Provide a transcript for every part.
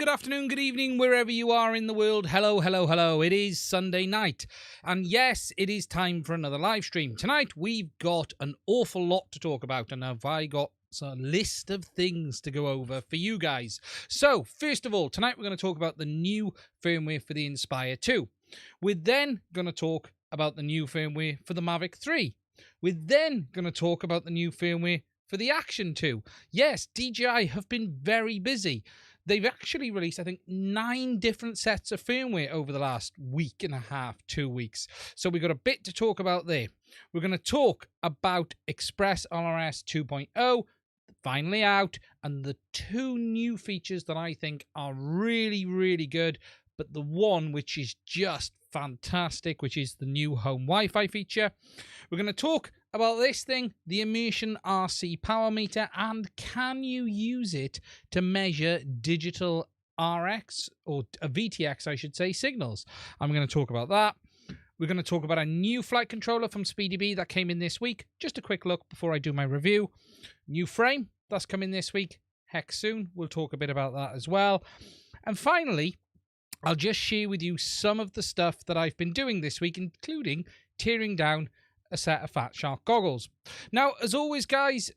good afternoon, good evening, wherever you are in the world. Hello, hello, hello. It is Sunday night. And yes, it is time for another live stream. Tonight, we've got an awful lot to talk about. And have I got a list of things to go over for you guys. So, first of all, tonight we're going to talk about the new firmware for the Inspire 2. We're then going to talk about the new firmware for the Mavic 3. We're then going to talk about the new firmware for the Action 2. Yes, DJI have been very busy. They've actually released, I think, 9 different sets of firmware over the last week and a half, 2 weeks. So we've got a bit to talk about there. We're going to talk about ExpressLRS 2.0, finally out, and the 2 new features that I think are really, really good, but the one which is just fantastic, which is the new home Wi-Fi feature. We're going to talk about this thing, the Immersion RC power meter, and can you use it to measure digital RX, or VTX, I should say, signals. I'm going to talk about that. We're going to talk about a new flight controller from SpeedyBee that came in this week. Just a quick look before I do my review. New frame, that's coming this week. Heck soon. We'll talk a bit about that as well. And finally, I'll just share with you some of the stuff that I've been doing this week, including tearing down a set of Fat Shark goggles. Now, as always, guys,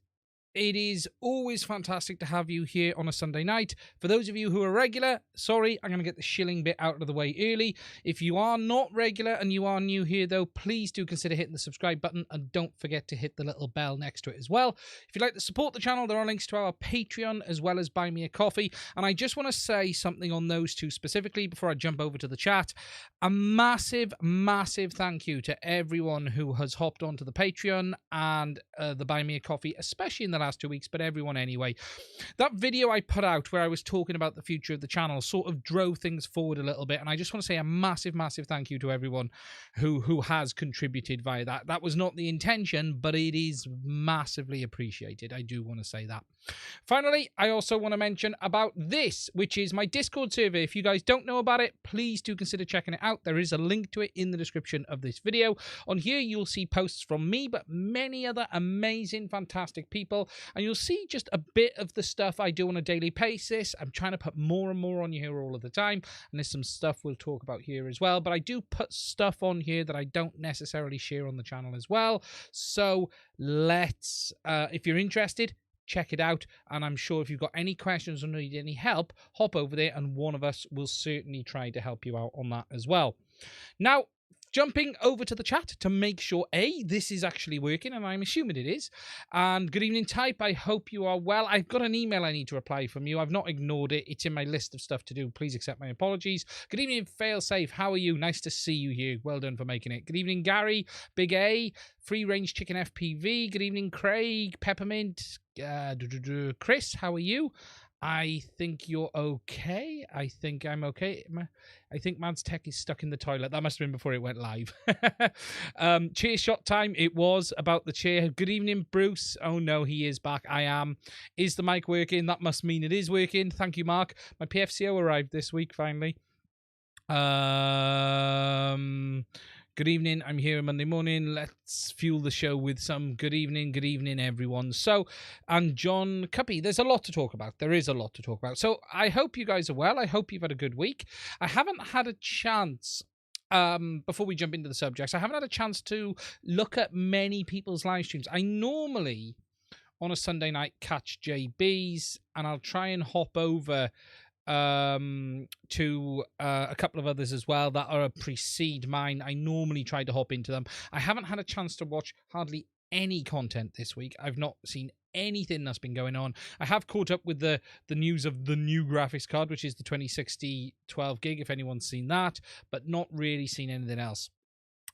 it is always fantastic to have you here on a Sunday night. For those of you who are regular, sorry, I'm going to get the shilling bit out of the way early. If you are not regular and you are new here, though, please do consider hitting the subscribe button and don't forget to hit the little bell next to it as well. If you'd like to support the channel, there are links to our Patreon as well as Buy Me a Coffee. And I just want to say something on those two specifically before I jump over to the chat. A massive, massive thank you to everyone who has hopped onto the Patreon and the Buy Me a Coffee, especially in the last 2 weeks, but everyone anyway. That video I put out where I was talking about the future of the channel sort of drove things forward a little bit, and I just want to say a massive, massive thank you to everyone who has contributed via that. That was not the intention, but it is massively appreciated. I do want to say that. Finally, I also want to mention about this, which is my Discord server. If you guys don't know about it, please do consider checking it out. There is a link to it in the description of this video. On here, you'll see posts from me, but many other amazing, fantastic people. And you'll see just a bit of the stuff I do on a daily basis. I'm trying to put more and more on here all of the time. And there's some stuff we'll talk about here as well. But I do put stuff on here that I don't necessarily share on the channel as well. So let's, if you're interested, check it out. And I'm sure if you've got any questions or need any help, hop over there and one of us will certainly try to help you out on that as well. Now, jumping over to the chat to make sure, A, this is actually working, and I'm assuming it is. And good evening, Type. I hope you are well. I've got an email I need to reply from you. I've not ignored it. It's in my list of stuff to do. Please accept my apologies. Good evening, Failsafe. How are you? Nice to see you here. Well done for making it. Good evening, Gary. Big A. Free Range Chicken FPV. Good evening, Craig. Peppermint. Chris, how are you? I think you're okay. I think I'm okay. I think Mads Tech is stuck in the toilet. That must have been before it went live. Chair shot time. It was about the chair. Good evening, Bruce. Oh, no, he is back. I am. Is the mic working? That must mean it is working. Thank you, Mark. My PFCO arrived this week, finally. Good evening. I'm here Monday morning. Let's fuel the show with some good evening, everyone. So, and John Cuppy, there's a lot to talk about. There is a lot to talk about. So I hope you guys are well. I hope you've had a good week. I haven't had a chance, before we jump into the subjects, I haven't had a chance to look at many people's live streams. I normally, on a Sunday night, catch JB's, and I'll try and hop over to a couple of others as well that are precede mine. I normally try to hop into them. I haven't had a chance to watch hardly any content this week. I've not seen anything that's been going on. I have caught up with the news of the new graphics card, which is the 2060 12 gig, if anyone's seen that, but not really seen anything else.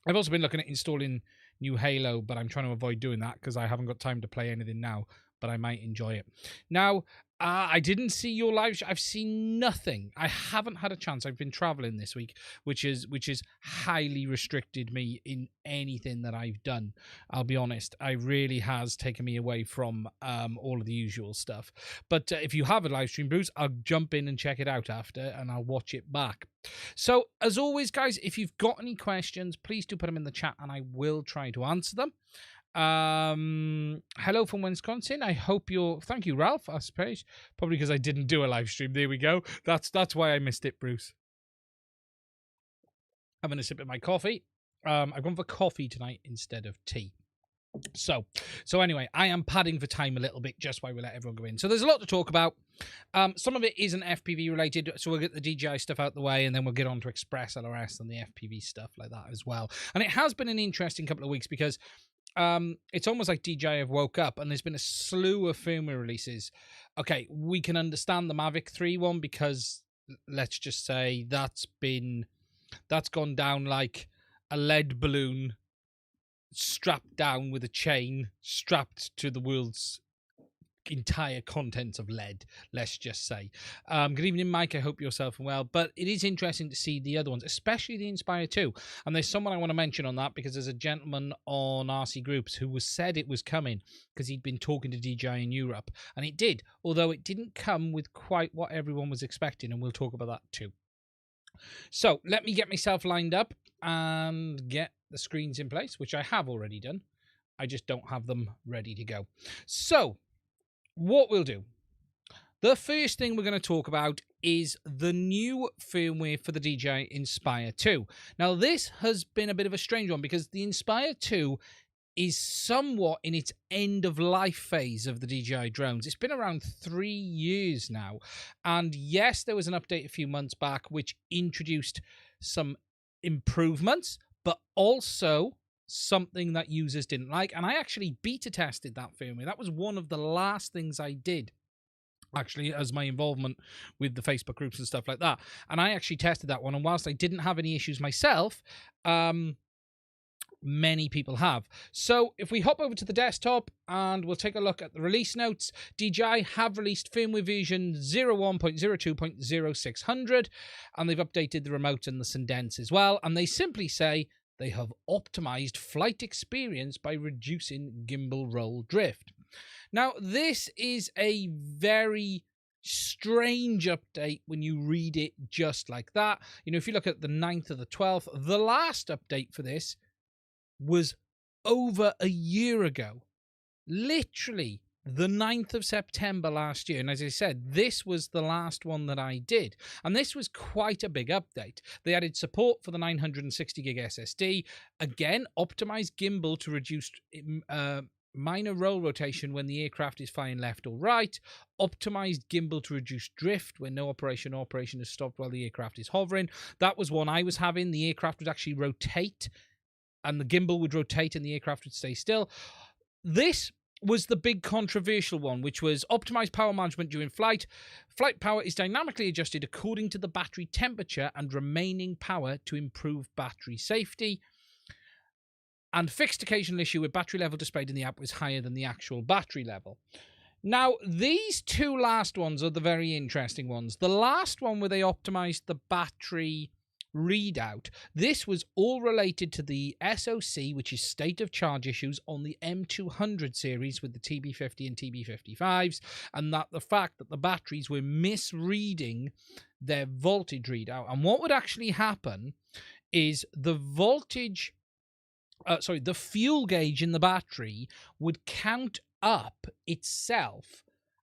I've also been looking at installing new Halo, but I'm trying to avoid doing that because I haven't got time to play anything now, but I might enjoy it. Now, I didn't see your live. I've seen nothing. I haven't had a chance. I've been traveling this week, which is highly restricted me in anything that I've done. I'll be honest. It really has taken me away from all of the usual stuff. But if you have a live stream, Bruce, I'll jump in and check it out after, and I'll watch it back. So, as always, guys, if you've got any questions, please do put them in the chat, and I will try to answer them. Hello from Wisconsin. I hope you're... Thank you, Ralph, I suppose. Probably because I didn't do a live stream. There we go. That's why I missed it, Bruce. Having a sip of my coffee. I've gone for coffee tonight instead of tea. So anyway, I am padding for time a little bit just while we let everyone go in. So there's a lot to talk about. Some of it isn't FPV related, so we'll get the DJI stuff out the way, and then we'll get on to ExpressLRS and the FPV stuff like that as well. And it has been an interesting couple of weeks because it's almost like DJI have woke up and there's been a slew of firmware releases. Okay, we can understand the Mavic 3 one because let's just say that's gone down like a lead balloon strapped down with a chain strapped to the world's entire contents of lead, let's just say. Good evening, Mike. I hope you're safe and well. But it is interesting to see the other ones, especially the Inspire 2. And there's someone I want to mention on that because there's a gentleman on RC Groups who said it was coming because he'd been talking to DJI in Europe. And it did, although it didn't come with quite what everyone was expecting. And we'll talk about that too. So let me get myself lined up and get the screens in place, which I have already done. I just don't have them ready to go. So what we'll do, the first thing we're going to talk about is the new firmware for the DJI Inspire 2. Now, this has been a bit of a strange one because the Inspire 2 is somewhat in its end-of-life phase of the DJI drones. It's been around 3 years now. And yes, there was an update a few months back which introduced some improvements, but also something that users didn't like. And I actually beta tested that firmware. That was one of the last things I did, actually, as my involvement with the Facebook groups and stuff like that. And I actually tested that one. And whilst I didn't have any issues myself, many people have. So if we hop over to the desktop and we'll take a look at the release notes, DJI have released firmware version 01.02.0600, and they've updated the remote and the Sundance as well. And they simply say they have optimized flight experience by reducing gimbal roll drift. Now, this is a very strange update when you read it just like that. You know, if you look at the 9th of the 12th, the last update for this was over a year ago, literally the 9th of September last year. And as I said, this was the last one that I did. And this was quite a big update. They added support for the 960 gig SSD. Again, optimized gimbal to reduce minor roll rotation when the aircraft is flying left or right. Optimized gimbal to reduce drift when no operation or operation is stopped while the aircraft is hovering. That was one I was having. The aircraft would actually rotate and the gimbal would rotate and the aircraft would stay still. This was the big controversial one, which was optimized power management during flight. Flight power is dynamically adjusted according to the battery temperature and remaining power to improve battery safety. And fixed occasional issue with battery level displayed in the app was higher than the actual battery level. Now, these two last ones are the very interesting ones. The last one where they optimized the battery readout, this was all related to the SOC, which is state of charge issues on the M200 series with the TB50 and TB55s, and that the fact that the batteries were misreading their voltage readout. And what would actually happen is the voltage, the fuel gauge in the battery would count up itself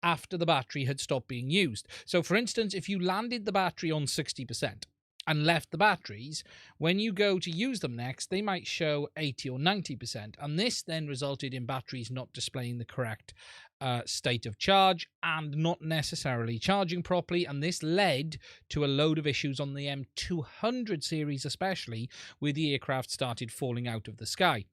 after the battery had stopped being used. So for instance, if you landed the battery on 60%, and left the batteries, when you go to use them next, they might show 80 or 90%. And this then resulted in batteries not displaying the correct state of charge and not necessarily charging properly. And this led to a load of issues on the M200 series, especially where the aircraft started falling out of the sky.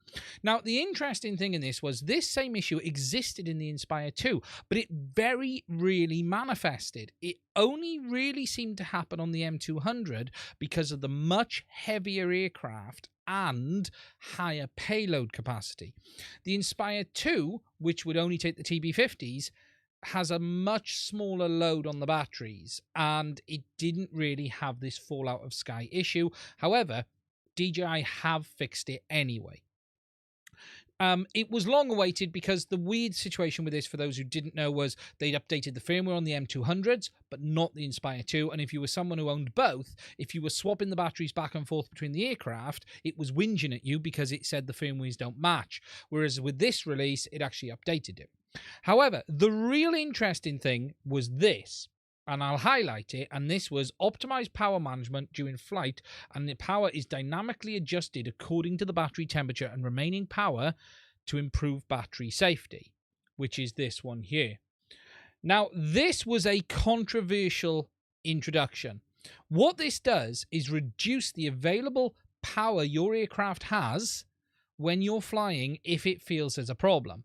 Now, the interesting thing in this was this same issue existed in the Inspire 2, but it very rarely manifested. It only really seemed to happen on the M200 because of the much heavier aircraft and higher payload capacity. The Inspire 2, which would only take the TB50s, has a much smaller load on the batteries, and it didn't really have this fallout of sky issue. However, DJI have fixed it anyway. It was long awaited because the weird situation with this, for those who didn't know, was they'd updated the firmware on the M200s, but not the Inspire 2. And if you were someone who owned both, if you were swapping the batteries back and forth between the aircraft, it was whinging at you because it said the firmwares don't match. Whereas with this release, it actually updated it. However, the real interesting thing was this, and I'll highlight it, and this was optimized power management during flight, and the power is dynamically adjusted according to the battery temperature and remaining power to improve battery safety, which is this one here. Now, this was a controversial introduction. What this does is reduce the available power your aircraft has when you're flying if it feels there's a problem.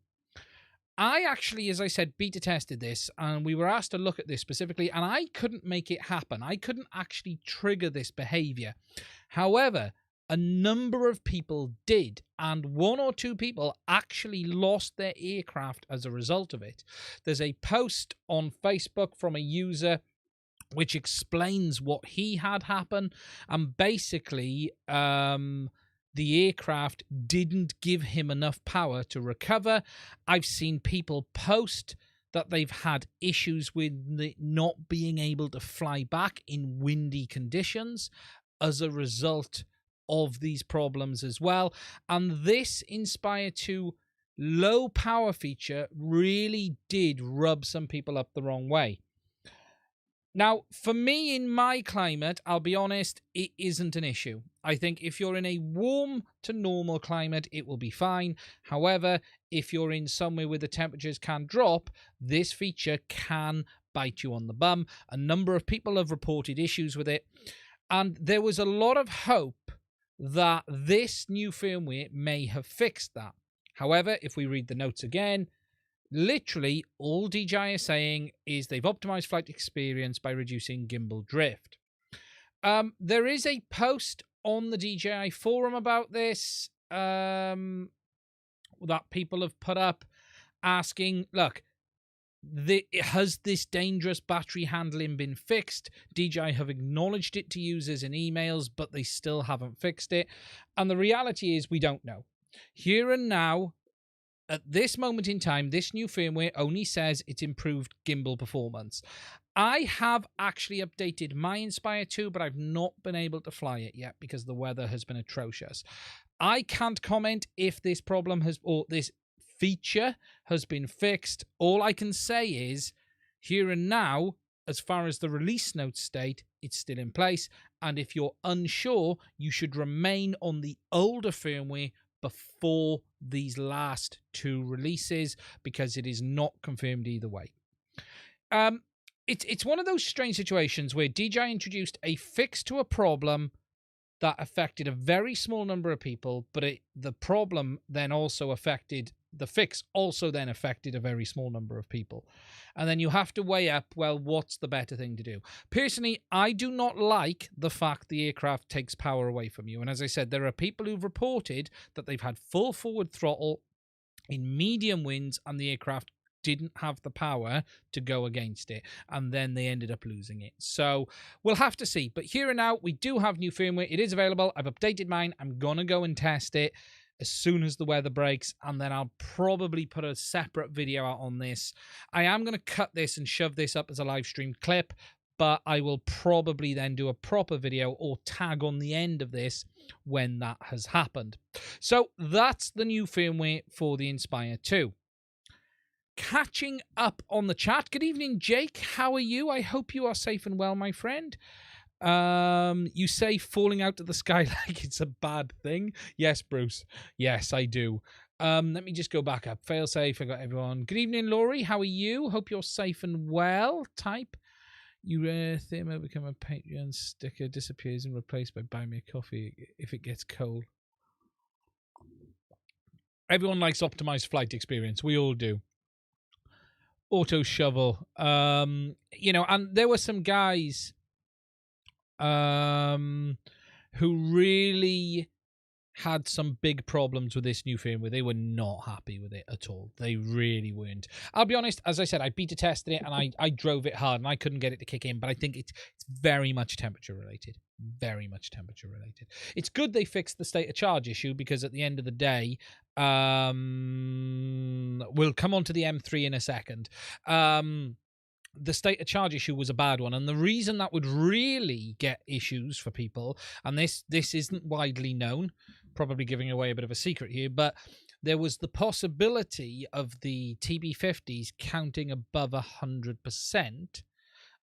I actually, as I said, beta tested this, and we were asked to look at this specifically, and I couldn't make it happen. I couldn't actually trigger this behavior. However, a number of people did, and 1 or 2 people actually lost their aircraft as a result of it. There's a post on Facebook from a user which explains what he had happen, and basically the aircraft didn't give him enough power to recover. I've seen people post that they've had issues with not being able to fly back in windy conditions as a result of these problems as well. And this Inspire 2 low power feature really did rub some people up the wrong way. Now, for me, in my climate, I'll be honest, it isn't an issue. I think if you're in a warm to normal climate, it will be fine. However, if you're in somewhere where the temperatures can drop, this feature can bite you on the bum. A number of people have reported issues with it, and there was a lot of hope that this new firmware may have fixed that. However, if we read the notes again, literally all DJI is saying is they've optimized flight experience by reducing gimbal drift. There is a post on the DJI forum about this that people have put up asking, look, has this dangerous battery handling been fixed? DJI have acknowledged it to users in emails, but they still haven't fixed it. And the reality is we don't know. Here and now, at this moment in time, this new firmware only says it's improved gimbal performance. I have actually updated my Inspire 2, but I've not been able to fly it yet because the weather has been atrocious. I can't comment if this problem has, or this feature has been fixed. All I can say is, here and now, as far as the release notes state, it's still in place. And if you're unsure, you should remain on the older firmware before these last 2 releases, because it is not confirmed either way. It's one of those strange situations where DJI introduced a fix to a problem that affected a very small number of people, but the problem then also affected, the fix also then affected a very small number of people. And then you have to weigh up, well, what's the better thing to do? Personally, I do not like the fact the aircraft takes power away from you. And as I said, there are people who've reported that they've had full forward throttle in medium winds and the aircraft didn't have the power to go against it, and then they ended up losing it. So we'll have to see. But here and now, we do have new firmware. It is available. I've updated mine. I'm going to go and test it as soon as the weather breaks, and then I'll probably put a separate video out on this. I am going to cut this and shove this up as a live stream clip, but I will probably then do a proper video or tag on the end of this when that has happened. So that's the new firmware for the Inspire 2. Catching up on the chat. Good evening, Jake. How are you? I hope you are safe and well, my friend. You say falling out of the sky like it's a bad thing. Yes, Bruce. Yes, I do. Let me just go back up. Fail safe. I got everyone. Good evening, Laurie. How are you? Hope you're safe and well. Type. You Thema become a Patreon sticker, disappears and replaced by buy me a coffee if it gets cold. Everyone likes optimized flight experience. We all do. Auto shovel. You know, and there were some guys who really had some big problems with this new firmware. They were not happy with it at all. They really weren't. I'll be honest, as I said, I beta tested it and I drove it hard and I couldn't get it to kick in, but I think it's very much temperature related. Very much temperature related. It's good they fixed the state of charge issue, because at the end of the day, we'll come on to the M3 in a second. The state of charge issue was a bad one, and the reason that would really get issues for people, and this isn't widely known, probably giving away a bit of a secret here, but there was the possibility of the TB50s counting above 100%,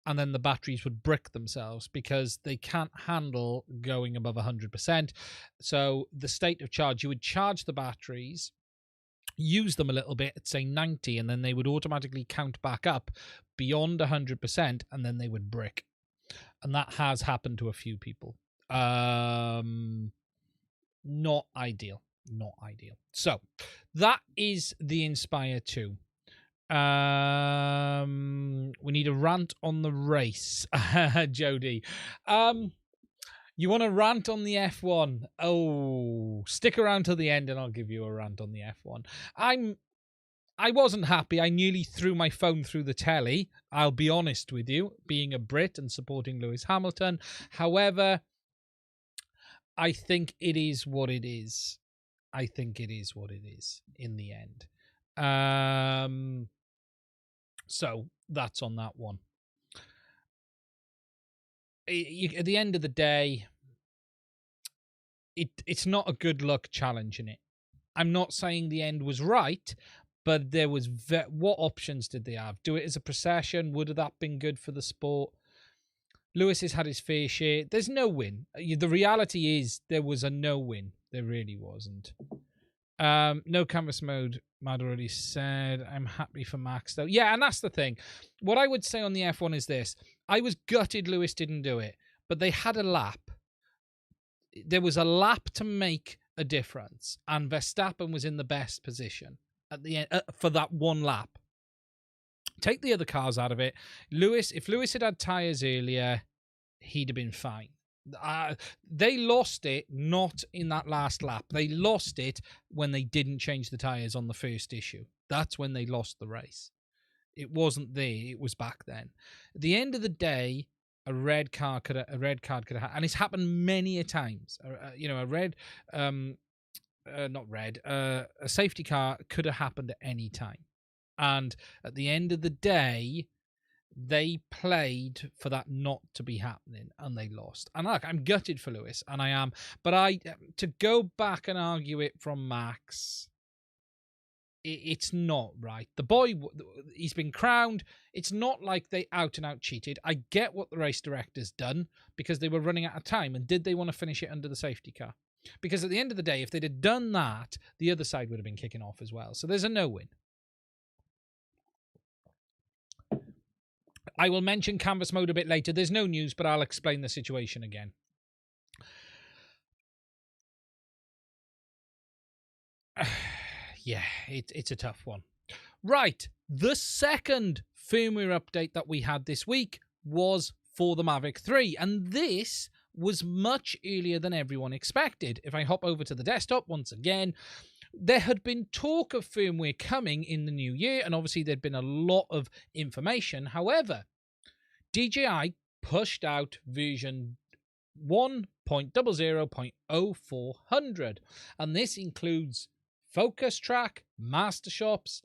and then the batteries would brick themselves because they can't handle going above 100%. So the state of charge, you would charge the batteries, use them a little bit at say 90, and then they would automatically count back up beyond 100%, and then they would brick. And that has happened to a few people. Not ideal. So that is the Inspire 2. We need a rant on the race. Jody, you want a rant on the F1? Oh, stick around till the end and I'll give you a rant on the F1. I wasn't happy. I nearly threw my phone through the telly. I'll be honest with you, being a Brit and supporting Lewis Hamilton. However, I think it is what it is. I think it is what it is in the end. So that's on that one. At the end of the day, it's not a good luck challenge in it. I'm not saying the end was right, but there was what options did they have? Do it as a procession? Would have that been good for the sport? Lewis has had his fair share. There's no win. The reality is there was a no win. There really wasn't. No canvas mode, Mad already said. I'm happy for Max, though. Yeah, and that's the thing. What I would say on the F1 is this. I was gutted Lewis didn't do it, but they had a lap. There was a lap to make a difference, and Verstappen was in the best position at the end for that one lap. Take the other cars out of it. If Lewis had tyres earlier, he'd have been fine. They lost it not in that last lap. They lost it when they didn't change the tyres on the first issue. That's when they lost the race. It wasn't there. It was back then. At the end of the day, a red card could have happened, and it's happened many a times. A safety car could have happened at any time. And at the end of the day, they played for that not to be happening, and they lost. And look, I'm gutted for Lewis, and I am. But to go back and argue it from Max, it's not right. The boy, he's been crowned. It's not like they out and out cheated. I get what the race director's done because they were running out of time, and did they want to finish it under the safety car? Because at the end of the day, if they'd have done that, the other side would have been kicking off as well. So there's a no-win. I will mention canvas mode a bit later. There's no news, but I'll explain the situation again. Yeah, it's a tough one. Right, the second firmware update that we had this week was for the Mavic 3, and this was much earlier than everyone expected. If I hop over to the desktop once again, there had been talk of firmware coming in the new year, and obviously there'd been a lot of information. However, DJI pushed out version 1.00.0400, and this includes focus track, master shots,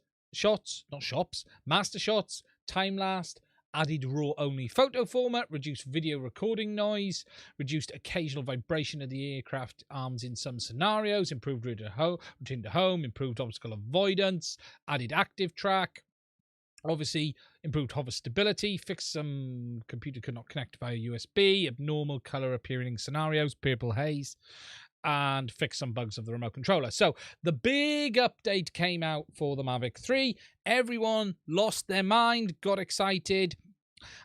time lapse, added RAW-only photo format, reduced video recording noise, reduced occasional vibration of the aircraft arms in some scenarios, improved return to home, improved obstacle avoidance, added active track, obviously improved hover stability, fixed some computer could not connect via USB, abnormal color appearing scenarios, purple haze, and fix some bugs of the remote controller. So the big update came out for the Mavic 3. Everyone lost their mind, got excited.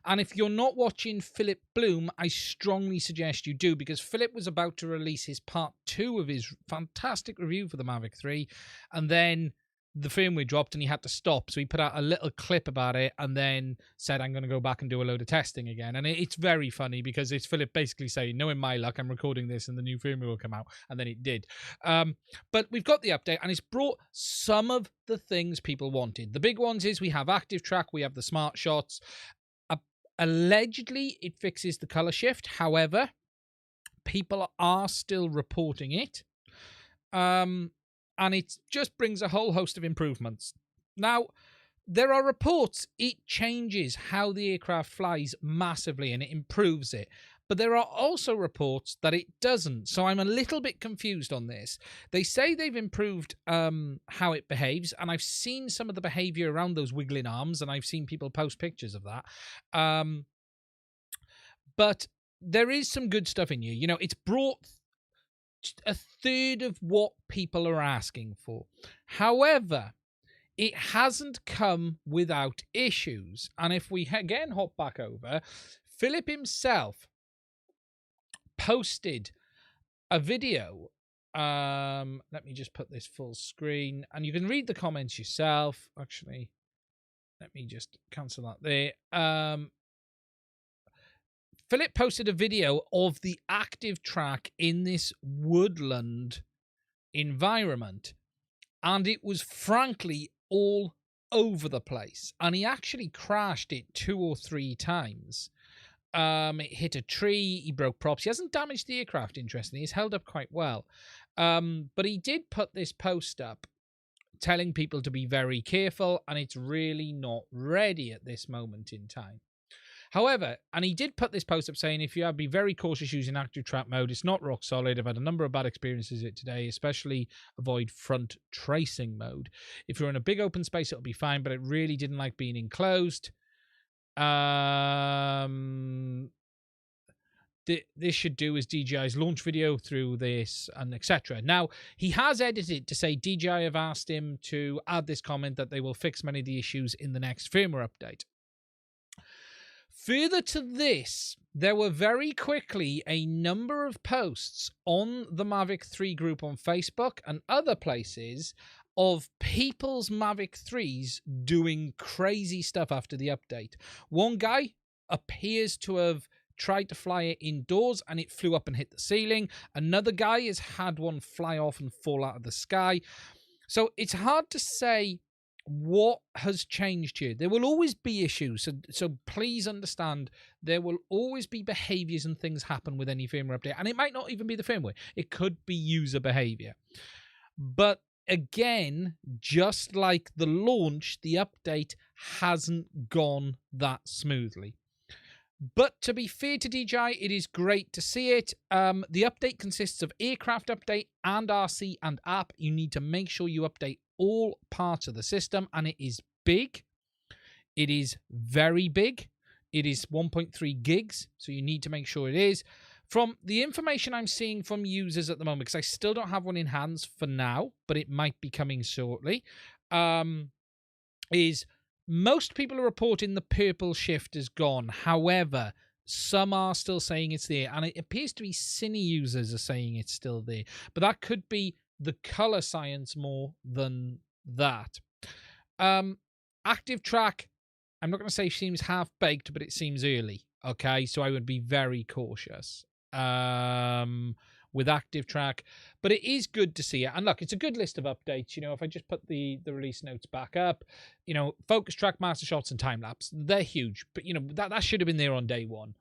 And if you're not watching Philip Bloom, I strongly suggest you do, because Philip was about to release his part 2 of his fantastic review for the Mavic 3. And then the firmware dropped and he had to stop. So he put out a little clip about it and then said, I'm going to go back and do a load of testing again. And it's very funny because it's Philip basically saying, knowing my luck, I'm recording this and the new firmware will come out. And then it did. But we've got the update and it's brought some of the things people wanted. The big ones is we have active track, we have the smart shots. Allegedly, it fixes the color shift. However, people are still reporting it. And it just brings a whole host of improvements. Now, there are reports it changes how the aircraft flies massively and it improves it. But there are also reports that it doesn't. So I'm a little bit confused on this. They say they've improved how it behaves. And I've seen some of the behavior around those wiggling arms. And I've seen people post pictures of that. But there is some good stuff in here. You know, it's brought a third of what people are asking for. However, it hasn't come without issues. And if we again hop back over, Philip himself posted a video. Let me just put this full screen and you can read the comments yourself. Actually, let me just cancel that there. Philip posted a video of the active track in this woodland environment, and it was frankly all over the place. And he actually crashed it 2 or 3 times. It hit a tree, he broke props. He hasn't damaged the aircraft, interestingly. He's held up quite well. But he did put this post up telling people to be very careful, and it's really not ready at this moment in time. However, and he did put this post up saying, if you have, be very cautious using active track mode. It's not rock solid. I've had a number of bad experiences with it today, especially avoid front tracing mode. If you're in a big open space, it'll be fine, but it really didn't like being enclosed. This should do as DJI's launch video through this and etc. Now, he has edited to say DJI have asked him to add this comment that they will fix many of the issues in the next firmware update. Further to this, there were very quickly a number of posts on the Mavic 3 group on Facebook and other places of people's Mavic 3s doing crazy stuff after the update. One guy appears to have tried to fly it indoors and it flew up and hit the ceiling. Another guy has had one fly off and fall out of the sky. So it's hard to say what has changed here. There will always be issues, so please understand there will always be behaviors and things happen with any firmware update, and it might not even be the firmware. It could be user behavior. But again, just like the launch, the update hasn't gone that smoothly. But to be fair to DJI, it is great to see it. The update consists of aircraft update and RC and app. You need to make sure you update all parts of the system, and it is big. It is very big. It is 1.3 gigs, so you need to make sure it is. From the information I'm seeing from users at the moment, because I still don't have one in hands for now, but it might be coming shortly, is most people are reporting the purple shift is gone. However, some are still saying it's there, and it appears to be Cine users are saying it's still there. But that could be the color science more than that. Active track, I'm not going to say seems half-baked, but it seems early. Okay, so I would be very cautious with active track, but it is good to see it. And look, it's a good list of updates. You know, if I just put the release notes back up, you know, focus track, master shots, and time lapse, they're huge. But you know that should have been there on day one.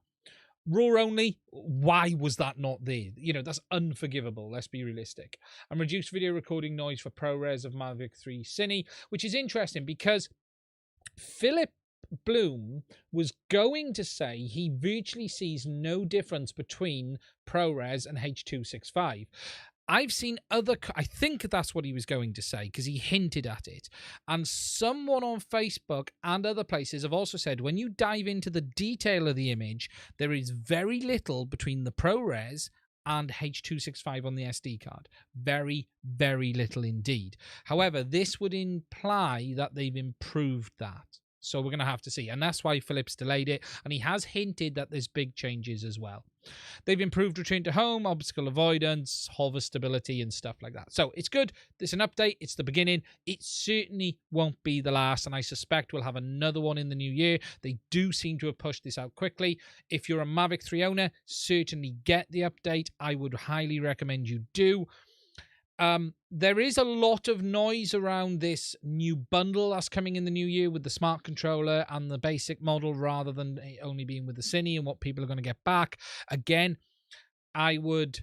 RAW only, why was that not there? You know, that's unforgivable. Let's be realistic. And reduced video recording noise for ProRes of Mavic 3 Cine, which is interesting because Philip Bloom was going to say he virtually sees no difference between ProRes and H.265. I've seen I think that's what he was going to say because he hinted at it. And someone on Facebook and other places have also said when you dive into the detail of the image, there is very little between the ProRes and H.265 on the SD card. Very, very little indeed. However, this would imply that they've improved that. So we're going to have to see. And that's why Philip's delayed it. And he has hinted that there's big changes as well. They've improved return to home, obstacle avoidance, hover stability, and stuff like that. So it's good. There's an update. It's the beginning. It certainly won't be the last. And I suspect we'll have another one in the new year. They do seem to have pushed this out quickly. If you're a Mavic 3 owner, certainly get the update. I would highly recommend you do. There is a lot of noise around this new bundle that's coming in the new year with the smart controller and the basic model rather than only being with the Cine and what people are going to get back. Again, I would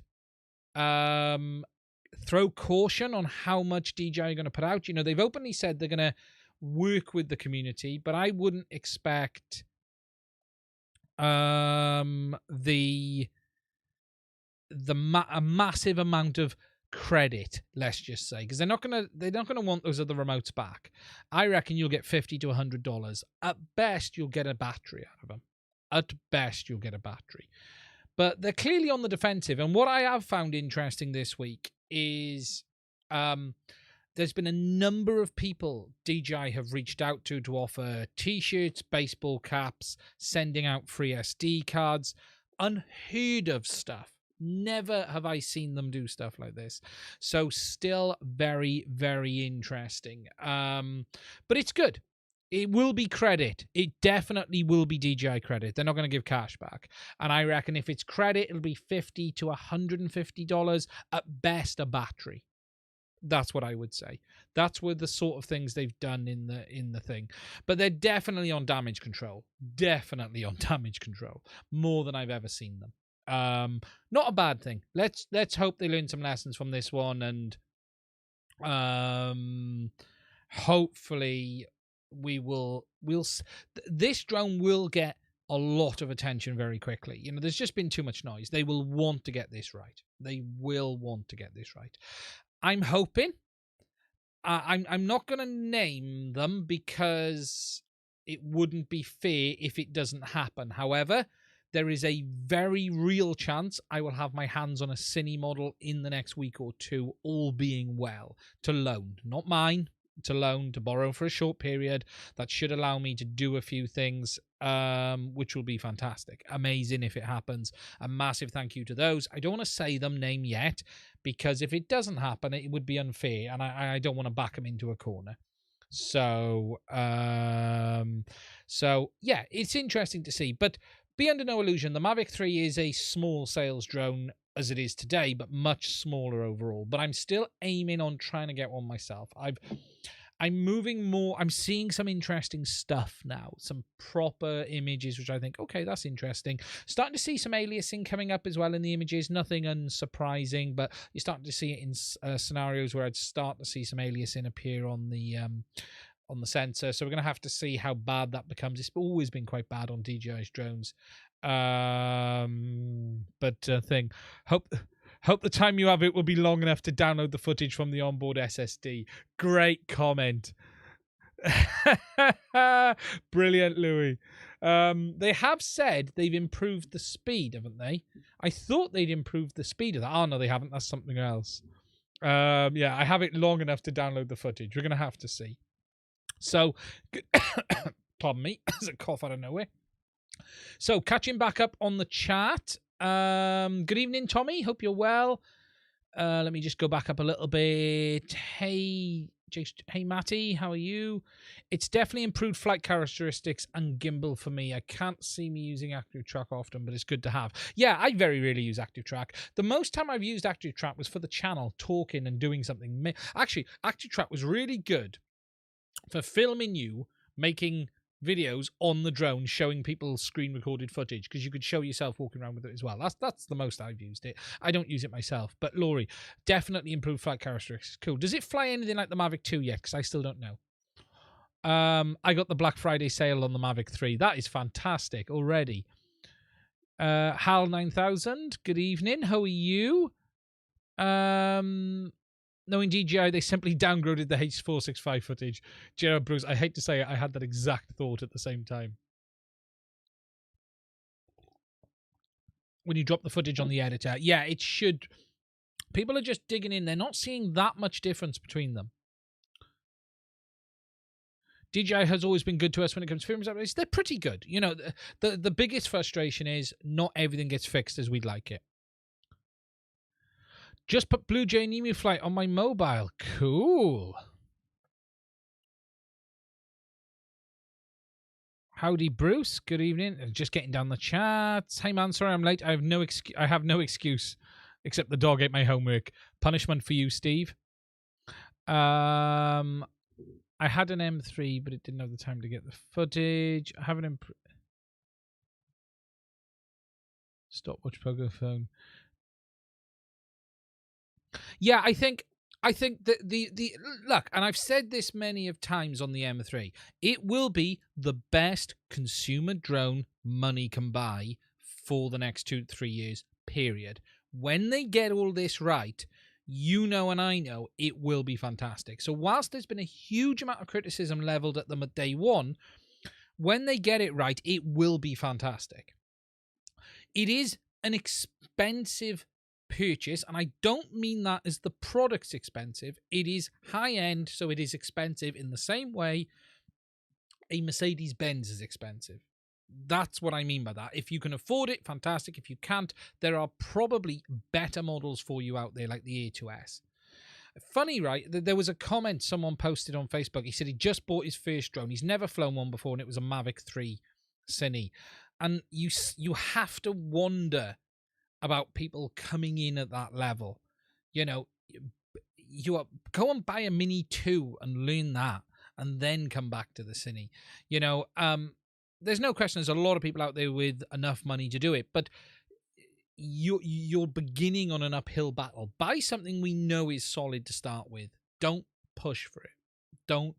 throw caution on how much DJI are going to put out. You know, they've openly said they're going to work with the community, but I wouldn't expect a massive amount of credit, let's just say, because they're not gonna want those other remotes back. I reckon you'll get $50 to $100. At best, you'll get a battery out of them. At best, you'll get a battery. But they're clearly on the defensive. And what I have found interesting this week is there's been a number of people DJI have reached out to offer t-shirts, baseball caps, sending out free SD cards, unheard of stuff. Never have I seen them do stuff like this. So still very, very interesting. But it's good. It will be credit. It definitely will be DJI credit. They're not going to give cash back. And I reckon if it's credit, it'll be $50 to $150. At best, a battery. That's what I would say. That's what the sort of things they've done in the thing. But they're definitely on damage control. Definitely on damage control. More than I've ever seen them. Not a bad thing. Let's hope they learn some lessons from this one, and hopefully this drone will get a lot of attention very quickly. You know, there's just been too much noise. They will want to get this right. They will want to get this right. I'm hoping. I'm not going to name them because it wouldn't be fair if it doesn't happen. However, there is a very real chance I will have my hands on a Cine model in the next week or two, all being well, to loan. Not mine, to loan, to borrow for a short period. That should allow me to do a few things, which will be fantastic. Amazing if it happens. A massive thank you to those. I don't want to say them name yet, because if it doesn't happen, it would be unfair, and I don't want to back them into a corner. So yeah, it's interesting to see. But be under no illusion, the Mavic 3 is a small sales drone as it is today, but much smaller overall. But I'm still aiming on trying to get one myself. I'm moving more. I'm seeing some interesting stuff now, some proper images, which I think, okay, that's interesting. Starting to see some aliasing coming up as well in the images. Nothing unsurprising, but you're starting to see it in scenarios where I'd start to see some aliasing appear on the sensor. So we're going to have to see how bad that becomes. It's always been quite bad on DJI's drones. Hope the time you have it will be long enough to download the footage from the onboard SSD. Great comment. Brilliant, Louis. They have said they've improved the speed, haven't they? I thought they'd improved the speed of that. Oh, no, they haven't. That's something else. Yeah, I have it long enough to download the footage. We're going to have to see. So, pardon me, there's a cough out of nowhere. So, catching back up on the chat. Good evening, Tommy. Hope you're well. Let me just go back up a little bit. Hey, Matty, how are you? It's definitely improved flight characteristics and gimbal for me. I can't see me using ActiveTrack often, but it's good to have. Yeah, I very rarely use ActiveTrack. The most time I've used ActiveTrack was for the channel, talking and doing something. Actually, ActiveTrack was really good for filming you making videos on the drone, showing people screen recorded footage, because you could show yourself walking around with it as well. That's the most I've used it. I don't use it myself, but Laurie, definitely improved flight characteristics. Cool. Does it fly anything like the Mavic 2 yet? Because I still don't know. I got the Black Friday sale on the Mavic 3. That is fantastic already. Hal 9000, good evening. How are you? Knowing DJI, they simply downgraded the H465 footage. Gerard Bruce, I hate to say it, I had that exact thought at the same time. When you drop the footage on the editor, yeah, it should. People are just digging in. They're not seeing that much difference between them. DJI has always been good to us when it comes to firmware updates. They're pretty good. You know, the biggest frustration is not everything gets fixed as we'd like it. Just put Blue Jay and Emu Flight on my mobile. Cool. Howdy, Bruce. Good evening. Just getting down the chats. Hey, man. Sorry I'm late. I have no excuse except the dog ate my homework. Punishment for you, Steve. I had an M3, but it didn't have the time to get the footage. I have an stopwatch pogo phone. Yeah, I think that the look, and I've said this many of times on the M3, it will be the best consumer drone money can buy for the next 2 to 3 years, period. When they get all this right, you know and I know it will be fantastic. So whilst there's been a huge amount of criticism leveled at them at day one, when they get it right, it will be fantastic. It is an expensive purchase, and I don't mean that as the product's expensive. It is high-end, so it is expensive in the same way a Mercedes-Benz is expensive. That's what I mean by that. If you can afford it, fantastic. If you can't, there are probably better models for you out there, like the A2S. Funny, right? There was a comment someone posted on Facebook. He said he just bought his first drone. He's never flown one before, and it was a Mavic 3 Cine. And you have to wonder about people coming in at that level. You know, go and buy a Mini 2 and learn that, and then come back to the Cine. You know, there's no question there's a lot of people out there with enough money to do it, but you're beginning on an uphill battle. Buy something we know is solid to start with. Don't push for it. Don't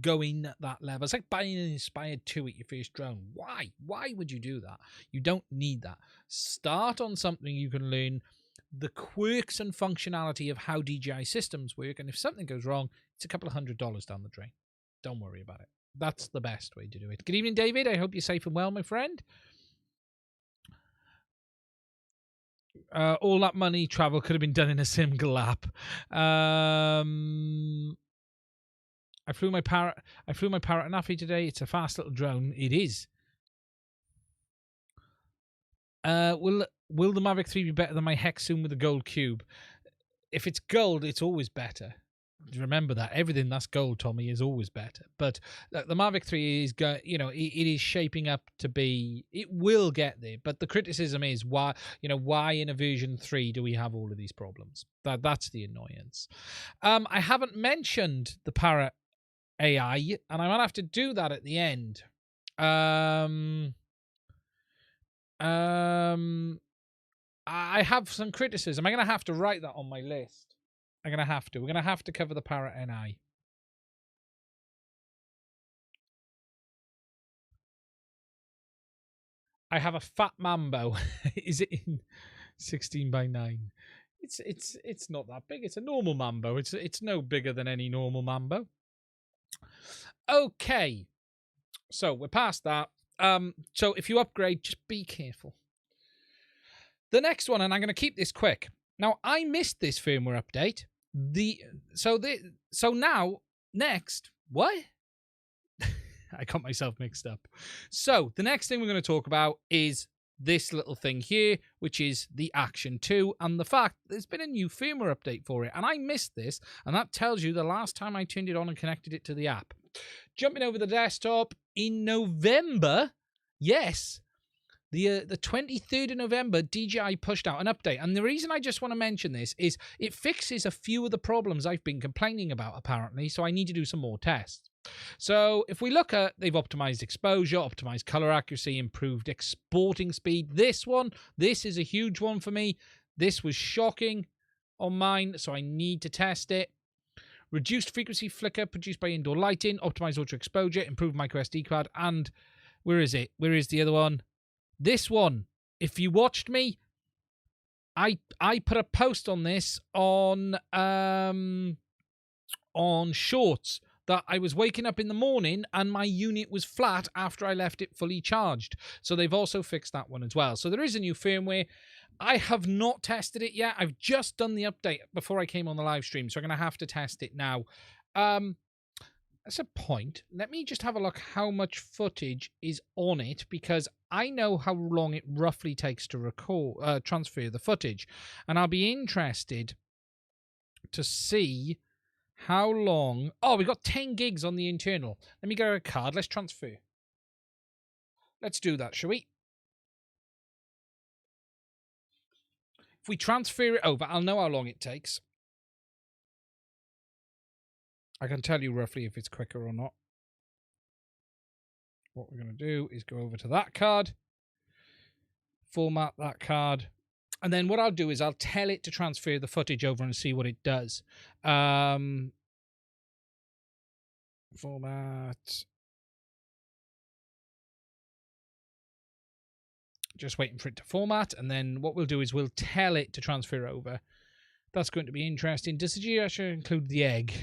go in at that level. It's like buying an Inspired 2 at your first drone. Why? Why would you do that? You don't need that. Start on something you can learn the quirks and functionality of how DJI systems work, and if something goes wrong, it's a couple of $100 down the drain. Don't worry about it. That's the best way to do it. Good evening, David. I hope you're safe and well, my friend. All that money travel could have been done in a single app. I flew my Parrot Anafi today. It's a fast little drone. It is. Will the Mavic 3 be better than my Hexoom with the gold cube? If it's gold, it's always better. Remember that. Everything that's gold, Tommy, is always better. But the Mavic 3 is, it is shaping up to be. It will get there. But the criticism is why in a version 3 do we have all of these problems? That's the annoyance. I haven't mentioned the Parrot AI, and I might have to do that at the end. I have some criticism. I'm going to have to write that on my list. We're going to have to cover the Parrot NI. I have a fat Mambo. Is it in 16:9? It's not that big. It's a normal Mambo. It's no bigger than any normal Mambo. Okay. So we're past that. So if you upgrade, just be careful. The next one, and I'm going to keep this quick. Now, I missed this firmware update. So now, next, what? I got myself mixed up. So the next thing we're going to talk about is this little thing here, which is the Action 2, and the fact there's been a new firmware update for it. And I missed this, and that tells you the last time I turned it on and connected it to the app. Jumping over the desktop in November, yes, the 23rd of November, DJI pushed out an update. And the reason I just want to mention this is it fixes a few of the problems I've been complaining about, apparently, so I need to do some more tests. So if we look at, they've optimized exposure, optimized color accuracy, improved exporting speed. This is a huge one for me. This was shocking on mine, so I need to test it. Reduced frequency flicker produced by indoor lighting, optimized ultra exposure, improved micro SD card, and where is it? Where is the other one? This one. If you watched me, I put a post on this on Shorts that I was waking up in the morning and my unit was flat after I left it fully charged. So they've also fixed that one as well. So there is a new firmware. I have not tested it yet. I've just done the update before I came on the live stream, so I'm going to have to test it now. That's a point. Let me just have a look how much footage is on it, because I know how long it roughly takes to transfer the footage, and I'll be interested to see how long. Oh, we got 10 gigs on the internal. Let me get a card. Let's transfer. Let's do that, shall we? If we transfer it over, I'll know how long it takes. I can tell you roughly if it's quicker or not. What we're going to do is go over to that card, format that card, and then what I'll do is I'll tell it to transfer the footage over and see what it does. Format. Just waiting for it to format, and then what we'll do is we'll tell it to transfer over. That's going to be interesting. Does the GeoCache include the egg?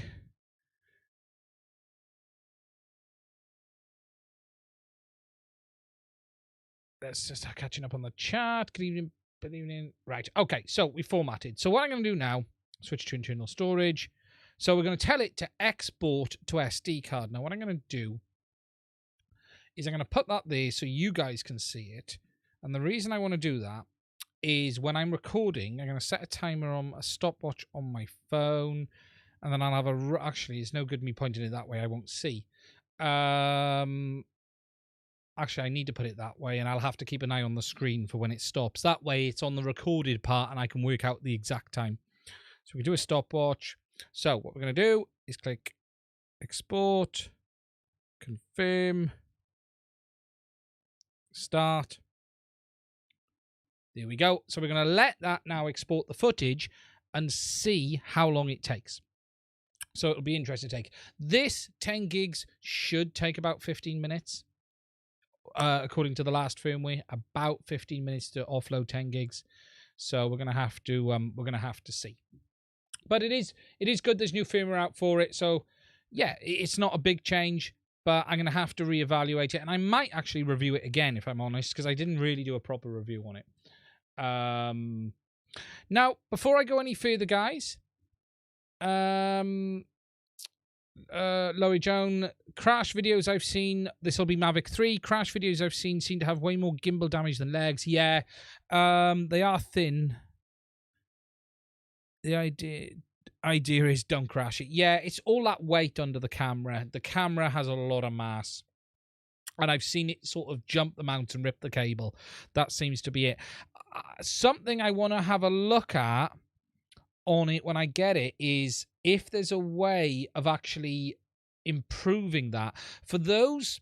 Let's just start catching up on the chat. Good evening. Good evening. Right. Okay. So we formatted. So what I'm going to do now, switch to internal storage. So we're going to tell it to export to SD card. Now what I'm going to do is I'm going to put that there so you guys can see it. And the reason I want to do that is when I'm recording, I'm going to set a timer on a stopwatch on my phone. And then I'll have actually, it's no good me pointing it that way. I won't see. Actually, I need to put it that way, and I'll have to keep an eye on the screen for when it stops. That way, it's on the recorded part, and I can work out the exact time. So we do a stopwatch. So what we're going to do is click Export, Confirm, Start. There we go. So we're going to let that now export the footage and see how long it takes. So it'll be interesting to take. This 10 gigs should take about 15 minutes. According to the last firmware, about 15 minutes to offload 10 gigs. So we're gonna have to see. But it is good. There's new firmware out for it. So yeah, it's not a big change, but I'm gonna have to reevaluate it, and I might actually review it again if I'm honest, because I didn't really do a proper review on it. Now before I go any further, guys, Laurie Joan, crash videos I've seen, this will be Mavic 3, crash videos I've seen seem to have way more gimbal damage than legs. Yeah, they are thin. The idea is don't crash it. Yeah, it's all that weight under the camera. The camera has a lot of mass. And I've seen it sort of jump the mount and rip the cable. That seems to be it. Something I want to have a look at on it when I get it is if there's a way of actually improving that. For those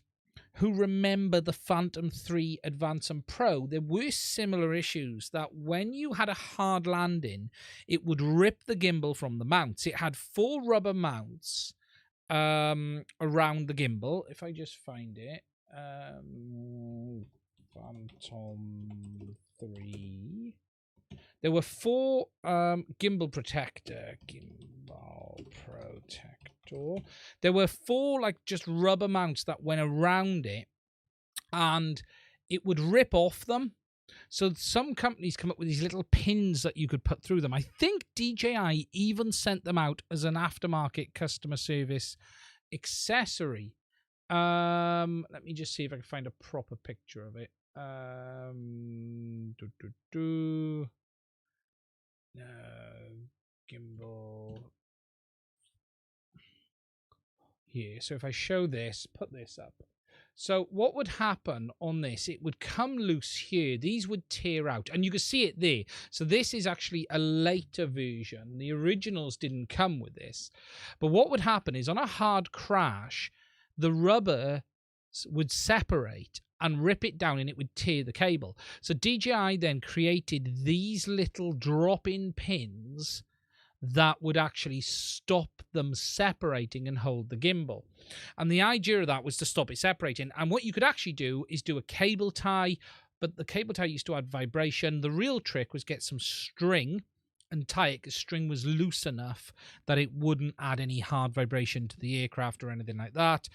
who remember the Phantom 3 Advance and Pro, there were similar issues that when you had a hard landing, it would rip the gimbal from the mounts. It had 4 rubber mounts around the gimbal. If I just find it, Phantom 3. There were 4 gimbal protector. There were 4 like just rubber mounts that went around it, and it would rip off them. So some companies come up with these little pins that you could put through them. I think DJI even sent them out as an aftermarket customer service accessory. Let me just see if I can find a proper picture of it. Gimbal here. So if I show this, put this up. So what would happen on this? It would come loose here. These would tear out, and you can see it there. So this is actually a later version. The originals didn't come with this. But what would happen is on a hard crash, the rubber would separate and rip it down, and it would tear the cable. So DJI then created these little drop-in pins that would actually stop them separating and hold the gimbal. And the idea of that was to stop it separating. And what you could actually do is do a cable tie, but the cable tie used to add vibration. The real trick was get some string and tie it, because string was loose enough that it wouldn't add any hard vibration to the aircraft or anything like that.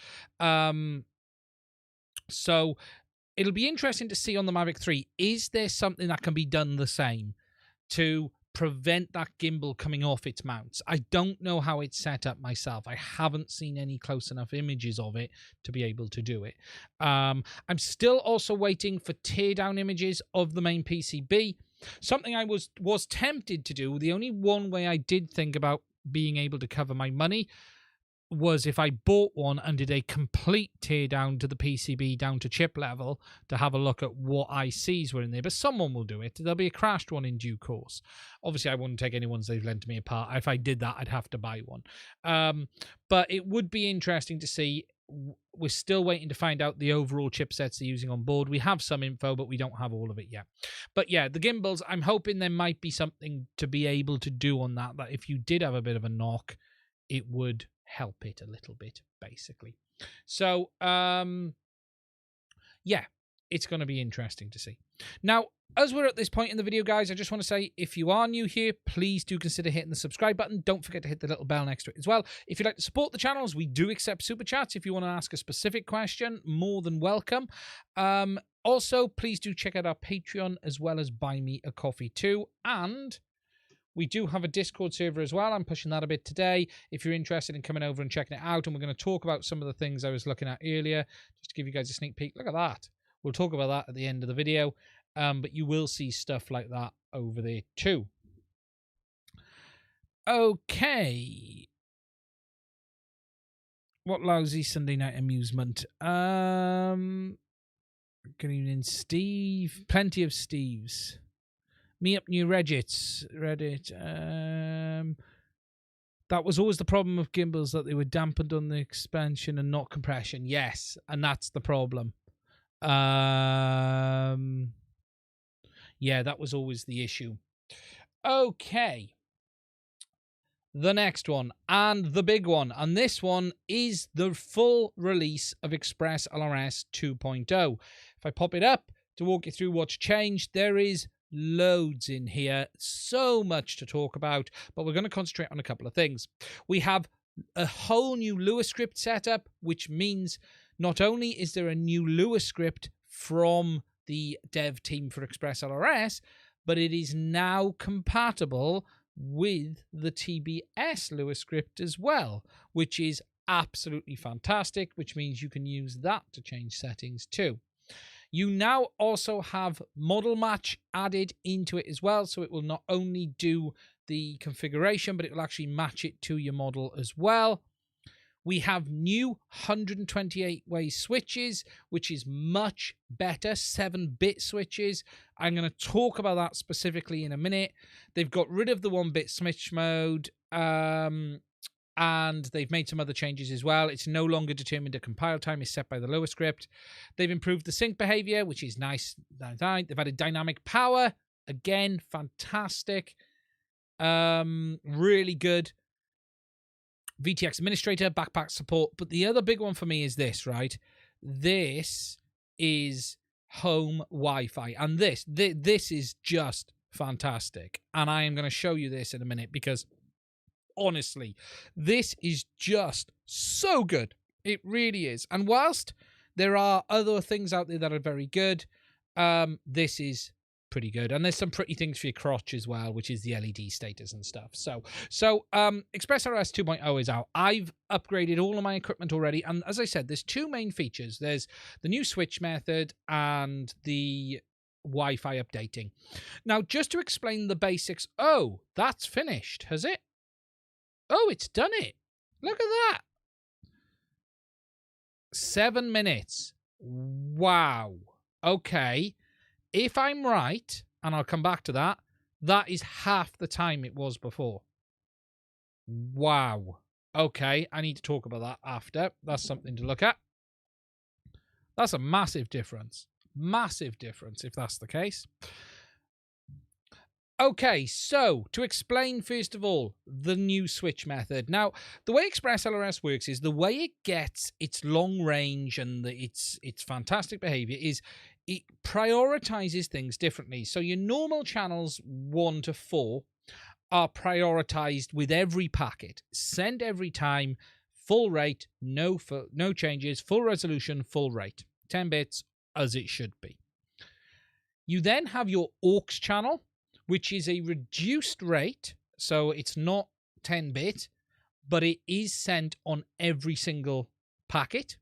So it'll be interesting to see on the Mavic 3, is there something that can be done the same to prevent that gimbal coming off its mounts. I don't know how it's set up myself. I haven't seen any close enough images of it to be able to do it. I'm still also waiting for teardown images of the main PCB. Something I was tempted to do. The only one way I did think about being able to cover my money was if I bought one and did a complete teardown to the PCB down to chip level to have a look at what ICs were in there. But someone will do it. There'll be a crashed one in due course. Obviously, I wouldn't take any ones they've lent me apart. If I did that, I'd have to buy one. But it would be interesting to see. We're still waiting to find out the overall chipsets they're using on board. We have some info, but we don't have all of it yet. But yeah, the gimbals, I'm hoping there might be something to be able to do on that if you did have a bit of a knock, it would help it a little bit, basically. So, yeah, it's going to be interesting to see. Now, as we're at this point in the video, guys, I just want to say, if you are new here, please do consider hitting the subscribe button. Don't forget to hit the little bell next to it as well. If you'd like to support the channels, we do accept super chats. If you want to ask a specific question, more than welcome. Also, please do check out our Patreon as well as Buy Me a Coffee too. And we do have a Discord server as well. I'm pushing that a bit today. If you're interested in coming over and checking it out, and we're going to talk about some of the things I was looking at earlier, just to give you guys a sneak peek. Look at that. We'll talk about that at the end of the video. But you will see stuff like that over there too. Okay. What lousy Sunday night amusement. Good evening, Steve. Plenty of Steves. Me up new Reddit. That was always the problem with gimbals, that they were dampened on the expansion and not compression. Yes, and that's the problem. Yeah, that was always the issue. Okay. The next one, and the big one, and this one is the full release of ExpressLRS 2.0. If I pop it up to walk you through what's changed, there is loads in here, so much to talk about, but we're going to concentrate on a couple of things. We have a whole new Lua script setup, which means not only is there a new Lua script from the dev team for ExpressLRS, but it is now compatible with the TBS Lua script as well, which is absolutely fantastic, which means you can use that to change settings too. You now also have model match added into it as well, so it will not only do the configuration, but it will actually match it to your model as well. We have new 128-way switches, which is much better, 7-bit switches. I'm going to talk about that specifically in a minute. They've got rid of the 1-bit switch mode, and they've made some other changes as well. It's no longer determined a compile time is set by the Lua script. They've improved the sync behavior, which is nice. They've added dynamic power. Again, fantastic. Really good. VTX administrator, backpack support. But the other big one for me is this, right? This is home Wi-Fi. And this is just fantastic. And I am going to show you this in a minute because honestly, this is just so good. It really is. And whilst there are other things out there that are very good, this is pretty good. And there's some pretty things for your crotch as well, which is the LED status and stuff. So ExpressLRS 2.0 is out. I've upgraded all of my equipment already. And as I said, there's two main features. There's the new switch method and the Wi-Fi updating. Now, just to explain the basics. Oh, that's finished, has it? Oh, it's done it. Look at that. 7 minutes. Wow. Okay. If I'm right, and I'll come back to that, that is half the time it was before. Wow. Okay, I need to talk about that after. That's something to look at. That's a massive difference. Massive difference, if that's the case. Okay, so to explain, first of all, the new switch method. Now, the way ExpressLRS works is the way it gets its long range and its fantastic behavior is it prioritizes things differently. So your normal channels 1 to 4 are prioritized with every packet. Send every time, full rate, no changes, full resolution, full rate. 10 bits as it should be. You then have your aux channel, which is a reduced rate. So it's not 10-bit, but it is sent on every single packet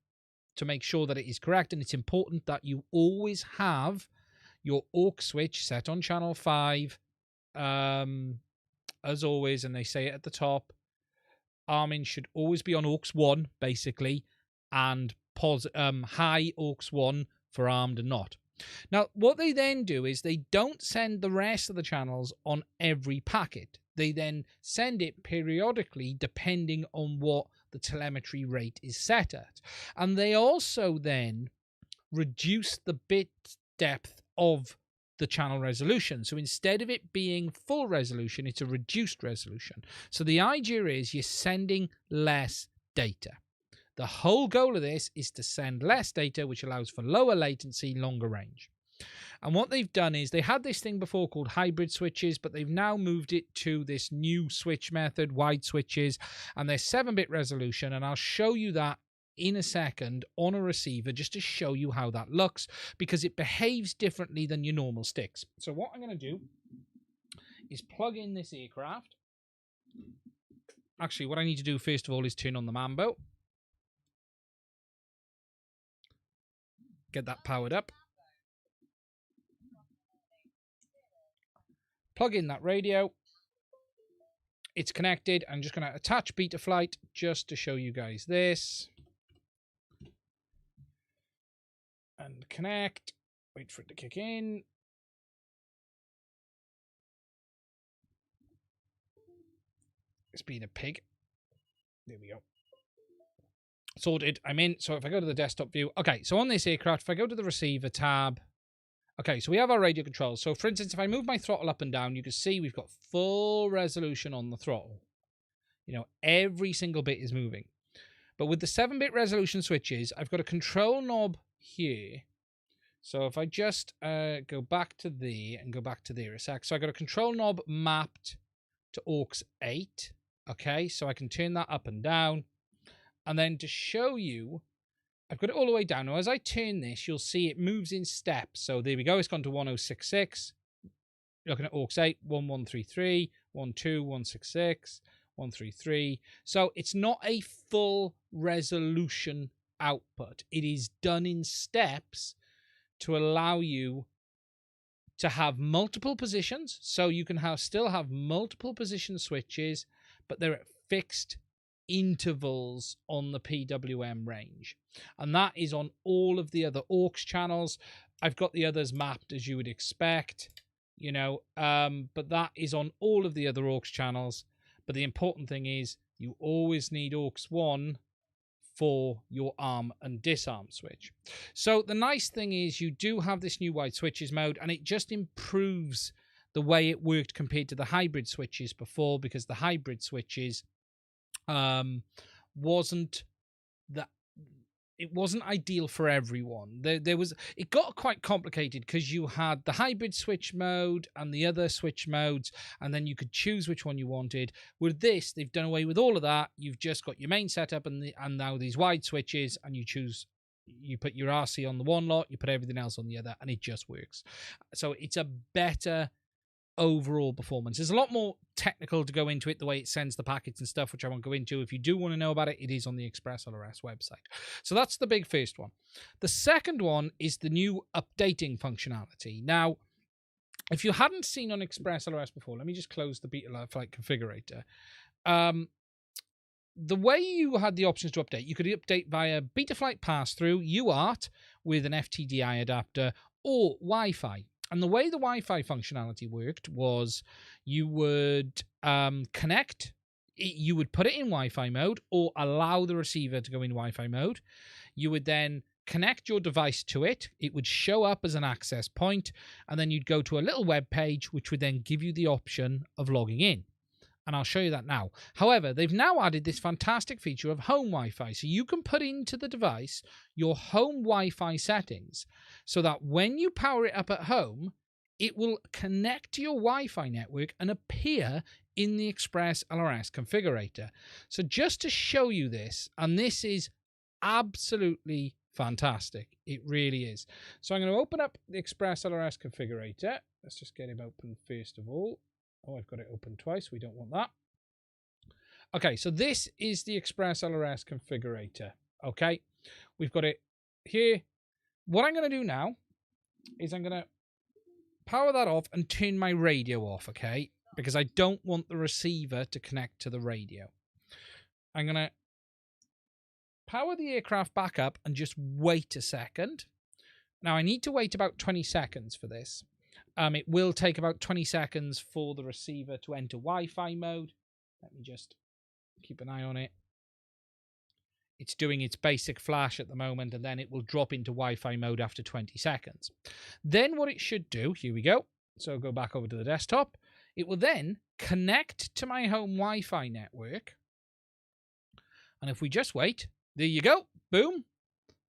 to make sure that it is correct. And it's important that you always have your aux switch set on channel 5, as always, and they say it at the top. Arming should always be on aux 1, basically, and high aux 1 for armed and not. Now, what they then do is they don't send the rest of the channels on every packet. They then send it periodically depending on what the telemetry rate is set at. And they also then reduce the bit depth of the channel resolution. So instead of it being full resolution, it's a reduced resolution. So the idea is you're sending less data. The whole goal of this is to send less data, which allows for lower latency, longer range. And what they've done is they had this thing before called hybrid switches, but they've now moved it to this new switch method, wide switches, and they're 7-bit resolution. And I'll show you that in a second on a receiver just to show you how that looks, because it behaves differently than your normal sticks. So what I'm going to do is plug in this aircraft. Actually, what I need to do first of all is turn on the Mambo. Get that powered up. Plug in that radio. It's connected. I'm just going to attach Betaflight just to show you guys this. And connect. Wait for it to kick in. It's being a pig. There we go. Sorted. I'm in. So if I go to the desktop view. Okay, so on this aircraft, if I go to the receiver tab. Okay, so we have our radio controls. So for instance, if I move my throttle up and down, you can see we've got full resolution on the throttle. You know, every single bit is moving. But with the 7-bit resolution switches, I've got a control knob here. So if I just go back to there and go back to there a sec. So I got a control knob mapped to aux 8. Okay, so I can turn that up and down. And then to show you, I've got it all the way down. Now, as I turn this, you'll see it moves in steps. So there we go. It's gone to 1066. Looking at aux 8, 1133, 12, 166, 133. So it's not a full resolution output. It is done in steps to allow you to have multiple positions. So you can still have multiple position switches, but they're at fixed intervals on the PWM range. And that is on all of the other aux channels. I've got the others mapped as you would expect, you know, but that is on all of the other aux channels. But the important thing is you always need aux 1 for your arm and disarm switch. So the nice thing is you do have this new wide switches mode, and it just improves the way it worked compared to the hybrid switches before, because the hybrid switches wasn't ideal for everyone. It got quite complicated because you had the hybrid switch mode and the other switch modes, and then you could choose which one you wanted. With this, they've done away with all of that. You've just got your main setup and now these wide switches, and you put your RC on the one lot, you put everything else on the other, and it just works. So it's a better overall performance. There's a lot more technical to go into it, the way it sends the packets and stuff, which I won't go into. If you do want to know about it, it is on the ExpressLRS website. So that's the big first one. The second one is the new updating functionality. Now, if you hadn't seen on ExpressLRS before, let me just close the Betaflight configurator. The way you had the options to update, you could update via Betaflight pass-through, UART with an FTDI adapter, or Wi-Fi. And the way the Wi-Fi functionality worked was you would connect, you would put it in Wi-Fi mode or allow the receiver to go in Wi-Fi mode. You would then connect your device to it. It would show up as an access point, and then you'd go to a little web page, which would then give you the option of logging in. And I'll show you that now. However, they've now added this fantastic feature of home Wi-Fi. So you can put into the device your home Wi-Fi settings so that when you power it up at home, it will connect to your Wi-Fi network and appear in the ExpressLRS configurator. So just to show you this, and this is absolutely fantastic. It really is. So I'm going to open up the ExpressLRS configurator. Let's just get him open first of all. Oh, I've got it open twice. We don't want that. Okay, so this is the ExpressLRS configurator. Okay, we've got it here. What I'm going to do now is I'm going to power that off and turn my radio off, okay? Because I don't want the receiver to connect to the radio. I'm going to power the aircraft back up and just wait a second. Now, I need to wait about 20 seconds for this. It will take about 20 seconds for the receiver to enter Wi-Fi mode. Let me just keep an eye on it. It's doing its basic flash at the moment, and then it will drop into Wi-Fi mode after 20 seconds. Then what it should do, here we go. So go back over to the desktop. It will then connect to my home Wi-Fi network. And if we just wait, there you go. Boom.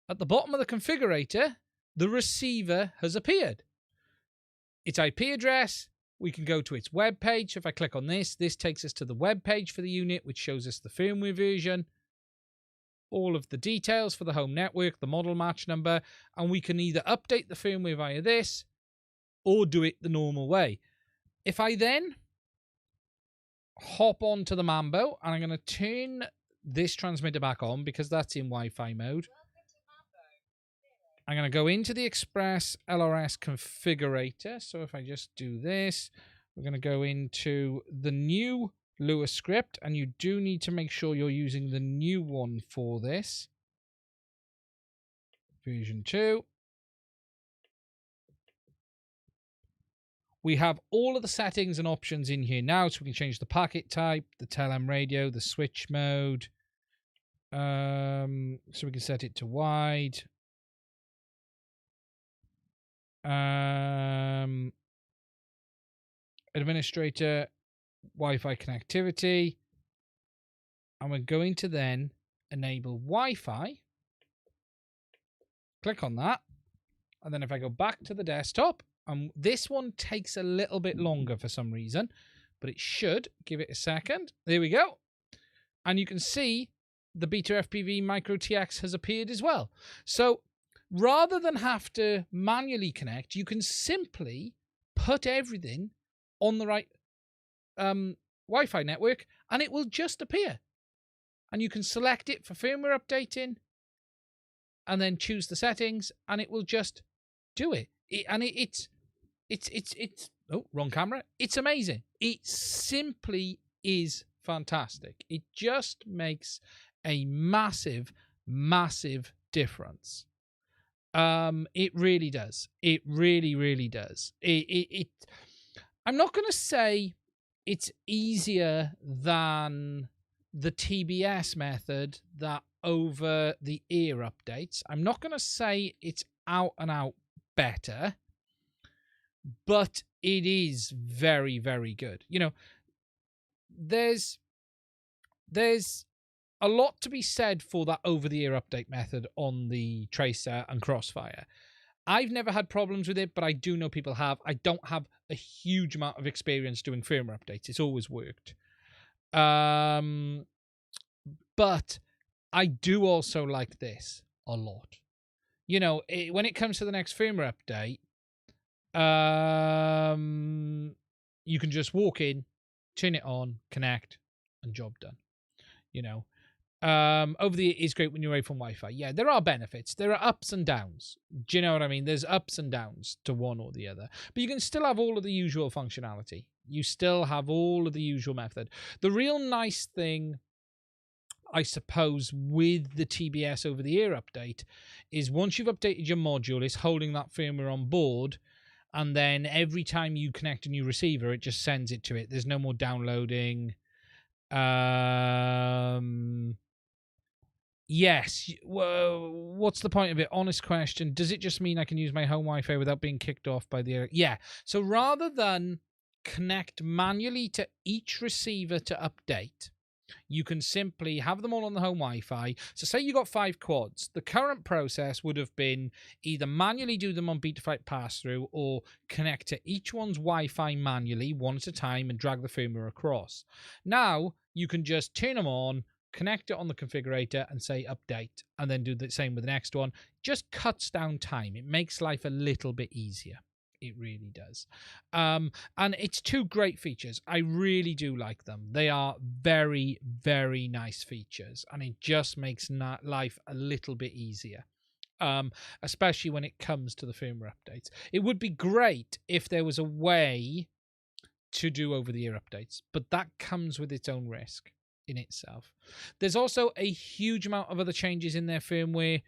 At the bottom of the configurator, the receiver has appeared. Its IP address, we can go to its web page. So if I click on this, this takes us to the web page for the unit, which shows us the firmware version, all of the details for the home network, the model match number, and we can either update the firmware via this or do it the normal way. If I then hop on to the Mambo, and I'm going to turn this transmitter back on because that's in Wi-Fi mode. I'm going to go into the ExpressLRS configurator. So if I just do this, we're going to go into the new Lua script, and you do need to make sure you're using the new one for this. Version 2. We have all of the settings and options in here now, so we can change the packet type, the TLM radio, the switch mode. So we can set it to wide. Administrator, Wi-Fi connectivity. And we're going to then enable Wi-Fi. Click on that. And then if I go back to the desktop, this one takes a little bit longer for some reason, but it should. Give it a second. There we go. And you can see the Beta FPV Micro TX has appeared as well. So rather than have to manually connect, you can simply put everything on the right Wi-Fi network and it will just appear. And you can select it for firmware updating and then choose the settings and it will just do it. It's oh, wrong camera. It's amazing. It simply is fantastic. It just makes a massive, massive difference. It really does. It really, really does. I'm not going to say it's easier than the TBS method that over the ear updates. I'm not going to say it's out and out better, but it is very, very good. You know, there's a lot to be said for that over-the-ear update method on the Tracer and Crossfire. I've never had problems with it, but I do know people have. I don't have a huge amount of experience doing firmware updates. It's always worked. But I do also like this a lot. You know, when it comes to the next firmware update, you can just walk in, turn it on, connect, and job done. You know, over the is great when you're away from Wi-Fi. Yeah, there are benefits. There are ups and downs. Do you know what I mean? There's ups and downs to one or the other. But you can still have all of the usual functionality. You still have all of the usual method. The real nice thing, I suppose, with the TBS over-the-ear update is once you've updated your module, it's holding that firmware on board, and then every time you connect a new receiver, it just sends it to it. There's no more downloading. Yes. Well, what's the point of it? Honest question. Does it just mean I can use my home Wi-Fi without being kicked off by the... Yeah. So rather than connect manually to each receiver to update, you can simply have them all on the home Wi-Fi. So say you got 5 quads. The current process would have been either manually do them on Betaflight pass-through or connect to each one's Wi-Fi manually, one at a time, and drag the firmware across. Now, you can just turn them on, connect it on the configurator and say update, and then do the same with the next one. Just cuts down time. It makes life a little bit easier. It really does. And it's two great features. I really do like them. They are very, very nice features, and it just makes life a little bit easier. Especially when it comes to the firmware updates. It would be great if there was a way to do over-the-air updates, but that comes with its own risk in itself. There's also a huge amount of other changes in their firmware.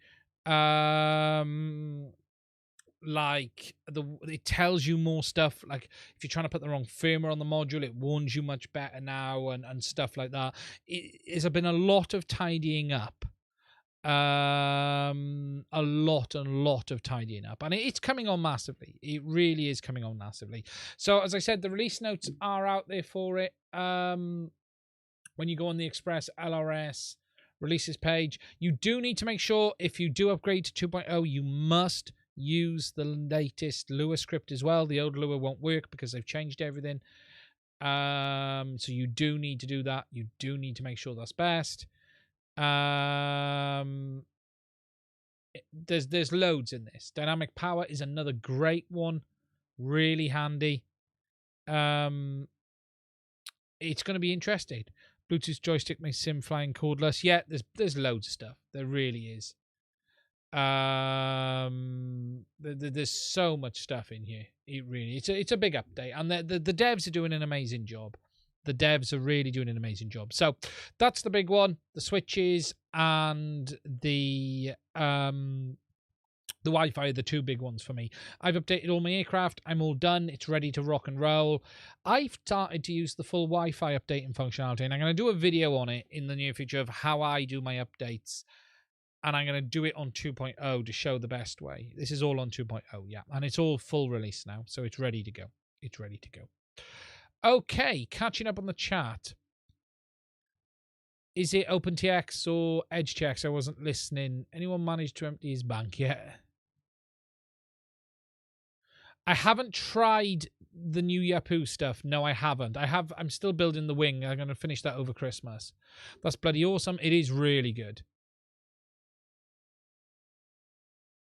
Like it tells you more stuff. Like if you're trying to put the wrong firmware on the module, it warns you much better now, and stuff like that. There's been a lot of tidying up. A lot of tidying up, and it's coming on massively. It really is coming on massively. So as I said, the release notes are out there for it. When you go on the ExpressLRS releases page, you do need to make sure if you do upgrade to 2.0, you must use the latest Lua script as well. The old Lua won't work because they've changed everything. So you do need to do that. You do need to make sure that's best. There's loads in this. Dynamic power is another great one, really handy. It's going to be interesting. Bluetooth joystick makes sim flying cordless. Yeah, there's loads of stuff. There really is. There's so much stuff in here. It's a big update, and the devs are doing an amazing job. The devs are really doing an amazing job. So that's the big one. The switches and the Wi-Fi are the two big ones for me. I've updated all my aircraft. I'm all done. It's ready to rock and roll. I've started to use the full Wi-Fi updating functionality, and I'm going to do a video on it in the near future of how I do my updates. And I'm going to do it on 2.0 to show the best way. This is all on 2.0, yeah. And it's all full release now, so it's ready to go. It's ready to go. Okay, catching up on the chat. Is it OpenTX or EdgeTX? I wasn't listening. Anyone managed to empty his bank yet? I haven't tried the new Yahoo stuff. No, I haven't. I'm still building the wing. I'm going to finish that over Christmas. That's bloody awesome. It is really good.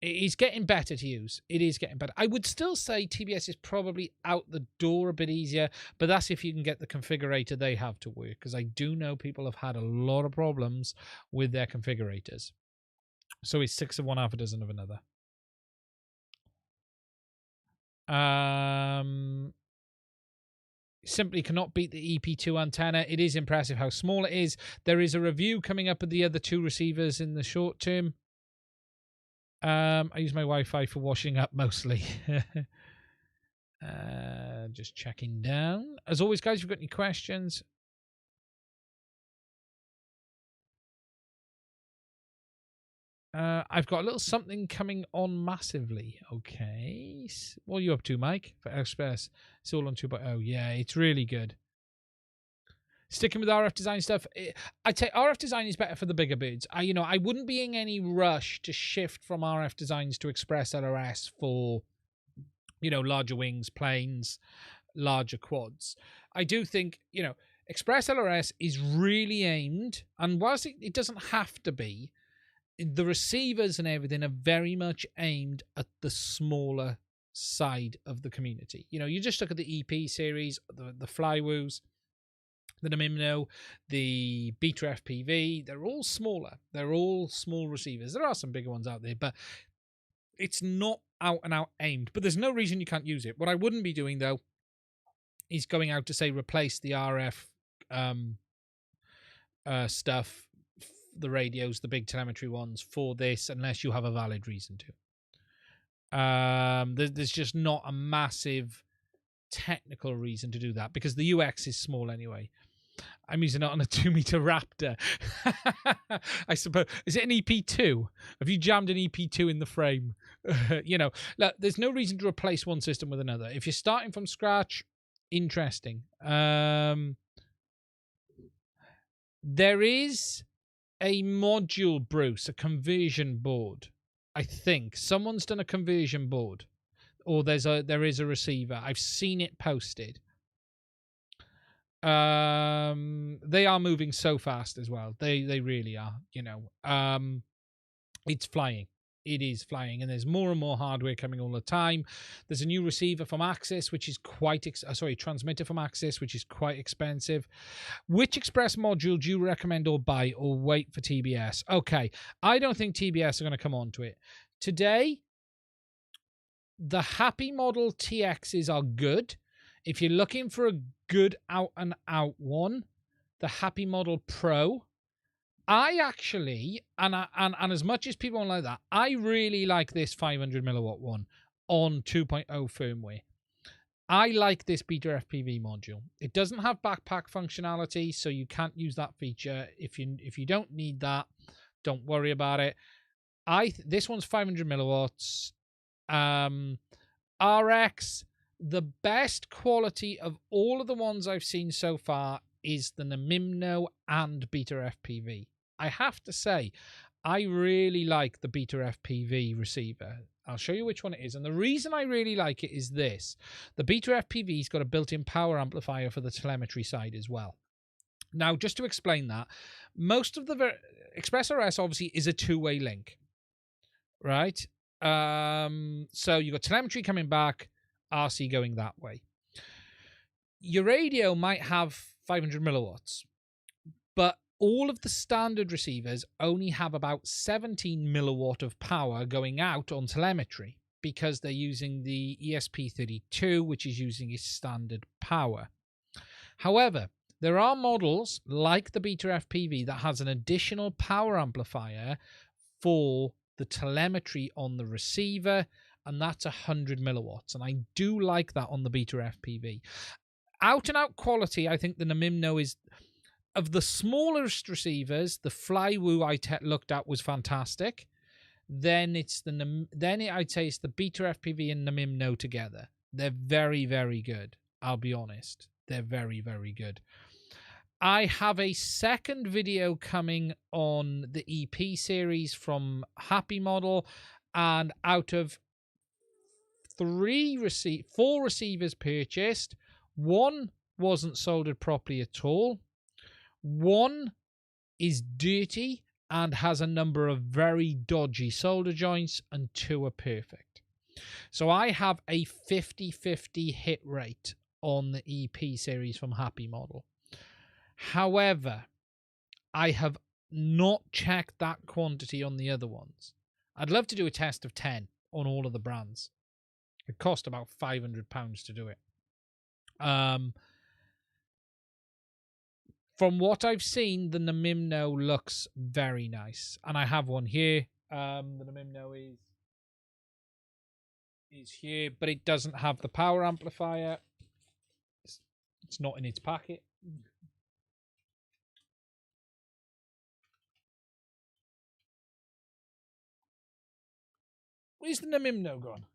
It's getting better to use. It is getting better. I would still say TBS is probably out the door a bit easier, but that's if you can get the configurator they have to work, because I do know people have had a lot of problems with their configurators. So it's 6 of one, half a dozen of another. Simply cannot beat the EP2 antenna. It is impressive how small it is. There is a review coming up of the other two receivers in the short term. I use my Wi-Fi for washing up mostly. Just checking down. As always, guys, if you've got any questions, I've got a little something coming on massively. Okay. What are you up to, Mike? For Express. It's all on 2.0. Yeah, it's really good. Sticking with RF design stuff, I'd say RF design is better for the bigger birds. I wouldn't be in any rush to shift from RF designs to ExpressLRS for, larger wings, planes, larger quads. I do think, ExpressLRS is really aimed, and whilst it doesn't have to be, the receivers and everything are very much aimed at the smaller side of the community. You just look at the EP series, the Flywoos, the Namimno, the Beta FPV, they're all smaller. They're all small receivers. There are some bigger ones out there, but it's not out and out aimed. But there's no reason you can't use it. What I wouldn't be doing, though, is going out to, say, replace the RF stuff, the radios, the big telemetry ones for this, unless you have a valid reason to. There's just not a massive technical reason to do that, because the UX is small anyway. I'm using it on a 2-meter Raptor. I suppose. Is it an EP2? Have you jammed an EP2 in the frame? Look, there's no reason to replace one system with another. If you're starting from scratch, interesting. There is a module, Bruce, a conversion board. I think someone's done a conversion board, or there is a receiver. I've seen it posted. They are moving so fast as well. They really are, you know. It's flying. It is flying, and there's more and more hardware coming all the time. There's a new receiver from Axis, which is quite transmitter from Axis, which is quite expensive. Which Express module do you recommend or buy, or wait for TBS? Okay, I don't think TBS are going to come onto it today. The Happy Model TXs are good. If you're looking for a good out and out one, the Happy Model Pro. I actually, and as much as people don't like that, I really like this 500 milliwatt one on 2.0 firmware. I like this Beta FPV module. It doesn't have backpack functionality, so you can't use that feature. If you don't need that, don't worry about it. This one's 500 milliwatts. RX, the best quality of all of the ones I've seen so far is the Namimno and Beta FPV. I have to say, I really like the Beta FPV receiver. I'll show you which one it is. And the reason I really like it is this. The Beta FPV's got a built-in power amplifier for the telemetry side as well. Now, just to explain that, most of the ExpressLRS obviously is a two-way link, right? So you've got telemetry coming back, RC going that way. Your radio might have 500 milliwatts, but all of the standard receivers only have about 17 milliwatt of power going out on telemetry because they're using the ESP32, which is using its standard power. However, there are models like the Beta FPV that has an additional power amplifier for the telemetry on the receiver, and that's 100 milliwatts. And I do like that on the Beta FPV. Out and out quality, I think the Namimno is, of the smallest receivers, the Flywoo I looked at was fantastic. Then I'd say it's the Beta FPV and Namimno together. They're very, very good. I'll be honest. They're very, very good. I have a second video coming on the EP series from Happy Model, and out of 4 receivers purchased, 1 wasn't soldered properly at all. 1 is dirty and has a number of very dodgy solder joints, and 2 are perfect. So I have a 50-50 hit rate on the EP series from Happy Model. However, I have not checked that quantity on the other ones. I'd love to do a test of 10 on all of the brands. It cost about £500 to do it. From what I've seen, the Namimno looks very nice. And I have one here. The Namimno is here, but it doesn't have the power amplifier. It's not in its packet. Where's the Namimno gone?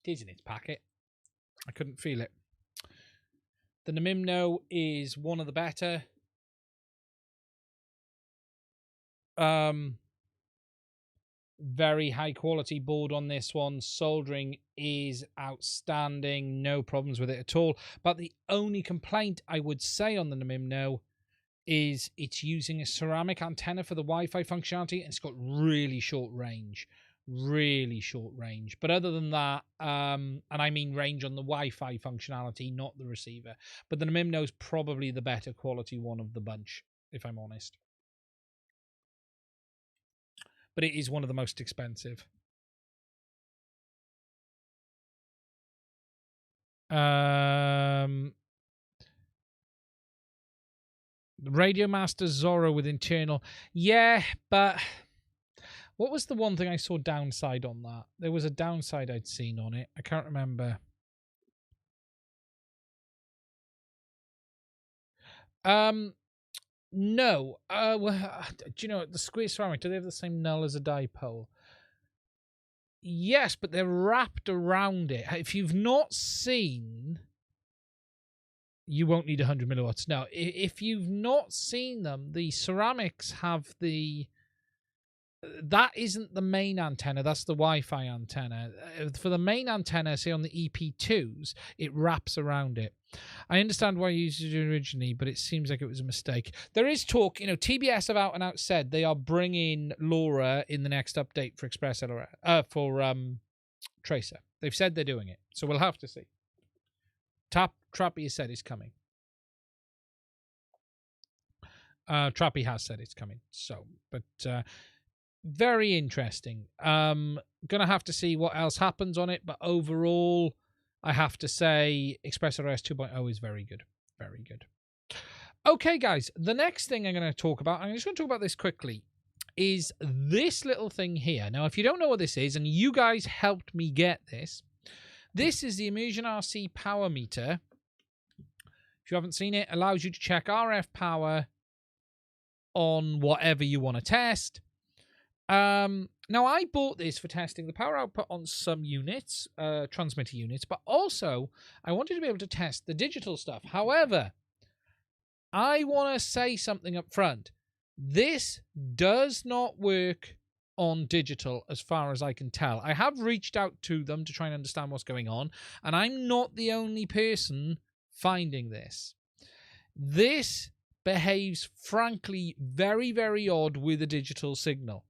It is in its packet. I couldn't feel it. The Namimno is one of the better. Very high quality board on this one. Soldering is outstanding. No problems with it at all. But the only complaint I would say on the Namimno is it's using a ceramic antenna for the Wi-Fi functionality, and it's got really short range. Really short range. But other than that, and I mean range on the Wi-Fi functionality, not the receiver. But the Namimno is probably the better quality one of the bunch, if I'm honest. But it is one of the most expensive. Radio Master Zorro with internal. Yeah, but what was the one thing I saw downside on that? There was a downside I'd seen on it. I can't remember. No. Well, do you know the square ceramic? Do they have the same null as a dipole? Yes, but they're wrapped around it. If you've not seen, you won't need 100 milliwatts. Now, if you've not seen them, the ceramics have the that isn't the main antenna, that's the Wi-Fi antenna. For the main antenna, say on the EP2s, it wraps around it. I understand why you used it originally, but it seems like it was a mistake. There is talk, TBS have out and out said they are bringing LoRa in the next update for ExpressLRS, for Tracer. They've said they're doing it, so we'll have to see. Trappy has said it's coming. Trappy has said it's coming, so, but very interesting. Gonna have to see what else happens on it, but overall, I have to say ExpressLRS 2.0 is very good. Very good. Okay, guys, the next thing I'm going to talk about, I'm just going to talk about this quickly, is this little thing here. Now, if you don't know what this is, and you guys helped me get this, this is the Immersion RC power meter. If you haven't seen it, it allows you to check RF power on whatever you want to test. Now, I bought this for testing the power output on some units, transmitter units, but also I wanted to be able to test the digital stuff. However, I want to say something up front. This does not work on digital as far as I can tell. I have reached out to them to try and understand what's going on, and I'm not the only person finding this. This behaves, frankly, very, very odd with a digital signal.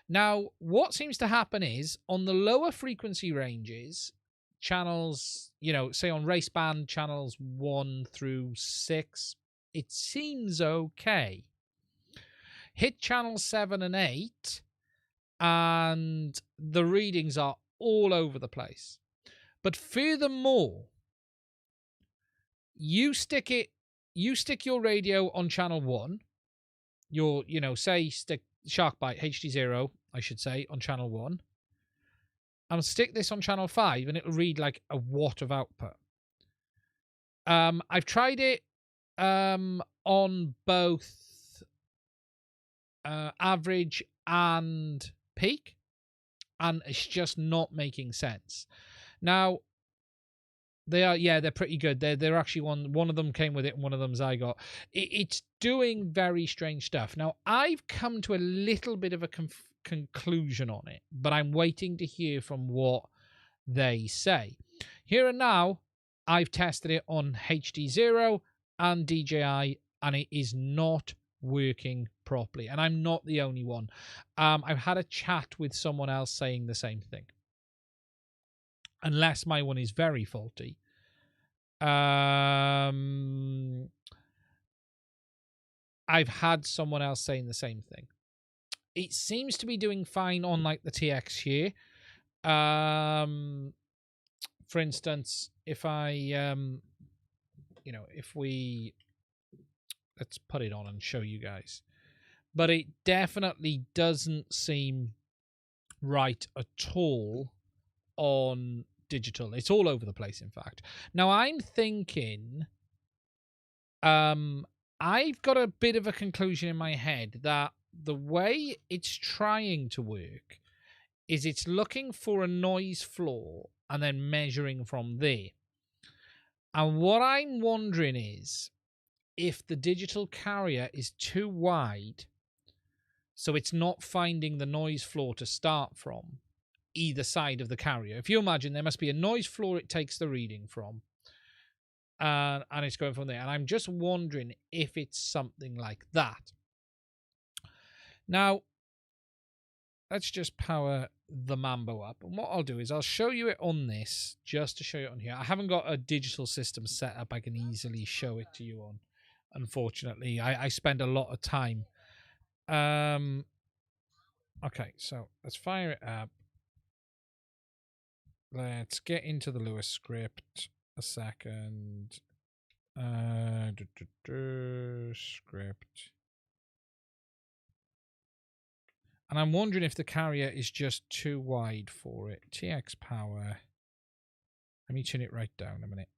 Now, what seems to happen is, on the lower frequency ranges, channels, say on race band channels 1 through 6, it seems okay. Hit channels 7 and 8, and the readings are all over the place. But furthermore, you stick your radio on channel 1, say stick Sharkbite HD0, I should say, on channel 1, and stick this on channel 5, and it'll read like a watt of output. I've tried it on both average and peak, and it's just not making sense. Now, they're pretty good. They're actually one of them came with it, and one of them's I got. It's doing very strange stuff. Now, I've come to a little bit of a conclusion on it, but I'm waiting to hear from what they say. Here and now, I've tested it on HD0 and DJI, and it is not working properly. And I'm not the only one. I've had a chat with someone else saying the same thing. Unless my one is very faulty. I've had someone else saying the same thing. It seems to be doing fine on like the TX here. For instance, if I let's put it on and show you guys. But it definitely doesn't seem right at all on digital. It's all over the place, in fact. Now, I'm thinking I've got a bit of a conclusion in my head that the way it's trying to work is it's looking for a noise floor and then measuring from there. And what I'm wondering is if the digital carrier is too wide, so it's not finding the noise floor to start from either side of the carrier. If you imagine, there must be a noise floor it takes the reading from, and it's going from there. And I'm just wondering if it's something like that. Now, let's just power the Mambo up. And what I'll do is I'll show you it on this, just to show you it on here. I haven't got a digital system set up I can easily show it to you on, unfortunately. I spend a lot of time. Okay, so let's fire it up. Let's get into the Lewis script a second. Script. And I'm wondering if the carrier is just too wide for it. TX power. Let me turn it right down a minute.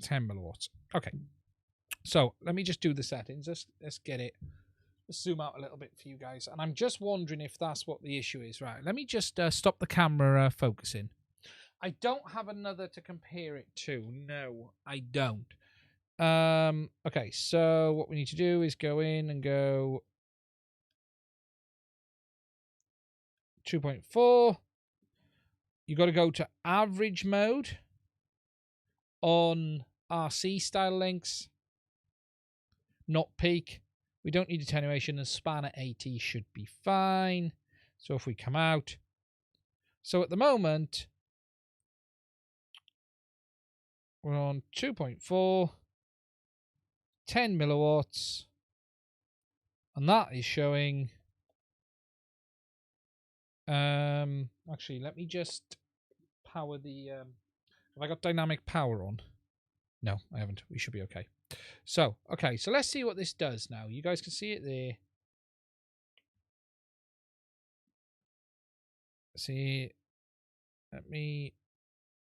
10 milliwatts. Okay. So let me just do the settings. Let's get it. Let's zoom out a little bit for you guys. And I'm just wondering if that's what the issue is. Right. Let me just stop the camera focusing. I don't have another to compare it to. No, I don't. Okay, so what we need to do is go in and go 2.4. You got to go to average mode on RC style links, not peak. We don't need attenuation. The span at 80 should be fine. So if we come out, so at the moment we're on 2.4, 10 milliwatts, and that is showing. Actually, let me just power the. Have I got dynamic power on? No, I haven't. We should be okay. So, okay, so let's see what this does now. You guys can see it there. See, let me.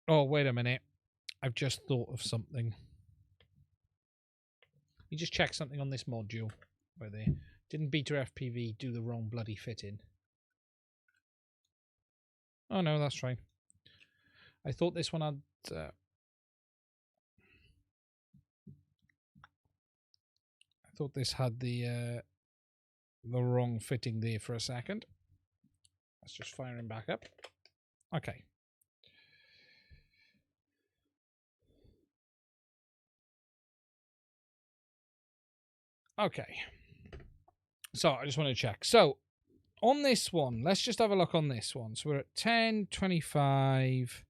Oh, wait a minute. I've just thought of something. You just check something on this module. Where they didn't Beta FPV do the wrong bloody fitting. Oh no, that's fine. I thought this one had. I thought this had the wrong fitting there for a second. Let's just fire him back up. Okay. Okay. So I just want to check. So on this one, let's just have a look on this one. So we're at 1025,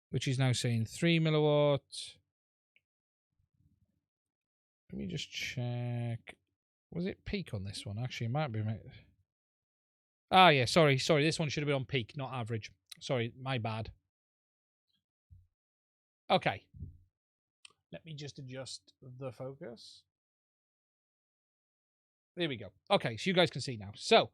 which is now saying 3 milliwatt. Let me just check. Was it peak on this one? Actually, it might be. Ah, yeah, sorry. This one should have been on peak, not average. Sorry, my bad. Okay. Let me just adjust the focus. There we go. Okay, so you guys can see now. So,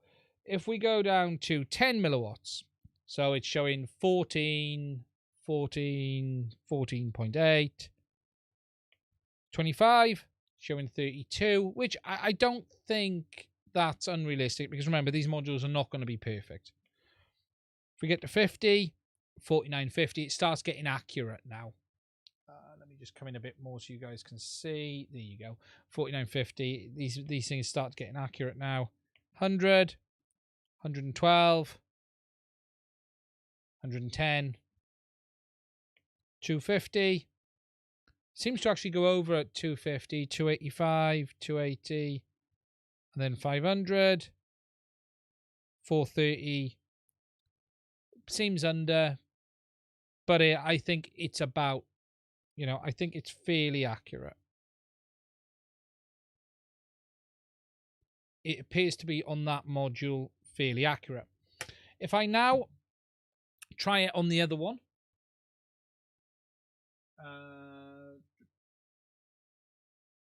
if we go down to 10 milliwatts, so it's showing 14, 14.8, 25, showing 32, which I don't think that's unrealistic, because remember, these modules are not going to be perfect. If we get to 50, 49.50, it starts getting accurate now. Let me just come in a bit more so you guys can see. There you go. 49.50. These things start getting accurate now. 100, 112, 110, 250. Seems to actually go over at 250, 285, 280, and then 500, 430. Seems under, but I think it's about, I think it's fairly accurate. It appears to be on that module fairly accurate. If I now try it on the other one,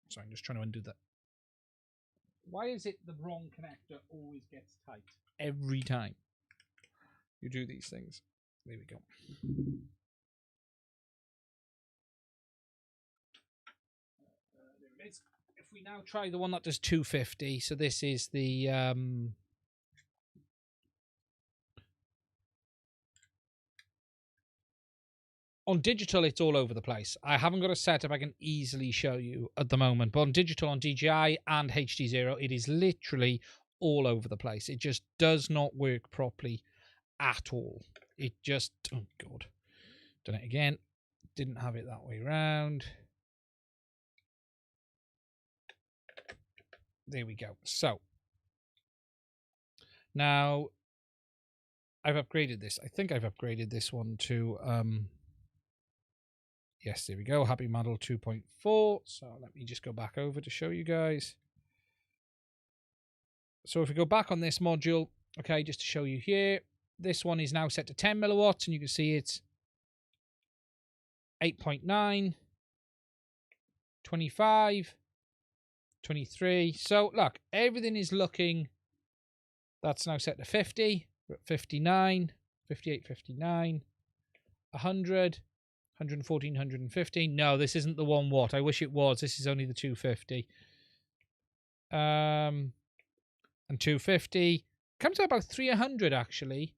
sorry, I'm just trying to undo that. Why is it the wrong connector always gets tight every time you do these things? There we go. There it is. If we now try the one that does 250, so this is the on digital, it's all over the place. I haven't got a setup I can easily show you at the moment, but on digital, on DJI and HD0, it is literally all over the place. It just does not work properly at all. It just, oh God, done it again. Didn't have it that way around. There we go. So now I've upgraded this. I think I've upgraded this one to yes, there we go. Happy Model 2.4. So let me just go back over to show you guys. So if we go back on this module, okay, just to show you here, this one is now set to 10 milliwatts, and you can see it's 8.9, 25, 23. So look, everything is looking, that's now set to 50. We're at 59, 58, 59, 100. 114, 115. No, this isn't the 1 watt. I wish it was. This is only the 250. And 250 comes out about 300 actually.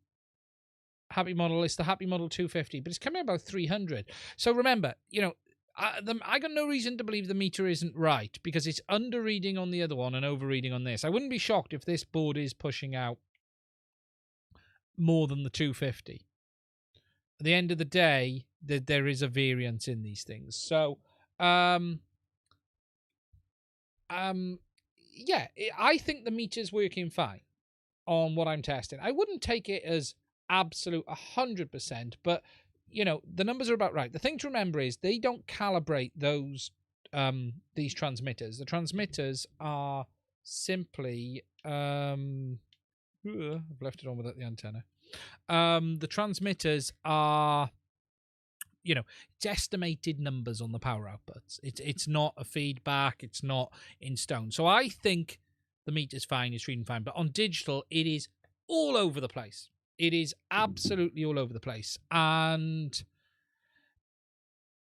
Happy Model is the Happy Model 250, but it's coming about 300. So remember, I got no reason to believe the meter isn't right, because it's under reading on the other one and over reading on this. I wouldn't be shocked if this board is pushing out more than the 250. At the end of the day, there is a variance in these things. So, yeah, I think the meter's working fine on what I'm testing. I wouldn't take it as absolute 100%, but you know, the numbers are about right. The thing to remember is they don't calibrate those these transmitters. The transmitters are simply I've left it on without the antenna. The transmitters are, you know, it's estimated numbers on the power outputs. It's not a feedback. It's not in stone. So I think the meter's fine. It's reading fine. But on digital, it is all over the place. It is absolutely all over the place. And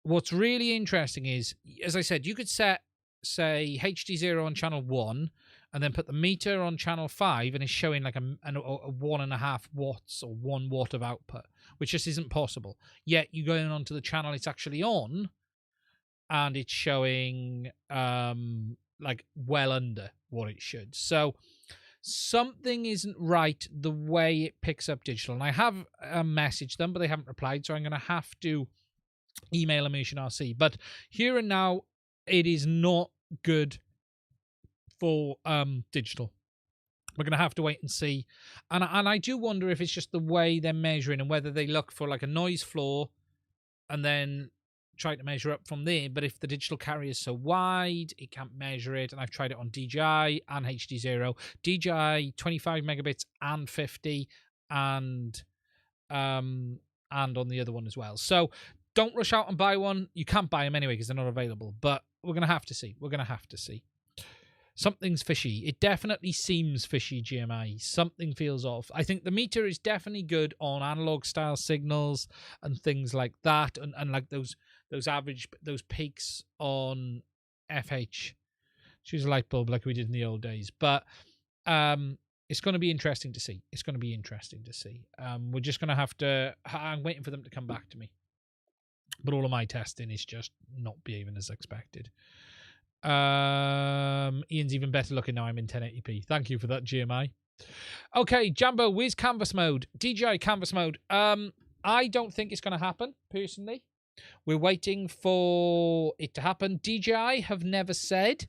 what's really interesting is, as I said, you could set, say, HD0 on channel 1 and then put the meter on channel 5 and it's showing like a 1.5 watts or 1 watt of output, which just isn't possible. Yet you go in onto the channel it's actually on and it's showing like well under what it should. So something isn't right the way it picks up digital. And I have messaged them, but they haven't replied. So I'm going to have to email Immersion RC. But here and now, it is not good for digital. We're going to have to wait and see. And I do wonder if it's just the way they're measuring and whether they look for like a noise floor and then try to measure up from there. But if the digital carrier is so wide, it can't measure it. And I've tried it on DJI and HD0. DJI 25 megabits and 50 and on the other one as well. So don't rush out and buy one. You can't buy them anyway because they're not available. But we're going to have to see. We're going to have to see. Something's fishy. It definitely seems fishy, GMI. Something feels off. I think the meter is definitely good on analog style signals and things like that. And like those peaks on FH. Choose a light bulb like we did in the old days. But it's going to be interesting to see. It's going to be interesting to see. We're just going to have to... I'm waiting for them to come back to me. But all of my testing is just not behaving as expected. Ian's even better looking now. I'm in 1080p. Thank you for that, GMI. Okay, Jambo, where's canvas mode? DJI canvas mode. I don't think it's going to happen, personally. We're waiting for it to happen. DJI have never said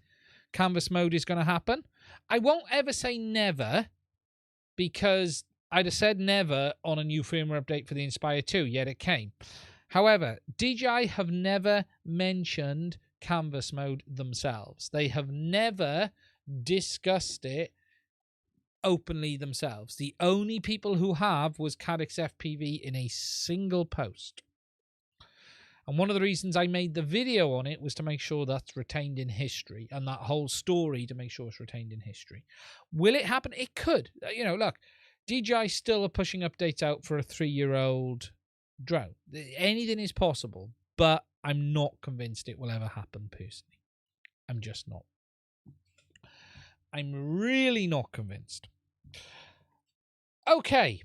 canvas mode is going to happen. I won't ever say never, because I'd have said never on a new firmware update for the Inspire 2, yet it came. However, DJI have never mentioned canvas mode themselves. They have never discussed it openly themselves. The only people who have was Caddx FPV in a single post. And one of the reasons I made the video on it was to make sure that's retained in history, and that whole story to make sure it's retained in history. Will it happen? It could. You know, look, DJI still are pushing updates out for a 3-year-old drone. Anything is possible, but I'm not convinced it will ever happen personally. I'm just not. I'm really not convinced. Okay.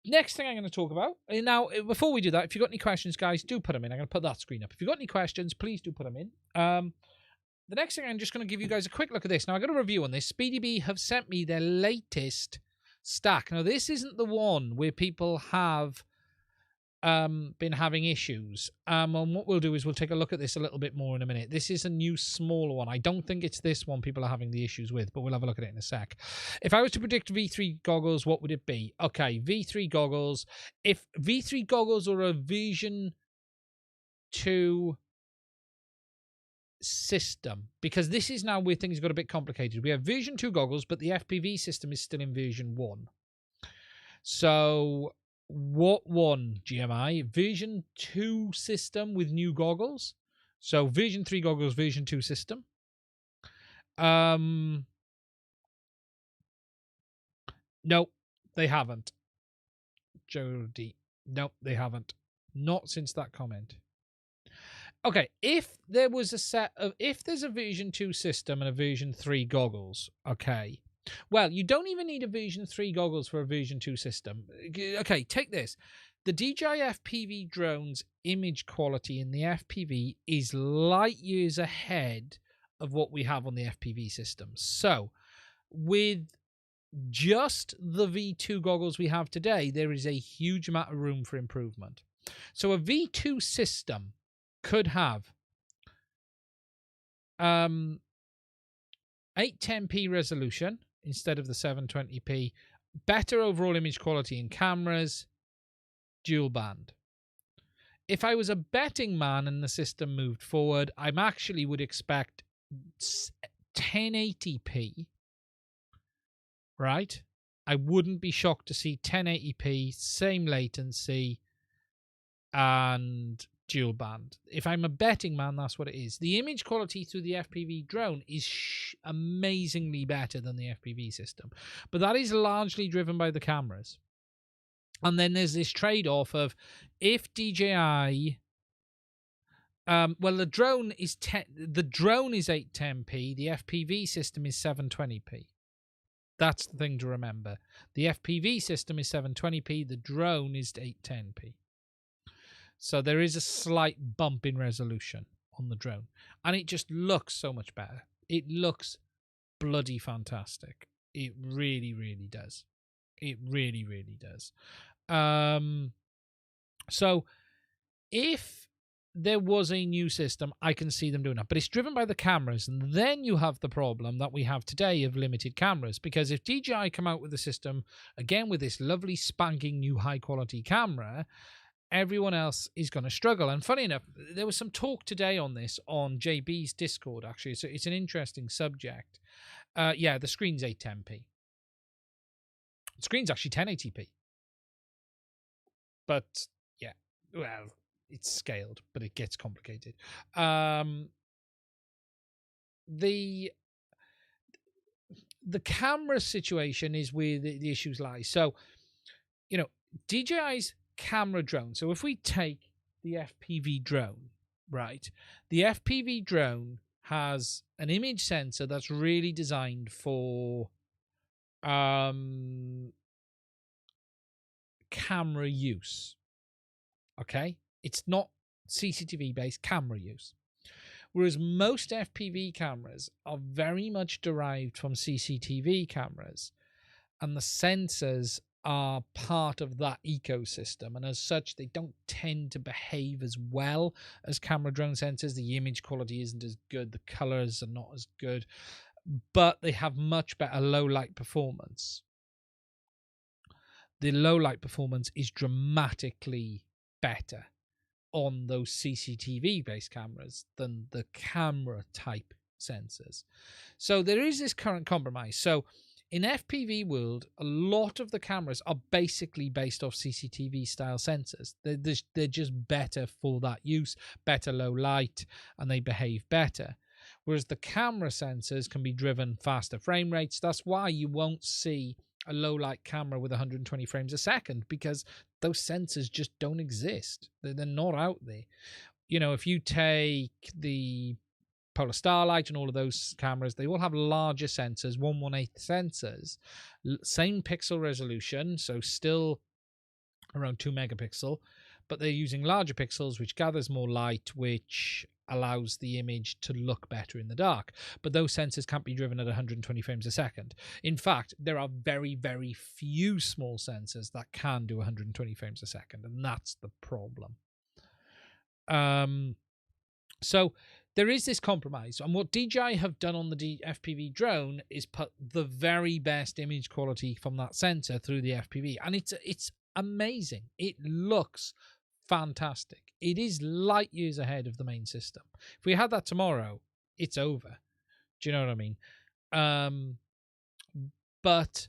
Next thing I'm going to talk about. Now, before we do that, if you've got any questions, guys, do put them in. I'm going to put that screen up. If you've got any questions, please do put them in. The next thing, I'm just going to give you guys a quick look at this. Now, I got a review on this. SpeedyBee have sent me their latest stack. Now, this isn't the one where people have been having issues. And what we'll do is we'll take a look at this a little bit more in a minute. This is a new smaller one. I don't think it's this one people are having the issues with, but we'll have a look at it in a sec. If I was to predict V3 goggles, what would it be? Okay, V3 goggles. If V3 goggles are a version 2 system, because this is now where things got a bit complicated. We have version 2 goggles, but the FPV system is still in version 1. So what one, GMI? Version 2 system with new goggles. So version 3 goggles, version 2 system. No, they haven't. Jody. No, they haven't. Not since that comment. Okay, if there was a set of... If there's a version 2 system and a version 3 goggles, okay... Well, you don't even need a version 3 goggles for a version 2 system. Okay, take this. The DJI FPV drone's image quality in the FPV is light years ahead of what we have on the FPV system. So, with just the V2 goggles we have today, there is a huge amount of room for improvement. So a V2 system could have 810p resolution instead of the 720p, better overall image quality in cameras, dual band. If I was a betting man and the system moved forward, I actually would expect 1080p, right? I wouldn't be shocked to see 1080p, same latency, and dual band. If I'm a betting man, that's what it is. The image quality through the FPV drone is amazingly better than the FPV system, but that is largely driven by the cameras. And then there's this trade-off of if DJI, well, the drone is 810p, the FPV system is 720p. That's the thing to remember. The FPV system is 720p, the drone is 810p. So there is a slight bump in resolution on the drone, and it just looks so much better. It looks bloody fantastic. It really, really does. It really, really does. So if there was a new system, I can see them doing that, but it's driven by the cameras, and then you have the problem that we have today of limited cameras, because if DJI come out with a system again with this lovely spanking new high quality camera, everyone else is going to struggle. And funny enough, there was some talk today on this on JB's Discord, actually, so it's an interesting subject. Yeah, the screen's 810p. The screen's actually 1080p. But yeah, well, it's scaled, but it gets complicated. The camera situation is where the issues lie. So, you know, DJI's camera drone. So if we take the FPV drone, right, the FPV drone has an image sensor that's really designed for camera use. Okay, it's not CCTV based camera use, whereas most FPV cameras are very much derived from CCTV cameras, and the sensors are part of that ecosystem, and as such they don't tend to behave as well as camera drone sensors. The image quality isn't as good, the colors are not as good, but they have much better low light performance. The low light performance is dramatically better on those CCTV based cameras than the camera type sensors. So there is this current compromise. So in FPV world, a lot of the cameras are basically based off CCTV style sensors. They're just better for that use, better low light, and they behave better. Whereas the camera sensors can be driven faster frame rates. That's why you won't see a low light camera with 120 frames a second, because those sensors just don't exist. They're not out there. You know, if you take the Polar Starlight and all of those cameras, they all have larger sensors, 1/1/8 sensors, same pixel resolution, so still around 2 megapixel, but they're using larger pixels, which gathers more light, which allows the image to look better in the dark. But those sensors can't be driven at 120 frames a second. In fact, there are very, very few small sensors that can do 120 frames a second, and that's the problem. So there is this compromise, and what DJI have done on the FPV drone is put the very best image quality from that sensor through the FPV, and it's amazing. It looks fantastic. It is light years ahead of the main system. If we had that tomorrow, it's over. Do you know what I mean? But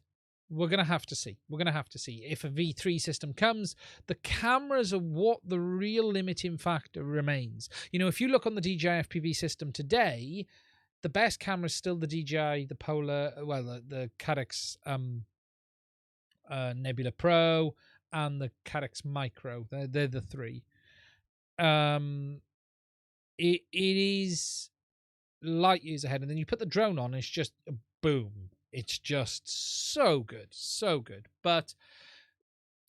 we're going to have to see. We're going to have to see. If a V3 system comes, the cameras are what the real limiting factor remains. You know, if you look on the DJI FPV system today, the best camera is still the DJI, the Polar, well, the Cadex Nebula Pro and the Cadex Micro. They're the three. It is light years ahead, and then you put the drone on, it's just boom. It's just so good, so good. But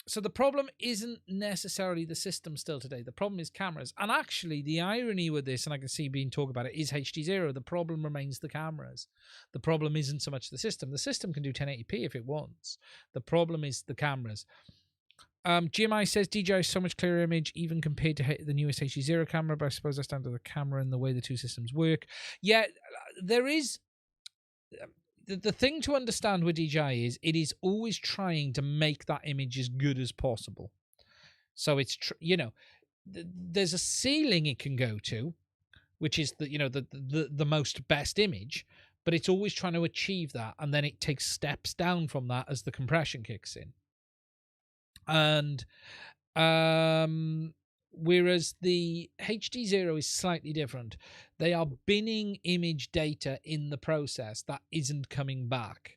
So the problem isn't necessarily the system still today. The problem is cameras. And actually, the irony with this, and I can see being talked about it, is HD0. The problem remains the cameras. The problem isn't so much the system. The system can do 1080p if it wants. The problem is the cameras. GMI says DJI is so much clearer image even compared to the newest HD0 camera, but I suppose that's down to the camera and the way the two systems work. Yeah, there is... The thing to understand with DJI is it is always trying to make that image as good as possible. So it's, there's a ceiling it can go to, which is the most best image, but it's always trying to achieve that, and then it takes steps down from that as the compression kicks in. And whereas the HD0 is slightly different. They are binning image data in the process that isn't coming back.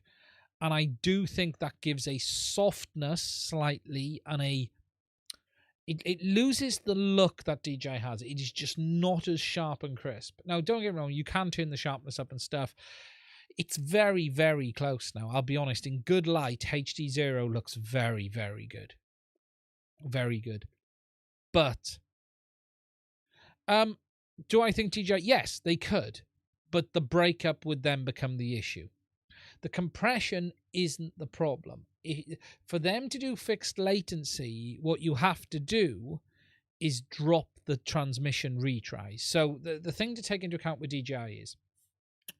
And I do think that gives a softness slightly, and it loses the look that DJI has. It is just not as sharp and crisp. Now, don't get me wrong, you can turn the sharpness up and stuff. It's very, very close now. I'll be honest, in good light, HD0 looks very, very good. Very good. But do I think DJI? Yes, they could, but the breakup would then become the issue. The compression isn't the problem. For them to do fixed latency, what you have to do is drop the transmission retries. So the thing to take into account with DJI is,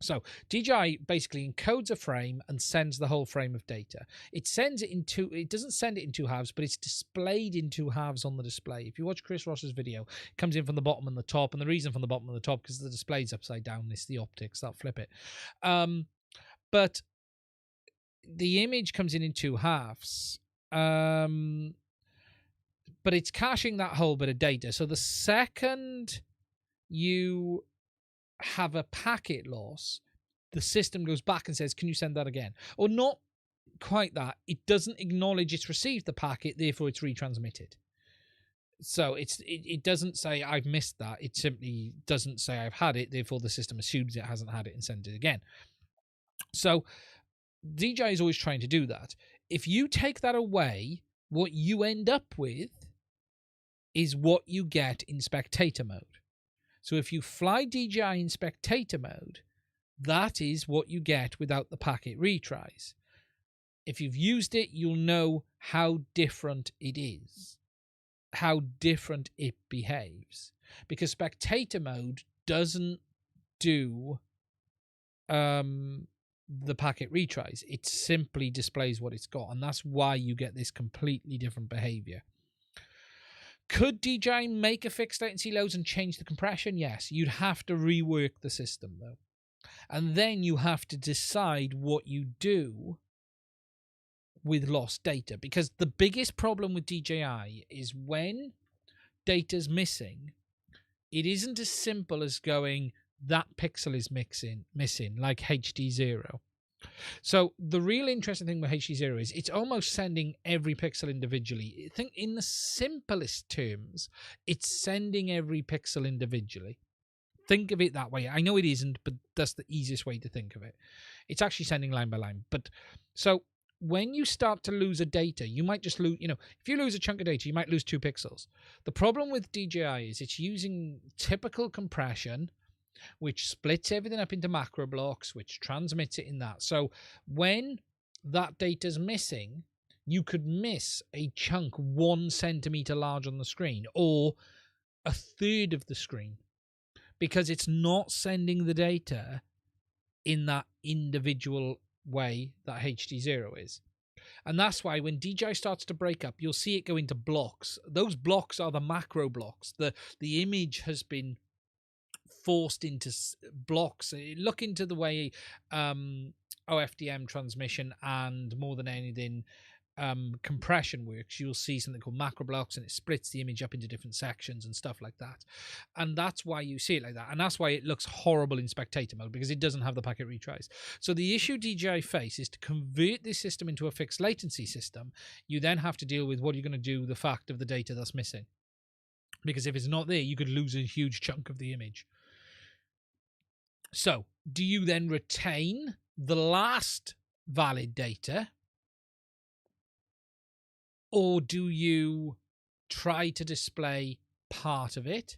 so DJI basically encodes a frame and sends the whole frame of data. It sends it in two. It doesn't send it in two halves, but it's displayed in two halves on the display. If you watch Chris Ross's video, it comes in from the bottom and the top, and the reason from the bottom and the top because the display's upside down. It's the optics that flip it. But the image comes in two halves. But it's caching that whole bit of data. So the second you have a packet loss, the system goes back and says, can you send that again? Or not quite that. It doesn't acknowledge it's received the packet, therefore it's retransmitted. So it doesn't say I've missed that. It simply doesn't say I've had it, therefore the system assumes it hasn't had it and sends it again. So DJI is always trying to do that. If you take that away, what you end up with is what you get in spectator mode. So if you fly DJI in spectator mode, that is what you get without the packet retries. If you've used it, you'll know how different it is, how different it behaves. Because spectator mode doesn't do the packet retries. It simply displays what it's got, and that's why you get this completely different behavior. Could DJI make a fixed latency loads and change the compression? Yes. You'd have to rework the system, though. And then you have to decide what you do with lost data. Because the biggest problem with DJI is when data's missing, it isn't as simple as going, that pixel is missing, like HD0. So the real interesting thing with HD0 is it's almost sending every pixel individually. I think in the simplest terms, it's sending every pixel individually. Think of it that way. I know it isn't, but that's the easiest way to think of it. It's actually sending line by line. But so when you start to lose a data, you might just lose, if you lose a chunk of data, you might lose 2 pixels. The problem with DJI is it's using typical compression, which splits everything up into macro blocks, which transmits it in that. So when that data's missing, you could miss a chunk 1 centimeter large on the screen or a third of the screen because it's not sending the data in that individual way that HD0 is. And that's why when DJI starts to break up, you'll see it go into blocks. Those blocks are the macro blocks. The image has been forced into blocks. Look into the way OFDM transmission and more than anything compression works. You'll see something called macro blocks, and it splits the image up into different sections and stuff like that. And that's why you see it like that. And that's why it looks horrible in spectator mode, because it doesn't have the packet retries. So the issue DJI face is to convert this system into a fixed latency system. You then have to deal with what you're going to do with the fact of the data that's missing. Because if it's not there, you could lose a huge chunk of the image. So, do you then retain the last valid data Or do you try to display part of it?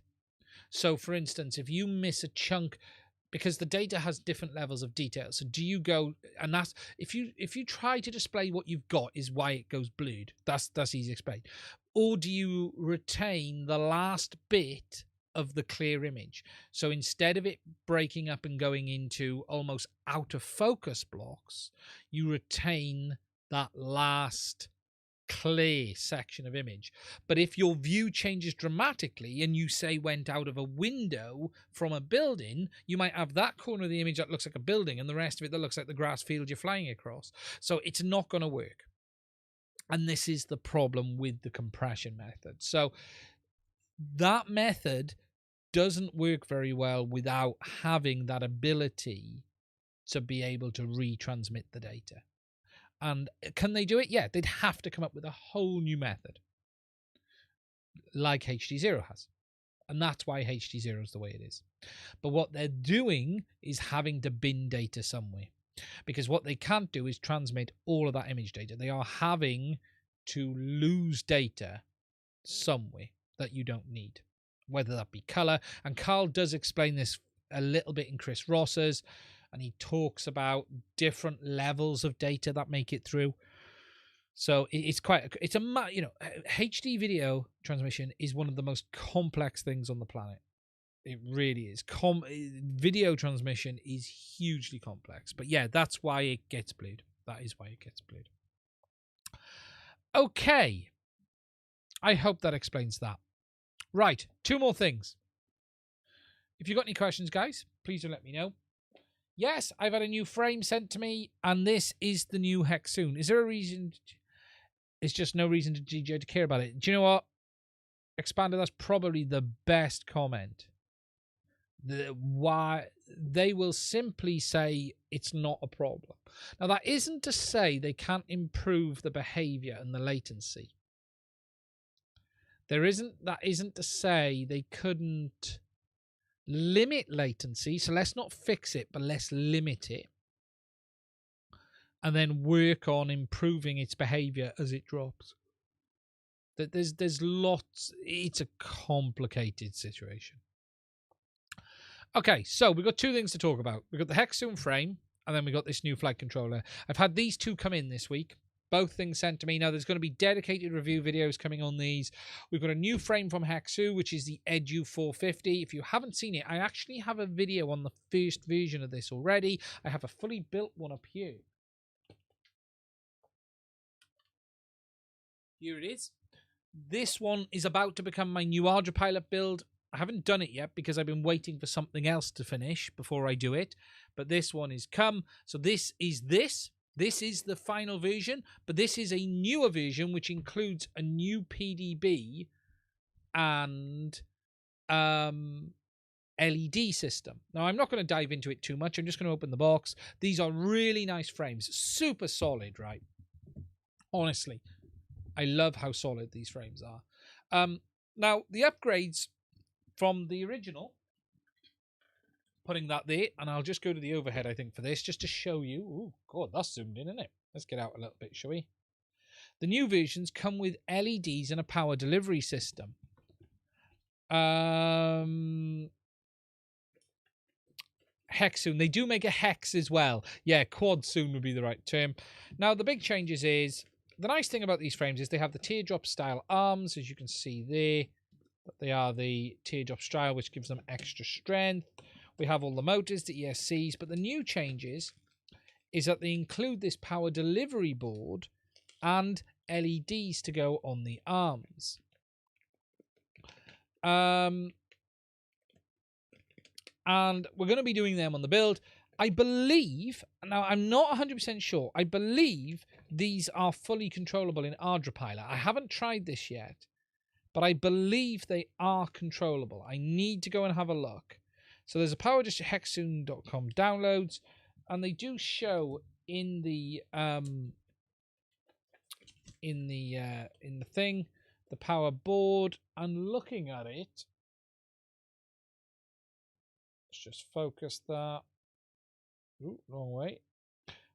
So, for instance, if you miss a chunk, because the data has different levels of detail, so do you go, and that's if you try to display what you've got is why it goes blued. That's easy to explain. Or do you retain the last bit of the clear image? So instead of it breaking up and going into almost out of focus blocks, you retain that last clear section of image. But if your view changes dramatically and you say went out of a window from a building, you might have that corner of the image that looks like a building and the rest of it that looks like the grass field you're flying across. So it's not going to work. And this is the problem with the compression method. So that method doesn't work very well without having that ability to be able to retransmit the data. And can they do it? Yeah, they'd have to come up with a whole new method like HD0 has. And that's why HD0 is the way it is. But what they're doing is having to bin data somewhere. Because what they can't do is transmit all of that image data. They are having to lose data somewhere that you don't need, whether that be color. And Carl does explain this a little bit in Chris Ross's, and he talks about different levels of data that make it through. So it's HD video transmission is one of the most complex things on the planet. It really is. Video transmission is hugely complex. But yeah, that's why it gets blued. That is why it gets blued. Okay. I hope that explains that. Right. 2 more things. If you've got any questions, guys, please do let me know. Yes, I've had a new frame sent to me, and this is the new Hexoon. Is there a reason? It's just no reason to DJI to care about it. Do you know what? Expander, that's probably the best comment. Why they will simply say it's not a problem. Now, that isn't to say they can't improve the behavior and the latency. That isn't to say they couldn't limit latency. So let's not fix it, but let's limit it. And then work on improving its behavior as it drops. There's lots. It's a complicated situation. Okay, so we've got 2 things to talk about. We've got the Hexoon frame, and then we got this new flight controller. I've had these 2 come in this week. Both things sent to me. Now, there's going to be dedicated review videos coming on these. We've got a new frame from Hexoon, which is the Edu 450. If you haven't seen it, I actually have a video on the first version of this already. I have a fully built one up here. Here it is. This one is about to become my new Ardra build. I haven't done it yet because I've been waiting for something else to finish before I do it. But this one is come. So this is this. This is the final version, but this is a newer version which includes a new PDB and LED system. Now, I'm not going to dive into it too much. I'm just going to open the box. These are really nice frames. Super solid, right? Honestly, I love how solid these frames are. Now, the upgrades from the original, putting that there, and I'll just go to the overhead, I think, for this, just to show you. Oh, God, that's zoomed in, isn't it? Let's get out a little bit, shall we? The new versions come with LEDs and a power delivery system. Hexoon. They do make a Hex as well. Yeah, quad soon would be the right term. Now, the big changes is, the nice thing about these frames is they have the teardrop style arms, as you can see there. They are the teardrop style, which gives them extra strength. We have all the motors, the ESCs, but the new changes is that they include this power delivery board and LEDs to go on the arms. And we're going to be doing them on the build. I believe, now I'm not 100% sure, I believe these are fully controllable in Ardra. I haven't tried this yet, but I believe they are controllable. I need to go and have a look. So there's a power district hexoon.com downloads, and they do show in the thing the power board. And looking at it, let's just focus that. Ooh, wrong way.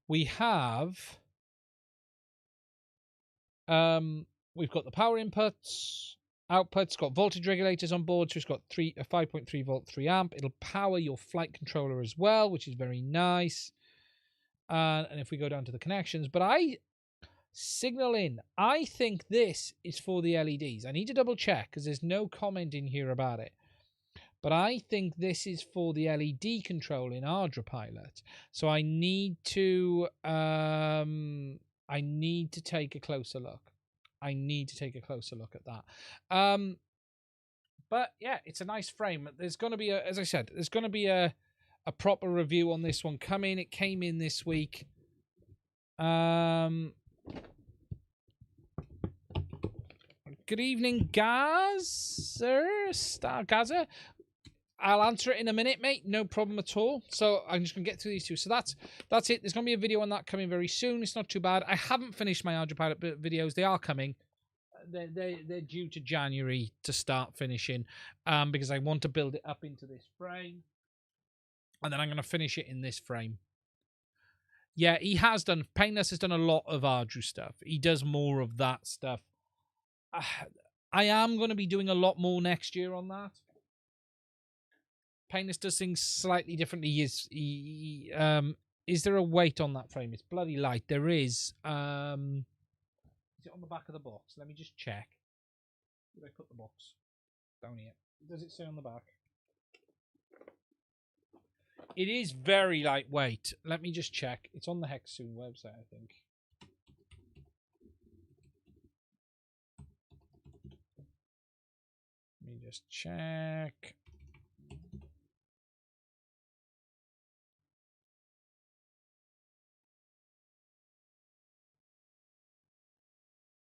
We have we've got the power inputs, outputs, got voltage regulators on board. So it's got 5.3 volt, 3 amp. It'll power your flight controller as well, which is very nice. And if we go down to the connections, but signal in, I think this is for the LEDs. I need to double check because there's no comment in here about it. But I think this is for the LED control in Ardra Pilot. So I need to take a closer look. I need to take a closer look at that. But yeah, it's a nice frame. There's going to be as I said, there's going to be a proper review on this one coming. It came in this week. Good evening, Gaza. I'll answer it in a minute, mate. No problem at all. So I'm just going to get through these two. So that's it. There's going to be a video on that coming very soon. It's not too bad. I haven't finished my Ardra Pilot videos. They are coming. They're due to January to start finishing because I want to build it up into this frame. And then I'm going to finish it in this frame. Yeah, he has done. Painless has done a lot of Ardra stuff. He does more of that stuff. I am going to be doing a lot more next year on that. Painless does things slightly differently. Is there a weight on that frame? It's bloody light. There is. Is it on the back of the box? Let me just check. Where did I put the box? Down here. Does it say on the back? It is very lightweight. Let me just check. It's on the Hexsoon website, I think. Let me just check.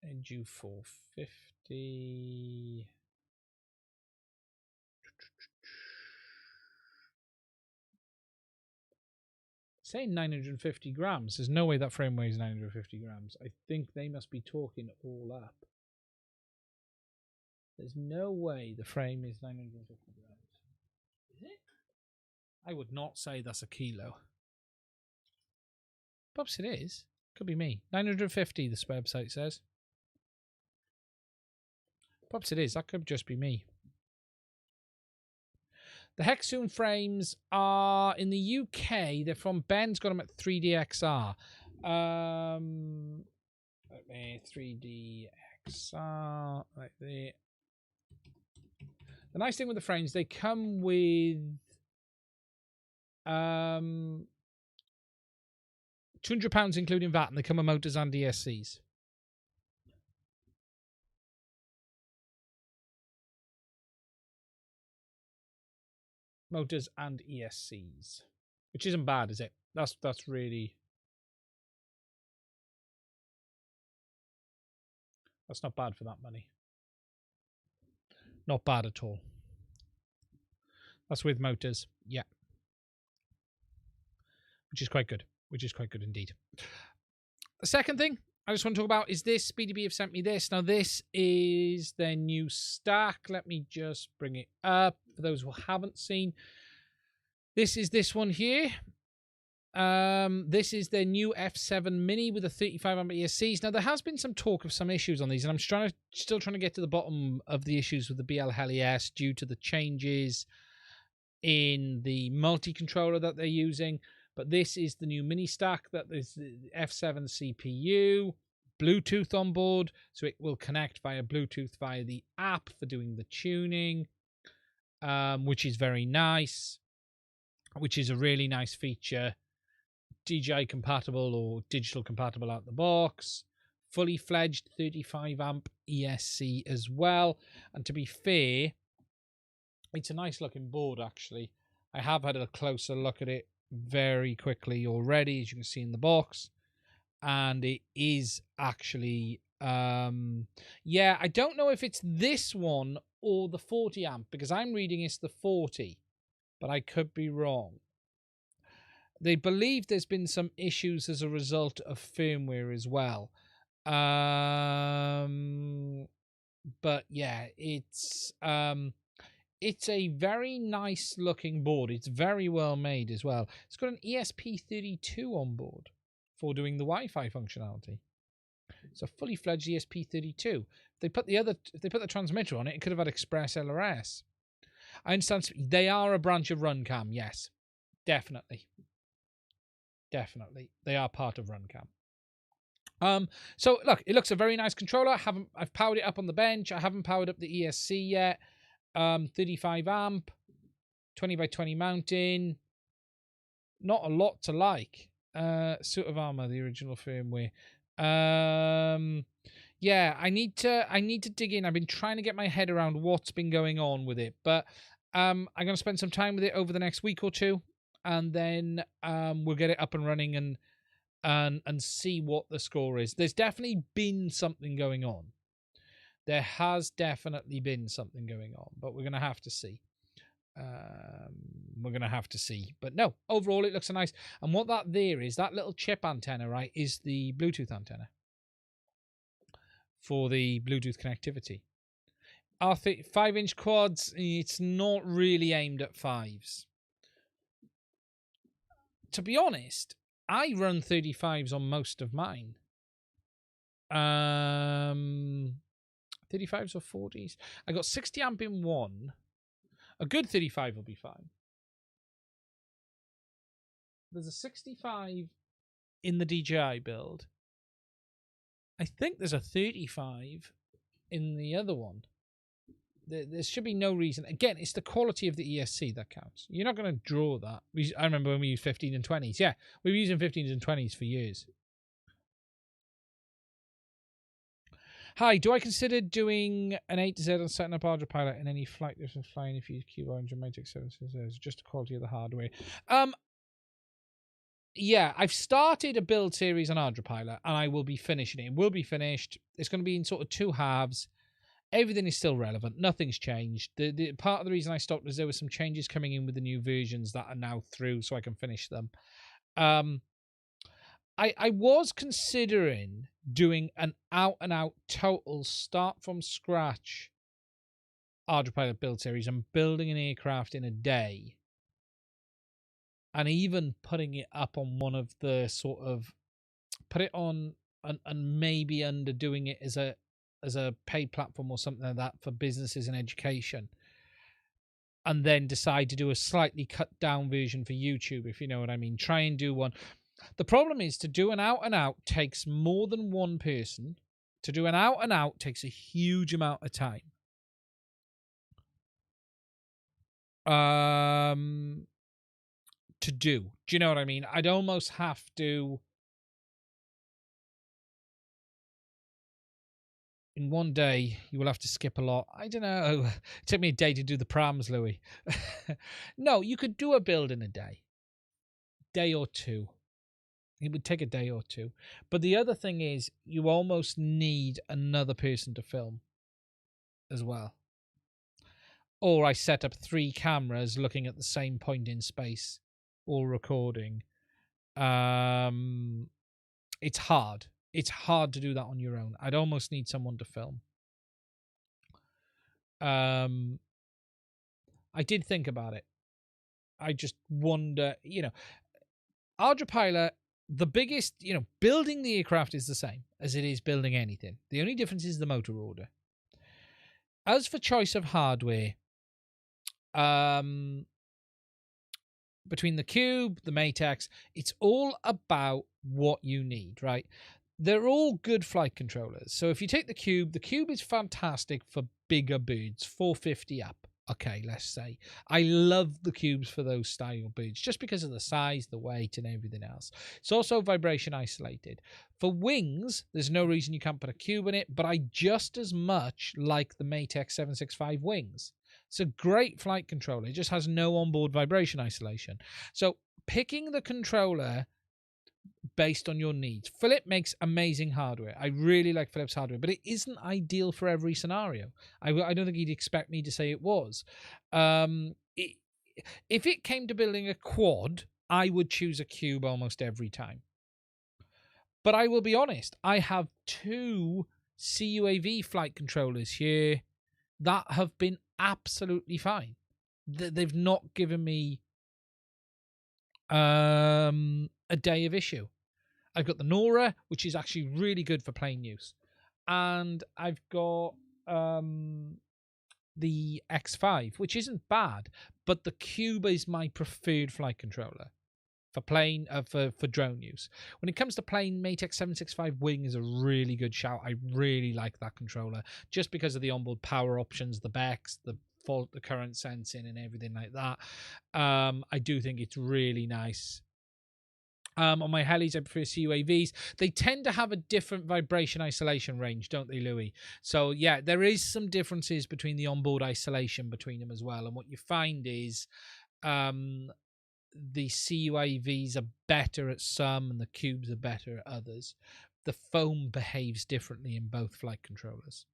Edu 450. Saying 950 grams. There's no way that frame weighs 950 grams. I think they must be talking all up. There's no way the frame is 950 grams. Is it? I would not say that's a kilo. Perhaps it is. Could be me. 950, the website says. Perhaps it is. That could just be me. The Hexsoon frames are in the UK. They're from Ben's got them at 3DXR. 3DXR right there. The nice thing with the frames, they come with £200 including VAT, and they come with motors and ESCs. Motors and ESCs, which isn't bad, is it? That's really, that's not bad for that money. Not bad at all. That's with motors, yeah, which is quite good. Which is quite good indeed. The second thing I just want to talk about is this. SpeedyBee have sent me this. Now, this is their new stack. Let me just bring it up for those who haven't seen. This is this one here. This is their new F7 Mini with a 35 amp ESCs. Now, there has been some talk of some issues on these, and I'm still trying to get to the bottom of the issues with the BL Heli S due to the changes in the multi-controller that they're using. But this is the new mini stack that is the F7 CPU, Bluetooth on board, so it will connect via Bluetooth via the app for doing the tuning, which is very nice, which is a really nice feature. DJI compatible or digital compatible out the box, fully fledged 35 amp ESC as well. And to be fair, it's a nice looking board actually. I have had a closer look at it very quickly already, as you can see in the box, and it is actually yeah, I don't know if it's this one or the 40 amp because I'm reading it's the 40, but I could be wrong. They believe there's been some issues as a result of firmware as well, but yeah, it's a very nice looking board. It's very well made as well. It's got an ESP32 on board for doing the Wi-Fi functionality. It's a fully fledged ESP32. If they put the transmitter on it, it could have had ExpressLRS. I understand they are a branch of Runcam. Yes, definitely. They are part of Runcam. So look, it looks a very nice controller. I've powered it up on the bench. I haven't powered up the ESC yet. 35 amp, 20 by 20 mounting. Not a lot to like. Suit of armor, the original firmware. Yeah, I need to dig in. I've been trying to get my head around what's been going on with it, but I'm gonna spend some time with it over the next week or two, and then we'll get it up and running and see what the score is. There's definitely been something going on. There has definitely been something going on, but we're gonna have to see. But no, overall it looks nice. And what that little chip antenna, right, is the Bluetooth antenna for the Bluetooth connectivity. Our 5-inch quads, it's not really aimed at 5s. To be honest, I run 35s on most of mine. 35s or 40s. I got 60 amp in one. A good 35 will be fine. There's a 65 in the DJI build. I think there's a 35 in the other one. There should be no reason. Again, it's the quality of the ESC that counts. You're not going to draw that. I remember when we used 15 and 20s. Yeah, we were using 15s and 20s for years. Hi, do I consider doing an 8 to Z and setting up Autopilot in any flight distance flying if you use Cube Orange and Mavic 7? It's just the quality of the hardware. Yeah, I've started a build series on Autopilot and I will be finishing it. It will be finished. It's going to be in sort of 2 halves. Everything is still relevant. Nothing's changed. The part of the reason I stopped was there were some changes coming in with the new versions that are now through, so I can finish them. I was considering doing an out-and-out total start from scratch Autopilot build series and building an aircraft in a day, and even putting it up on one of the sort of put it on and maybe underdoing it as a paid platform or something like that for businesses and education, and then decide to do a slightly cut down version for YouTube, if you know what I mean. Try and do one. The problem is, to do an out and out takes more than one person. To do an out and out takes a huge amount of time. To do you know what I mean? I'd almost have to, in one day, you will have to skip a lot. I don't know. It took me a day to do the prams, Louis. No, you could do a build in a day or two. It would take a day or two. But the other thing is, you almost need another person to film as well. Or I set up 3 cameras looking at the same point in space, all recording. It's hard. It's hard to do that on your own. I'd almost need someone to film. I did think about it. I just wonder, Autopilot, the biggest, building the aircraft is the same as it is building anything. The only difference is the motor order. As for choice of hardware, between the Cube, the Mate X, it's all about what you need, right? They're all good flight controllers. So if you take the Cube is fantastic for bigger birds, 450 up. Okay, let's say. I love the Cubes for those style birds, just because of the size, the weight, and everything else. It's also vibration isolated. For wings, there's no reason you can't put a Cube in it, but I just as much like the Mate X 765 wings. It's a great flight controller. It just has no onboard vibration isolation. So picking the controller based on your needs. Philip makes amazing hardware. I really like Philip's hardware, but it isn't ideal for every scenario. I don't think he'd expect me to say it was. If it came to building a quad, I would choose a Cube almost every time. But I will be honest, I have 2 CUAV flight controllers here that have been absolutely fine. They've not given me a day of issue. I've got the Nora, which is actually really good for plane use. And I've got the X5, which isn't bad, but the Cube is my preferred flight controller for plane for drone use. When it comes to plane, Matex 765 Wing is a really good shout. I really like that controller just because of the onboard power options, the BEX, the fault, the current sensing, and everything like that. I do think it's really nice. On my helis, I prefer CUAVs. They tend to have a different vibration isolation range, don't they, Louis? So, yeah, there is some differences between the onboard isolation between them as well. And what you find is the CUAVs are better at some and the cubes are better at others. The foam behaves differently in both flight controllers.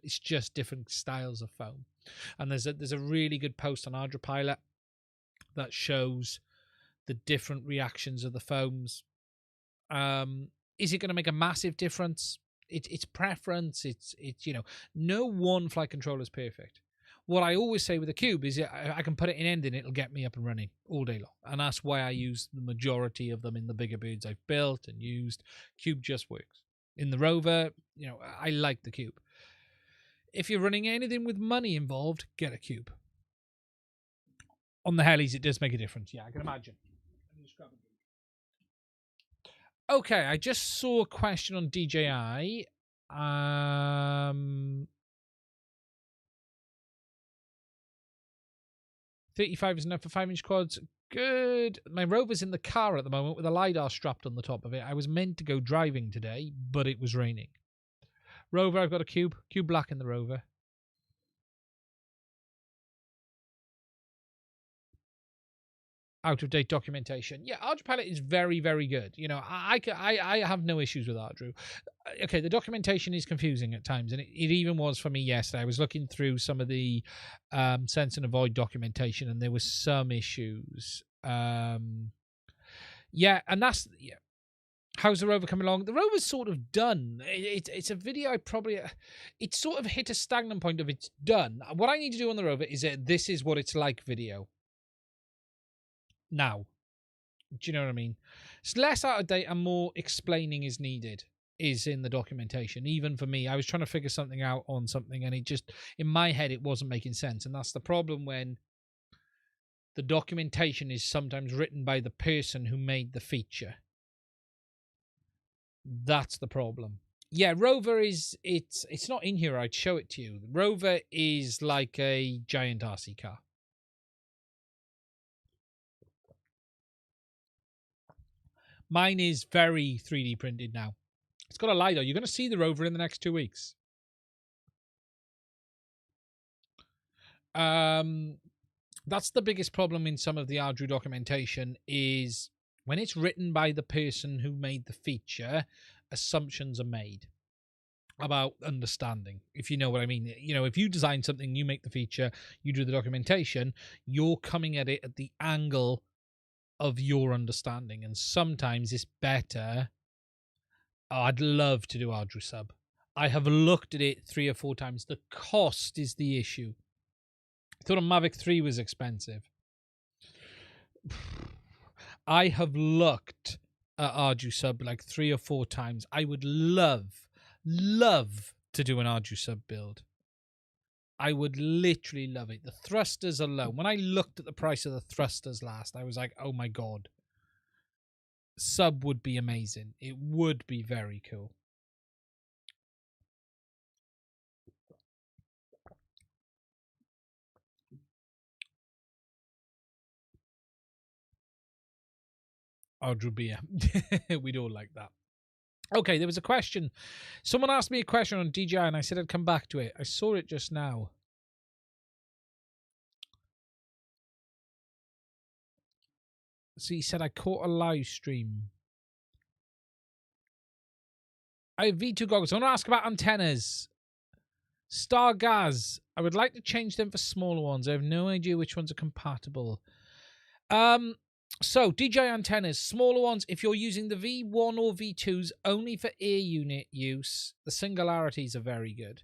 It's just different styles of foam. And there's a really good post on ArduPilot that shows the different reactions of the foams. Is it going to make a massive difference? It's preference. It's no one flight controller is perfect. What I always say with the Cube is I can put it in anything, it'll get me up and running all day long. And that's why I use the majority of them in the bigger birds I've built and used. Cube just works. In the Rover, I like the Cube. If you're running anything with money involved, get a Cube. On the helis, it does make a difference. Yeah, I can imagine. Okay, I just saw a question on DJI. 35 is enough for 5-inch quads. Good. My Rover's in the car at the moment with a LiDAR strapped on the top of it. I was meant to go driving today, but it was raining. Rover, I've got a Cube. Cube Black in the Rover. Out-of-date documentation. Yeah, ArduPilot is very, very good. I have no issues with Ardu. Okay, the documentation is confusing at times, and it even was for me yesterday. I was looking through some of the sense and avoid documentation, and there was some issues. Yeah, and that's... Yeah. How's the Rover coming along? The Rover's sort of done. It's a video it's sort of hit a stagnant point of it's done. What I need to do on the Rover is this is what it's like video. Now, do you know what I mean? It's less out of date and more explaining is needed is in the documentation. Even for me, I was trying to figure something out on something and it just, in my head, it wasn't making sense. And that's the problem when the documentation is sometimes written by the person who made the feature. That's the problem. Yeah, Rover is, it's not in here. I'd show it to you. Rover is like a giant RC car. Mine is very 3D printed now. It's got a LiDAR. You're going to see the Rover in the next 2 weeks. That's the biggest problem in some of the Ardu documentation is when it's written by the person who made the feature, assumptions are made about understanding, if you know what I mean. If you design something, you make the feature, you do the documentation, you're coming at it at the angle of your understanding, and sometimes it's better. I'd love to do Ardu sub. I have looked at it 3 or 4 times. The cost is the issue. I thought a Mavic 3 was expensive. I have looked at Ardu sub like 3 or 4 times. I would love to do an Ardu sub build. I would literally love it. The thrusters alone. When I looked at the price of the thrusters last, I was like, oh my God. Sub would be amazing. It would be very cool. Ardu beer. We'd all like that. Okay, there was a question. Someone asked me a question on DJI and I said I'd come back to it. I saw it just now. So he said I caught a live stream. I have V2 goggles. I want to ask about antennas. Star Gaz. I would like to change them for smaller ones. I have no idea which ones are compatible. So, DJI antennas, smaller ones, if you're using the V1 or V2s only for air unit use, the singularities are very good.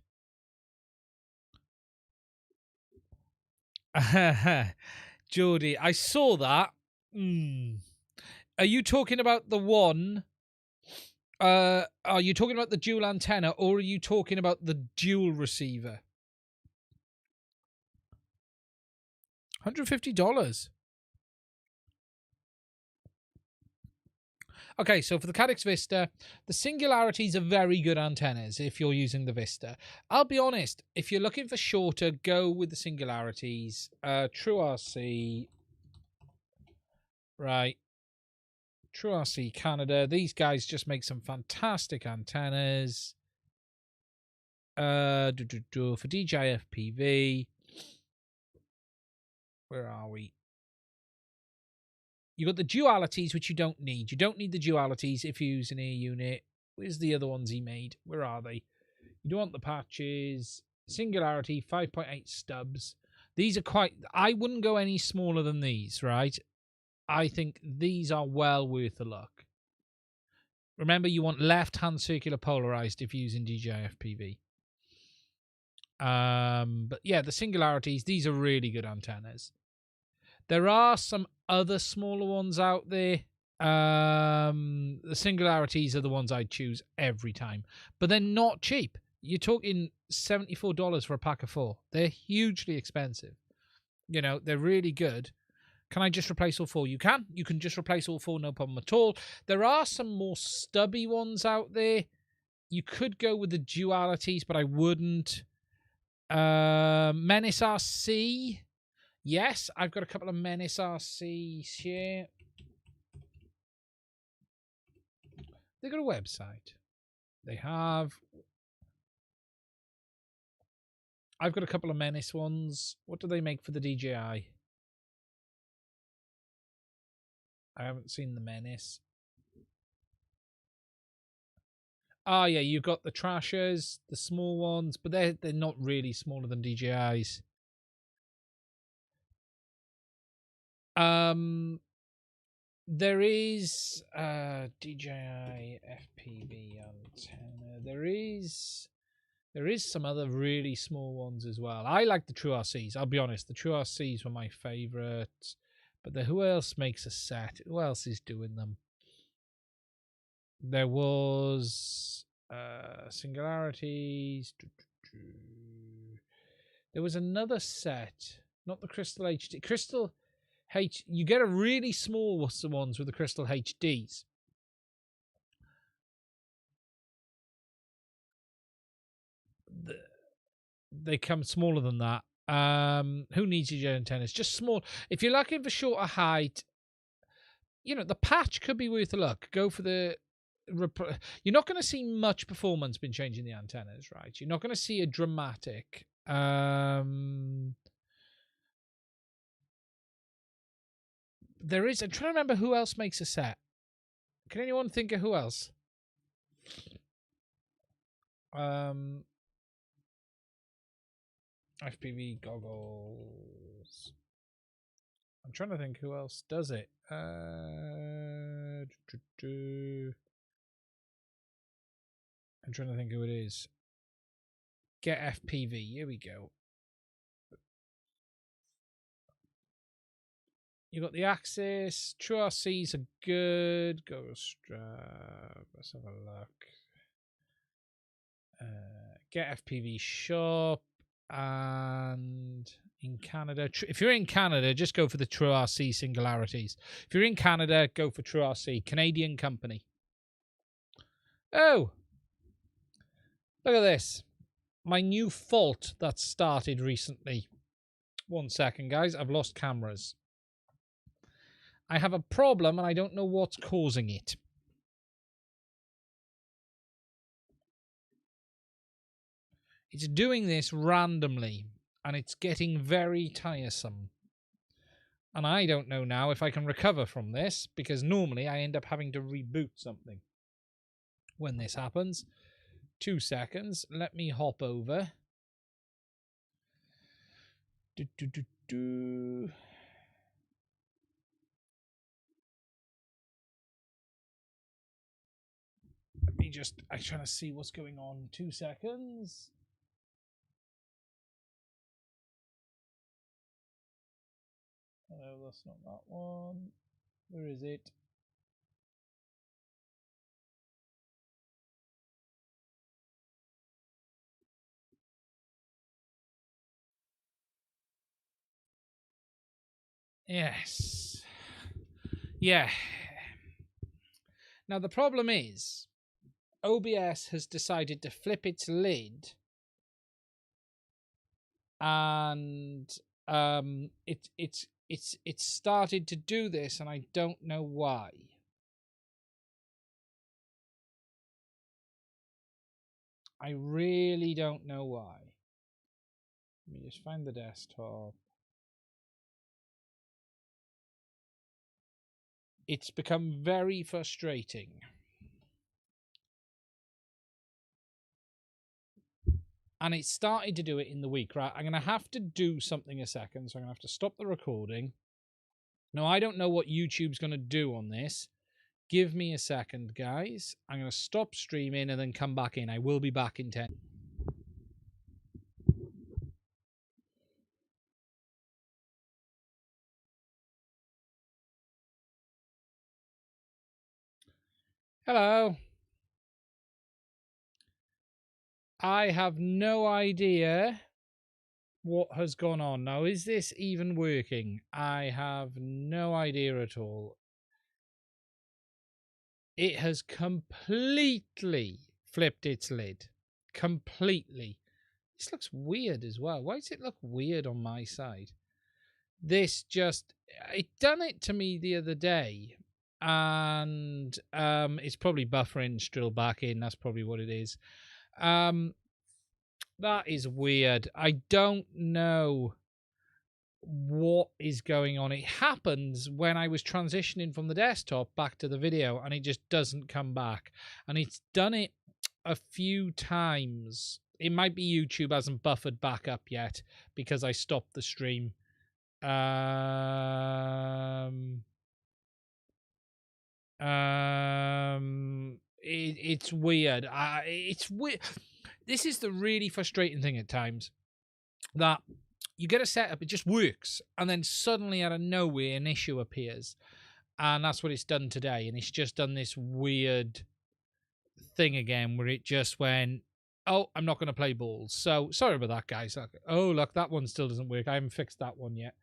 Geordie, I saw that. Are you talking about the one Are you talking about the dual antenna, or are you talking about the dual receiver? $150. Okay, so for the Caddx Vista, the Singularities are very good antennas if you're using the Vista. I'll be honest, if you're looking for shorter, go with the Singularities. True RC, right. True RC Canada. These guys just make some fantastic antennas. For DJI FPV. Where are we? You got the dualities, which you don't need. You don't need the dualities if you use an ear unit. Where's the other ones he made? Where are they? You don't want the patches. Singularity, 5.8 stubs. These are quite... I wouldn't go any smaller than these, right? I think these are well worth a look. Remember, you want left-hand circular polarized if using DJI FPV. But yeah, the Singularities, these are really good antennas. There are some other smaller ones out there. The Singularities are the ones I'd choose every time, but they're not cheap. You're talking $74 for a pack of 4. They're hugely expensive. You know, they're really good. Can I just replace all 4? You can. You can just replace all 4, no problem at all. There are some more stubby ones out there. You could go with the dualities, but I wouldn't. Menace RC. Yes, I've got a couple of Menace RCs here. They've got a website. They have. I've got a couple of Menace ones. What do they make for the DJI? I haven't seen the Menace. Ah, yeah, you've got the Trashers, the small ones, but they're not really smaller than DJI's. There is DJI FPV antenna. There is some other really small ones as well. I like the True RCs. I'll be honest, the True RCs were my favourite. But who else makes a set? Who else is doing them? There was Singularities. There was another set, not the Crystal HD. Crystal H. You get a really small ones with the Crystal HDs. They come smaller than that. Who needs your antennas? Just small. If you're looking for shorter height, you know, the patch could be worth a look. Go for the... You're not going to see much performance been changing the antennas, right? You're not going to see a dramatic... There is... I'm trying to remember who else makes a set. Can anyone think of who else? FPV goggles. I'm trying to think who else does it. I'm trying to think who it is. Get FPV. Here we go. You got the Axis. True RCs are good. Ghost Strap. Let's have a look. Get FPV shop. And in Canada, if you're in Canada, just go for the True RC Singularities. If you're in Canada, go for True RC. Canadian company. Oh, look at this. My new fault that started recently. 1 second, guys. I've lost cameras. I have a problem and I don't know what's causing it. It's doing this randomly and it's getting very tiresome. And I don't know now if I can recover from this, because normally I end up having to reboot something when this happens. 2 seconds. Let me hop over. Let me just... I'm trying to see what's going on. 2 seconds. Hello, that's not that one. Where is it? Yes. Yeah. Now, the problem is, OBS has decided to flip its lid, and it's started to do this, and I don't know why. I really don't know why. Let me just find the desktop. It's become very frustrating. And it started to do it in the week, right? I'm going to have to do something a second, so I'm going to have to stop the recording. Now, I don't know what YouTube's going to do on this. Give me a second, guys. I'm going to stop streaming and then come back in. I will be back in 10. Hello. I have no idea what has gone on. Now, is this even working? I have no idea at all. It has completely flipped its lid. Completely. This looks weird as well. Why does it look weird on my side? This just... It done it to me the other day. And it's probably buffering still back in. That's probably what it is. That is weird. I don't know what is going on. It happens when I was transitioning from the desktop back to the video, and it just doesn't come back. And it's done it a few times. It might be YouTube hasn't buffered back up yet because I stopped the stream. It's weird. It's weird. This is the really frustrating thing at times, that you get a setup, it just works, and then suddenly out of nowhere an issue appears, and that's what it's done today. And it's just done this weird thing again where it just went, oh, I'm not going to play balls. So sorry about that, guys. Oh, look, that one still doesn't work. I haven't fixed that one yet.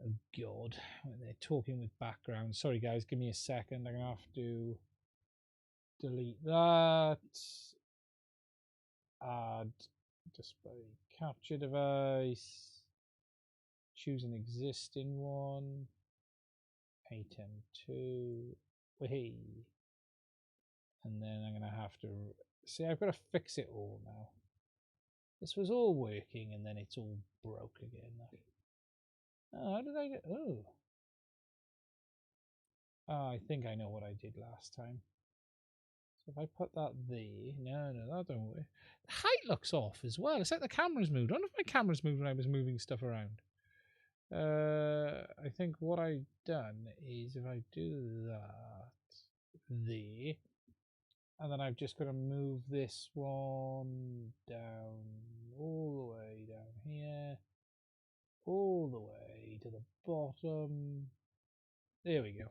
Oh God, they're talking with background. Sorry guys, give me a second. I'm gonna have to delete that. Add display capture device. Choose an existing one. ATEM2. Wahey. And then I'm gonna have to see. I've got to fix it all now. This was all working, and then it's all broke again. Oh, how did I get? Oh, I think I know what I did last time. So if I put that there, no, that don't work. The height looks off as well. It's like the camera's moved. I wonder if my camera's moved when I was moving stuff around. I think what I've done is if I do that there, and then I've just got to move this one down all the way down here, all the way to the bottom. There we go.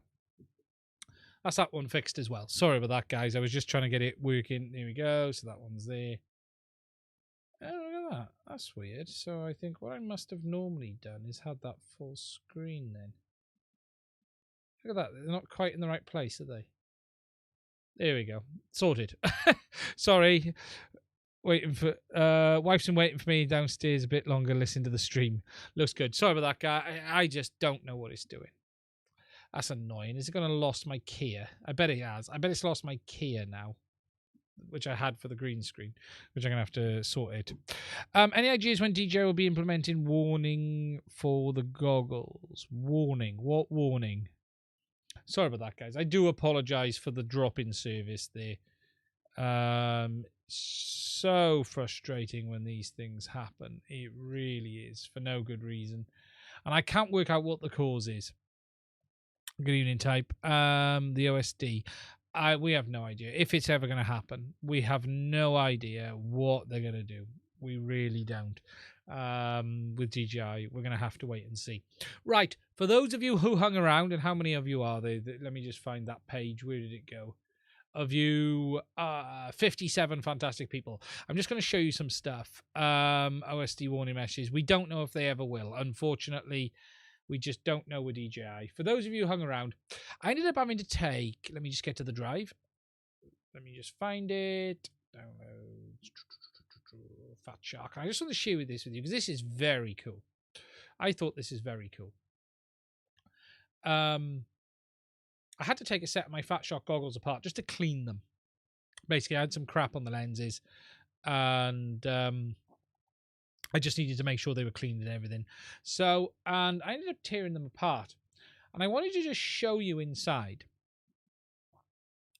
That's that one fixed as well. Sorry about that, guys. I was just trying to get it working. There we go. So that one's there. Oh, look at that. That's weird. So I think what I must have normally done is had that full screen then. Look at that. They're not quite in the right place, are they? There we go. Sorted. Sorry. Waiting for wife's been waiting for me downstairs a bit longer. Listen to the stream. Looks good. Sorry about that, guy. I just don't know what it's doing. That's annoying. Is it going to lost my Kia? I bet it has. I bet it's lost my Kia now, which I had for the green screen, which I'm going to have to sort it. Any ideas when DJI will be implementing warning for the goggles? Warning? What warning? Sorry about that, guys. I do apologize for the drop in service there. So frustrating when these things happen. It really is, for no good reason. And I can't work out what the cause is. Good evening, Type. The OSD. We have no idea if it's ever going to happen. We have no idea what they're going to do. We really don't. With DJI, we're going to have to wait and see. Right. For those of you who hung around, and how many of you are there? Let me just find that page. Where did it go? Of you, 57 fantastic people. I'm just going to show you some stuff. OSD warning messages. We don't know if they ever will. Unfortunately, We just don't know with DJI. For those of you who hung around, I ended up having to take, let me just get to the drive. Let me just find it. Downloads. Fat Shark. I just want to share this with you because this is very cool. I thought this is very cool. I had to take a set of my Fat Shark goggles apart just to clean them. Basically, I had some crap on the lenses, and I just needed to make sure they were cleaned and everything. So, and I ended up tearing them apart. And I wanted to just show you inside.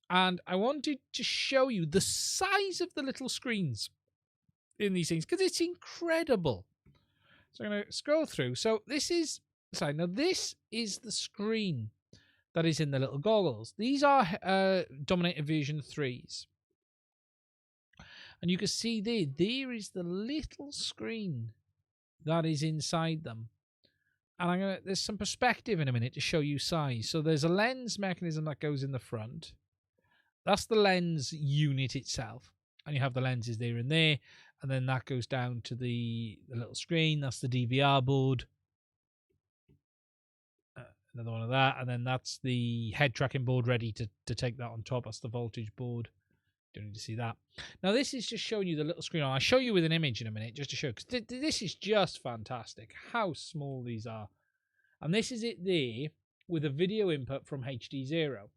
And I wanted to show you the size of the little screens in these things, because it's incredible. So I'm going to scroll through. So this is, sorry, now this is the screen that is in the little goggles. These are Dominator Version 3s. And you can see there is the little screen that is inside them. And there's some perspective in a minute to show you size. So there's a lens mechanism that goes in the front. That's the lens unit itself. And you have the lenses there and there. And then that goes down to the little screen. That's the DVR board. Another one of that. And then that's the head tracking board ready to take that on top. That's the voltage board. Don't need to see that. Now, this is just showing you the little screen. I'll show you with an image in a minute just to show, because this is just fantastic how small these are. And this is it there with a video input from HD0.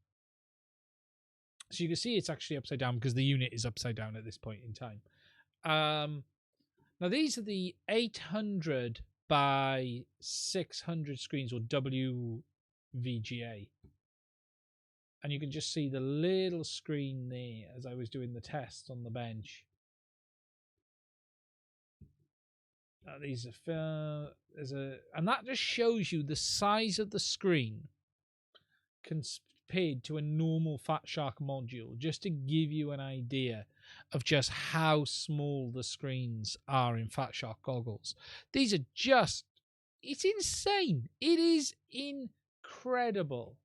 So you can see it's actually upside down because the unit is upside down at this point in time. Now, these are the 800 by 600 screens, or WVGA. And you can just see the little screen there as I was doing the tests on the bench. These are and that just shows you the size of the screen compared to a normal Fat Shark module, just to give you an idea of just how small the screens are in Fat Shark goggles. These are just, it's insane. It is incredible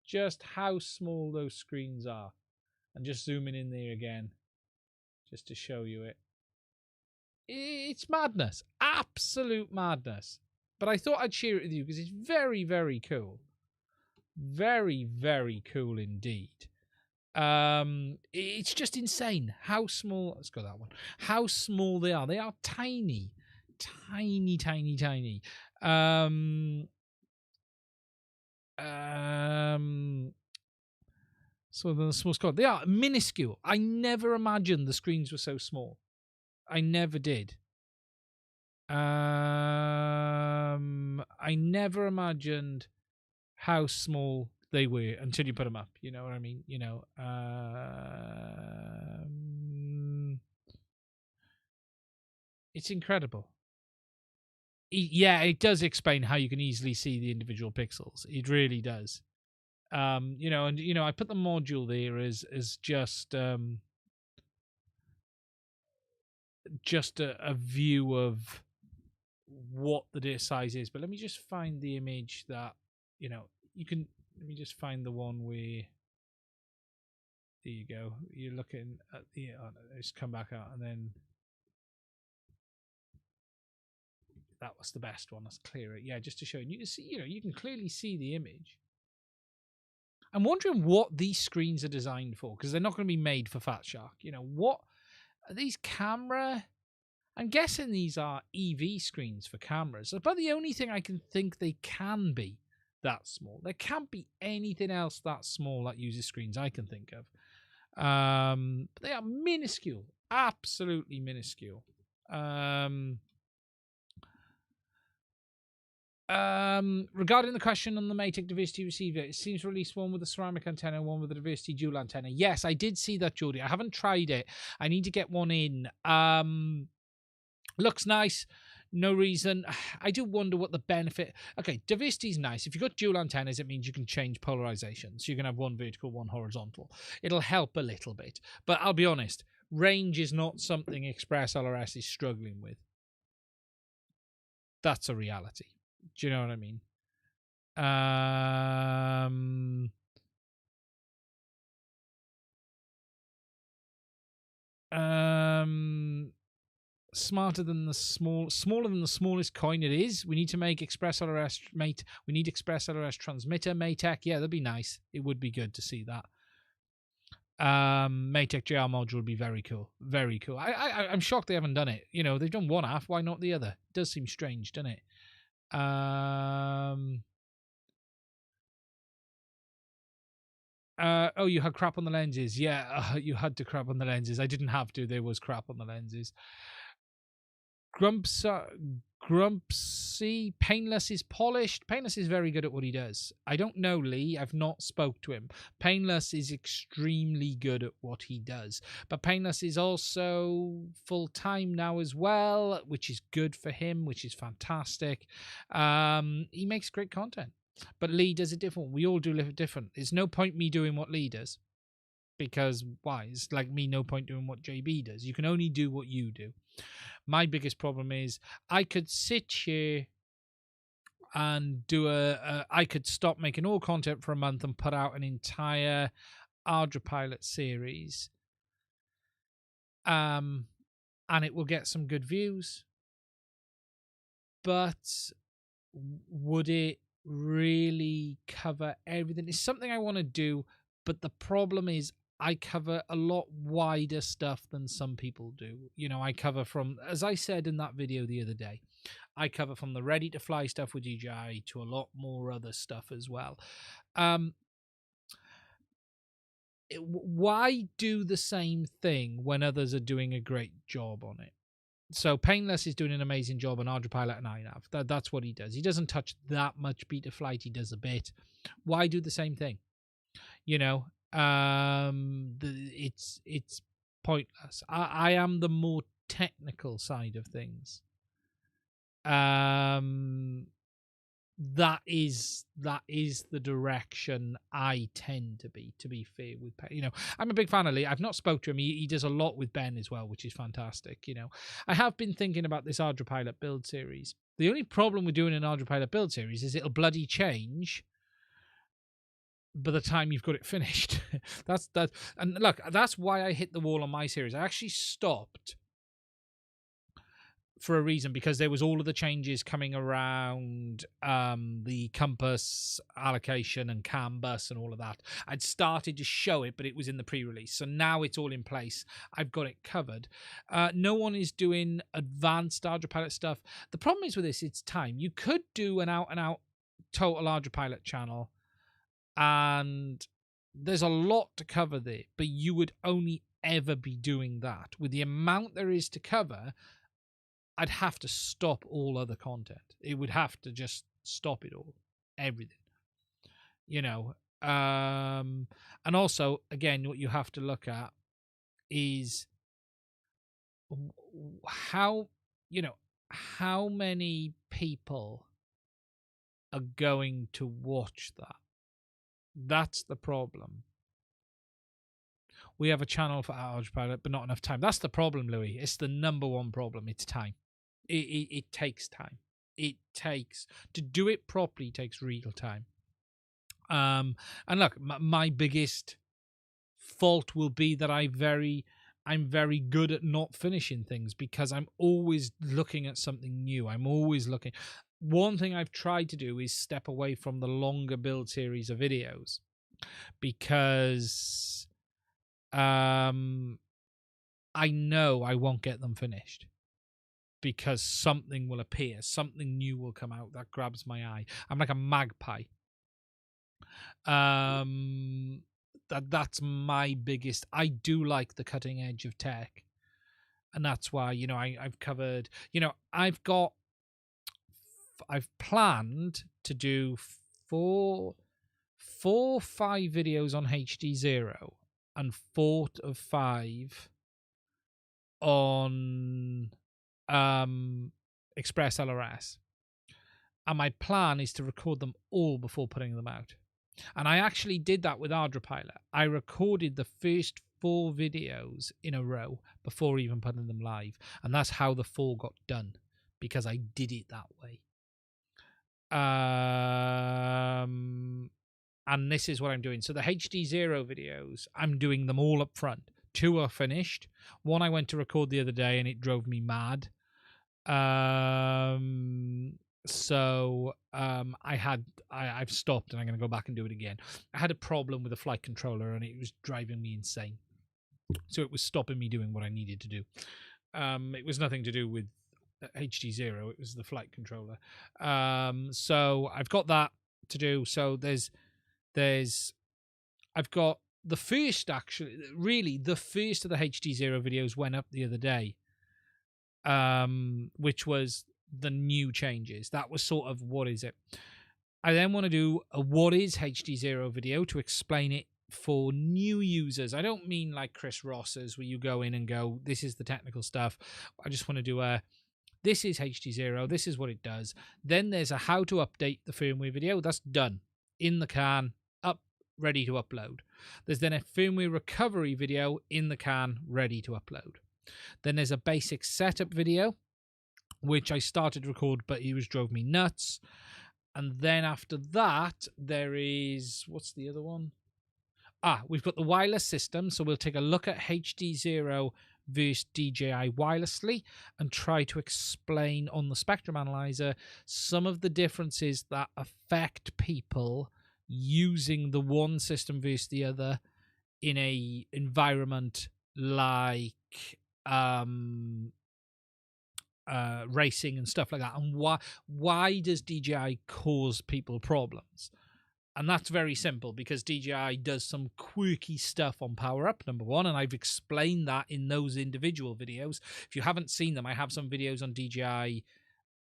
just how small those screens are. And just zooming in there again, just to show you it. It's madness. Absolute madness. But I thought I'd share it with you because it's very, very cool. Very, very cool indeed. It's just insane how small, let's go that one, how small they are. They are tiny. Tiny, tiny, tiny. So the small squad, they are minuscule. I never imagined the screens were so small. I never did. I never imagined how small they were until you put them up. You know what I mean? You know. It's incredible. Yeah, it does explain how you can easily see the individual pixels. It really does. You know, and you know, I put the module there as just a view of what the data size is. But let me just find the image that, you know, you can. Let me just find the one where. There you go. You're looking at the. Just come back out, and then that was the best one. Let's clear it. Yeah, just to show you. You can see. You know, you can clearly see the image. I'm wondering what these screens are designed for, because they're not going to be made for Fat Shark. You know, what are these camera? I'm guessing these are EV screens for cameras. But the only thing I can think they can be that small. There can't be anything else that small that uses screens I can think of. But they are minuscule, absolutely minuscule. Regarding the question on the Mavic Diversity receiver, it seems to release one with a ceramic antenna and one with a Diversity dual antenna. Yes, I did see that, Geordie. I haven't tried it. I need to get one in. Looks nice. No reason. I do wonder what the benefit. Okay, Diversity's nice. If you've got dual antennas, it means you can change polarization. So you can have one vertical, one horizontal. It'll help a little bit. But I'll be honest, range is not something ExpressLRS is struggling with. That's a reality. Do you know what I mean? smarter than the smaller than the smallest coin. It is. We need to make ExpressLRS mate. We need ExpressLRS transmitter Matec. Yeah, that'd be nice. It would be good to see that. Matec JR module would be very cool. Very cool. I'm shocked they haven't done it. You know, they've done one half. Why not the other? It does seem strange, doesn't it? Oh, you had crap on the lenses. Yeah, you had to crap on the lenses. I didn't have to. There was crap on the lenses. Grumpsy, Painless is polished. Painless is very good at what he does. I don't know Lee. I've not spoke to him. Painless is extremely good at what he does. But Painless is also full-time now as well, which is good for him, which is fantastic. He makes great content. But Lee does it different. We all do it different. There's no point me doing what Lee does. Because why? It's like me, no point doing what JB does. You can only do what you do. My biggest problem is I could sit here and do I could stop making all content for a month and put out an entire Ardra Pilot series. And it will get some good views. But would it really cover everything? It's something I want to do, but the problem is I cover a lot wider stuff than some people do. You know, I cover from, as I said in that video the other day, I cover from the ready to fly stuff with DJI to a lot more other stuff as well. Why do the same thing when others are doing a great job on it? So Painless is doing an amazing job on Ardra Pilot and iNav. That's what he does. He doesn't touch that much beta flight. He does a bit. Why do the same thing? You know, it's pointless. I am the more technical side of things. That is the direction I tend to be fair with. You know, I'm a big fan of Lee. I've not spoke to him. He does a lot with Ben as well, which is fantastic. You know, I have been thinking about this Ardra Pilot build series. The only problem with doing an Ardra Pilot build series is it'll bloody change by the time you've got it finished. That's and look, that's why I hit the wall on my series. I actually stopped for a reason, because there was all of the changes coming around the compass allocation and CAN bus and all of that. I'd started to show it, but it was in the pre-release. So now it's all in place. I've got it covered. No one is doing advanced Ardra Pilot stuff. The problem is with this, it's time. You could do an out-and-out total Ardra Pilot channel, and there's a lot to cover there, but you would only ever be doing that. With the amount there is to cover, I'd have to stop all other content. It would have to just stop it all, everything, you know. And also, again, what you have to look at is how many people are going to watch that. That's the problem. We have a channel for Ardra Pilot, but not enough time. That's the problem, Louis. It's the number one problem. It's time. It takes time. It takes, to do it properly, takes real time. And look, my biggest fault will be that I'm very good at not finishing things, because I'm always looking at something new. I'm always looking. One thing I've tried to do is step away from the longer build series of videos, because I know I won't get them finished, because something will appear, something new will come out that grabs my eye. I'm like a magpie. That's my biggest. I do like the cutting edge of tech, and that's why, you know, I've covered, you know, I've planned to do 4 or 5 videos on HD0 and 4 of 5 on ExpressLRS, and my plan is to record them all before putting them out. And I actually did that with Ardra Pilot. I recorded the first 4 videos in a row before even putting them live, and that's how the 4 got done, because I did it that way. And this is what I'm doing. So the HD0 videos, I'm doing them all up front. 2 are finished. 1 I went to record the other day and it drove me mad. I've stopped and I'm going to go back and do it again. I had a problem with the flight controller and it was driving me insane. So it was stopping me doing what I needed to do. It was nothing to do with HD0. It was the flight controller. So I've got that to do. So I've got the first, actually, really the first of the HD0 videos went up the other day, which was the new changes. That was sort of, what is it? I then want to do a what is HD0 video to explain it for new users. I don't mean like Chris Ross's where you go in and go, this is the technical stuff. I just want to do a, this is HD0, this is what it does. Then there's a how to update the firmware video. That's done. In the can, up, ready to upload. There's then a firmware recovery video in the can, ready to upload. Then there's a basic setup video, which I started to record, but it drove me nuts. And then after that, there is, what's the other one? We've got the wireless system. So we'll take a look at HD0 versus DJI wirelessly and try to explain on the spectrum analyzer some of the differences that affect people using the one system versus the other in a environment like racing and stuff like that, and why does DJI cause people problems? And that's very simple, because DJI does some quirky stuff on power up, number one, and I've explained that in those individual videos. If you haven't seen them, I have some videos on DJI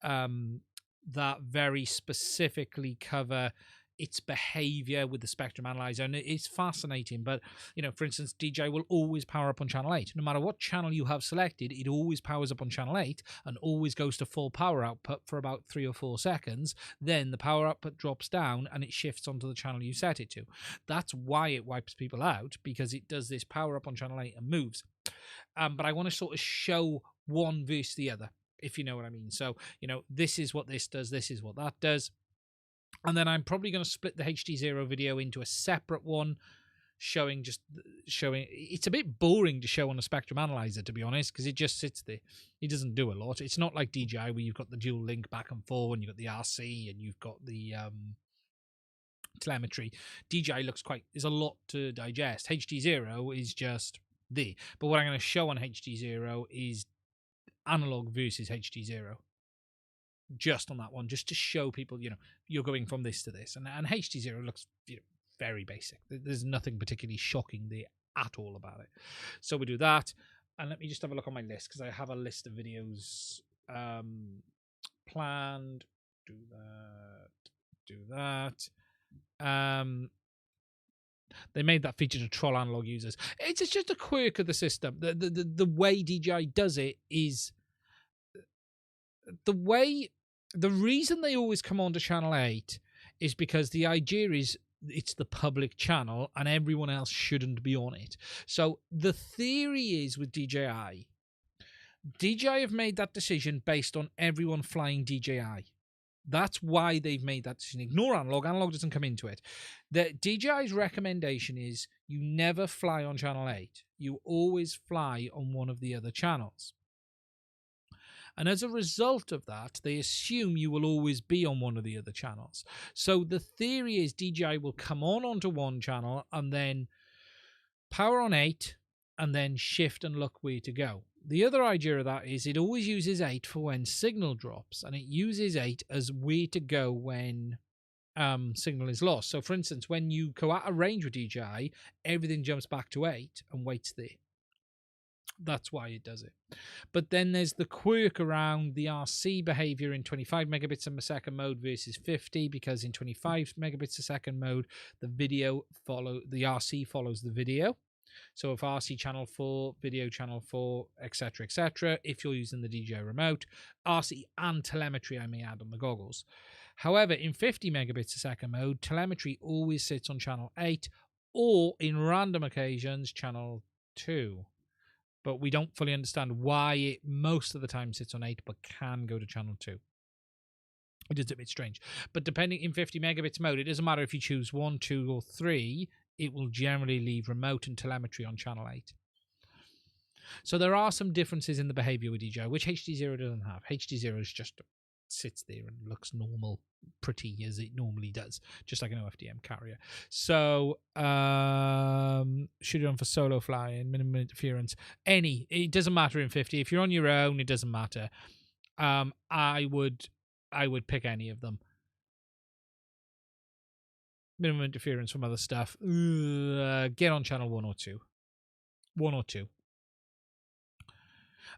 that very specifically cover its behavior with the spectrum analyzer, and it's fascinating. But, you know, for instance, DJI will always power up on channel 8. No matter what channel you have selected, it always powers up on channel 8 and always goes to full power output for about 3 or 4 seconds. Then the power output drops down and it shifts onto the channel you set it to. That's why it wipes people out, because it does this power up on channel 8 and moves. But I want to sort of show one versus the other, if you know what I mean. So, you know, this is what this does, this is what that does. And then I'm probably going to split the HD0 video into a separate one, showing. It's a bit boring to show on a spectrum analyzer, to be honest, because it just sits there. It doesn't do a lot. It's not like DJI where you've got the dual link back and forth, and you've got the RC, and you've got the telemetry. DJI is a lot to digest. HD0 is just there. But what I'm going to show on HD0 is analog versus HD0. Just on that one, just to show people, you know, you're going from this to this, and HD0 looks, you know, very basic. There's nothing particularly shocking there at all about it. So we do that, and let me just have a look on my list, because I have a list of videos planned. Do that. They made that feature to troll analog users. It's just a quirk of the system. The way DJI does it is the reason they always come on to channel 8 is because the idea is it's the public channel and everyone else shouldn't be on it. So the theory is with DJI have made that decision based on everyone flying DJI. That's why they've made that decision. Ignore analog. Analog doesn't come into it. The DJI's recommendation is you never fly on channel 8. You always fly on one of the other channels. And as a result of that, they assume you will always be on one of the other channels. So the theory is DJI will come onto one channel and then power on 8 and then shift and look where to go. The other idea of that is it always uses 8 for when signal drops, and it uses 8 as where to go when signal is lost. So for instance, when you go out of range with DJI, everything jumps back to 8 and waits there. That's why it does it. But then there's the quirk around the RC behavior in 25 megabits per second mode versus 50, because in 25 megabits a second mode, the RC follows the video. So if RC channel 4, video channel 4, etc., etc., if you're using the DJI remote, RC and telemetry, I may add, on the goggles. However, in 50 megabits a second mode, telemetry always sits on channel 8, or in random occasions, channel 2. But we don't fully understand why it most of the time sits on 8 but can go to channel 2. It is a bit strange. But depending in 50 megabits mode, it doesn't matter if you choose 1, 2, or 3, it will generally leave remote and telemetry on channel 8. So there are some differences in the behavior with DJI, which HD0 doesn't have. HD0 is just sits there and looks normal, pretty as it normally does, just like an OFDM carrier. So shoot it on for solo flying, minimum interference, it doesn't matter in 50. If you're on your own, it doesn't matter. I would pick any of them. Minimum interference from other stuff. Get on channel 1 or 2. 1 or 2.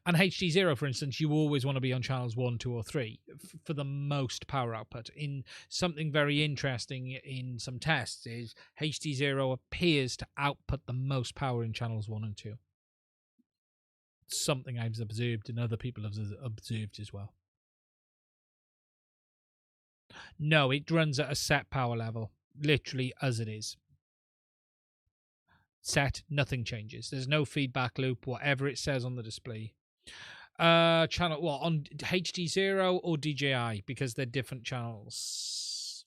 And HD0, for instance, you always want to be on channels 1, 2, or 3 for the most power output. In something very interesting in some tests is HD0 appears to output the most power in channels 1 and 2. Something I've observed and other people have observed as well. No, it runs at a set power level, literally as it is. Set, nothing changes. There's no feedback loop, whatever it says on the display. Channel on HD0 or DJI, because they're different channels.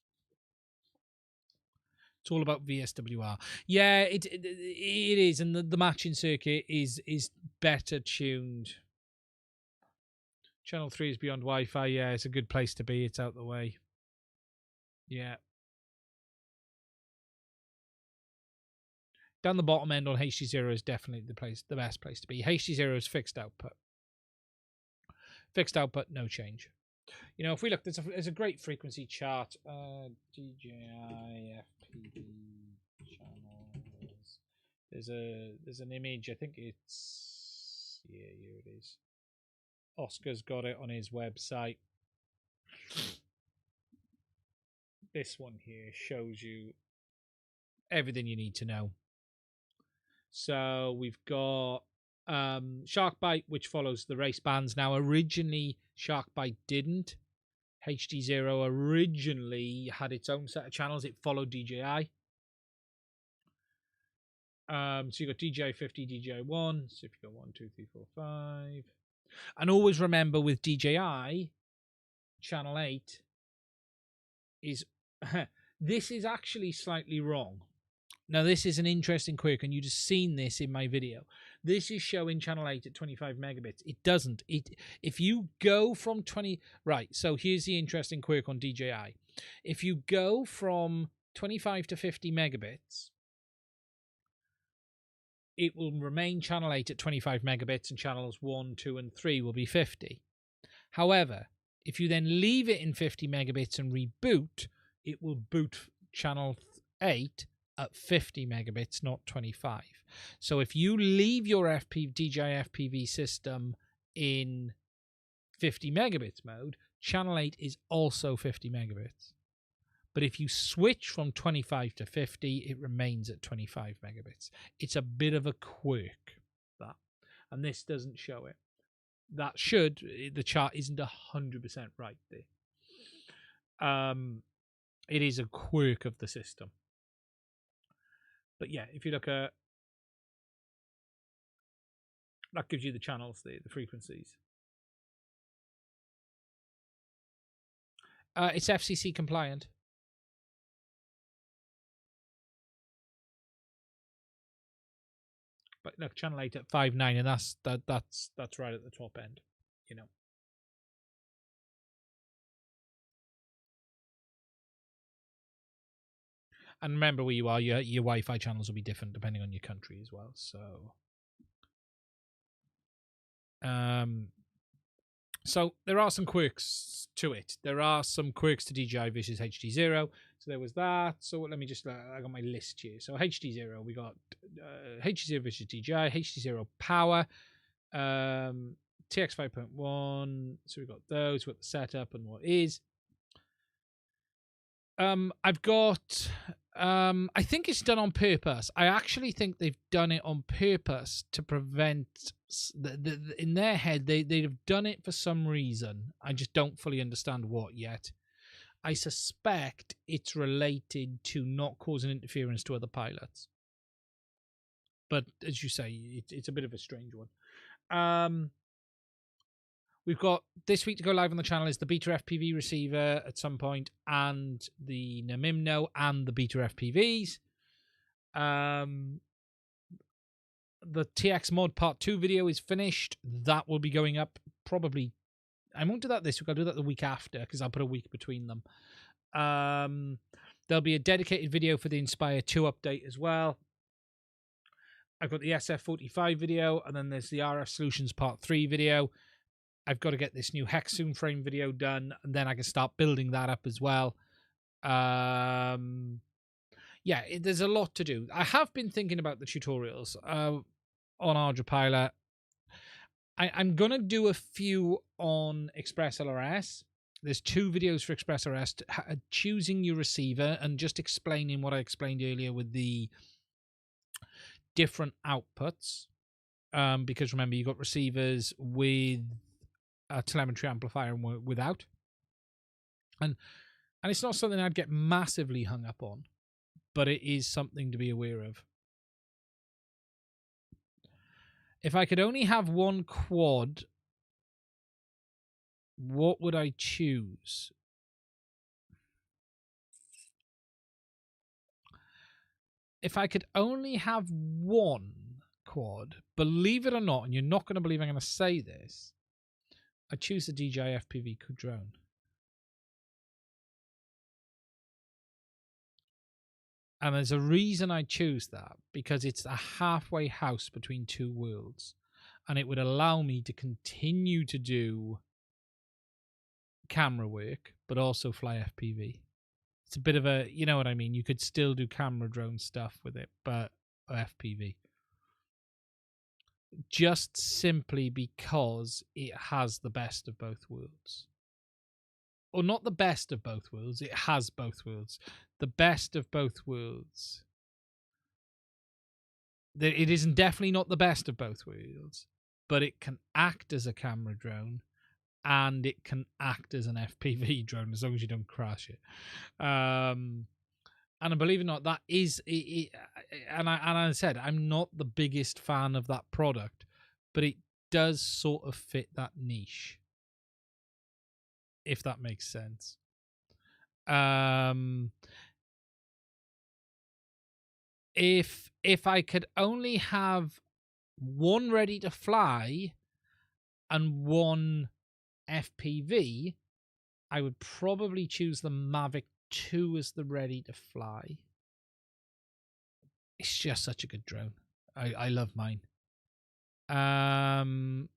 It's all about VSWR. Yeah, it is, and the matching circuit is better tuned. Channel 3 is beyond Wi-Fi. Yeah, it's a good place to be. It's out the way. Yeah. Down the bottom end on HD0 is definitely the best place to be. HD0 is fixed output. Fixed output, no change. You know, if we look, there's a great frequency chart. DJI FPV channels. There's an image. I think it's here it is. Oscar's got it on his website. This one here shows you everything you need to know. So we've got Sharkbite, which follows the race bands. Now, originally, Sharkbite didn't. HD0 originally had its own set of channels. It followed DJI. So you got DJI 50, DJI 1. So if you go 1, 2, 3, 4, 5. And always remember with DJI, channel 8 is... this is actually slightly wrong. Now, this is an interesting quirk, and you just seen this in my video. This is showing channel 8 at 25 megabits. It doesn't. If you go from 20... Right, so here's the interesting quirk on DJI. If you go from 25 to 50 megabits, it will remain channel 8 at 25 megabits, and channels 1, 2, and 3 will be 50. However, if you then leave it in 50 megabits and reboot, it will boot channel 8 at 50 megabits, not 25. So if you leave your DJI FPV system in 50 megabits mode, channel 8 is also 50 megabits. But if you switch from 25 to 50, it remains at 25 megabits. It's a bit of a quirk, that. And this doesn't show it. That should. The chart isn't 100% right there. It is a quirk of the system. But yeah, if you look at... That gives you the channels, the frequencies. It's FCC compliant. But look, channel 8 at 5.9, and that's right at the top end, you know. And remember where you are, your Wi-Fi channels will be different depending on your country as well. So there are some quirks to it. There are some quirks to DJI versus HD0. So there was that. So let me just, I got my list here. So HD0, we got HD0 versus DJI, HD0 Power, TX 5.1. So we got those, what the setup and what is. I've got, I think it's done on purpose. I actually think they've done it on purpose to prevent, in their head, they'd have done it for some reason. I just don't fully understand what yet. I suspect it's related to not causing interference to other pilots. But as you say, it's a bit of a strange one. We've got this week to go live on the channel is the Beta FPV receiver at some point, and the Namimno and the Beta FPVs. the TX Mod Part 2 video is finished. That will be going up probably... I won't do that this week. I'll do that the week after because I'll put a week between them. There'll be a dedicated video for the Inspire 2 update as well. I've got the SF45 video, and then there's the RF Solutions Part 3 video. I've got to get this new Hexoon frame video done, and then I can start building that up as well. Yeah, there's a lot to do. I have been thinking about the tutorials on ArduPilot. I'm going to do a few on ExpressLRS. There's 2 videos for ExpressLRS, choosing your receiver and just explaining what I explained earlier with the different outputs. Because remember, you've got receivers with a telemetry amplifier and without. And it's not something I'd get massively hung up on, but it is something to be aware of. If I could only have one quad, what would I choose? If I could only have one quad, believe it or not, and you're not going to believe I'm going to say this, I'd choose the DJI FPV drone. And there's a reason I choose that, because it's a halfway house between 2 worlds. And it would allow me to continue to do camera work, but also fly FPV. It's a bit of a, you know what I mean? You could still do camera drone stuff with it, but FPV. Just simply because it has the best of both worlds. Or not the best of both worlds, it has both worlds. The best of both worlds. It isn't definitely not the best of both worlds, but it can act as a camera drone and it can act as an FPV drone as long as you don't crash it. And believe it or not, that is it, and I said I'm not the biggest fan of that product, but it does sort of fit that niche, if that makes sense. If I could only have one ready to fly and one FPV, I would probably choose the Mavic 2 as the ready to fly. It's just such a good drone. I love mine. And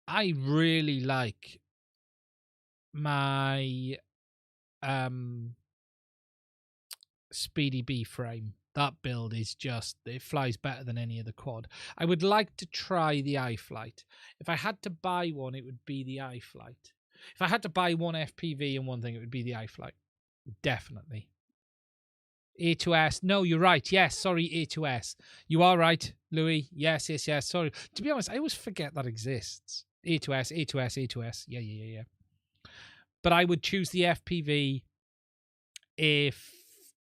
I really like my Speedy B frame. That build is just, it flies better than any other quad. I would like to try the iFlight. If I had to buy one, it would be the iFlight. If I had to buy one FPV and one thing, it would be the iFlight. Definitely. A2S. No, you're right. Yes, sorry, A2S. You are right, Louis. Yes. Sorry. To be honest, I always forget that exists. A2S. Yeah. But I would choose the FPV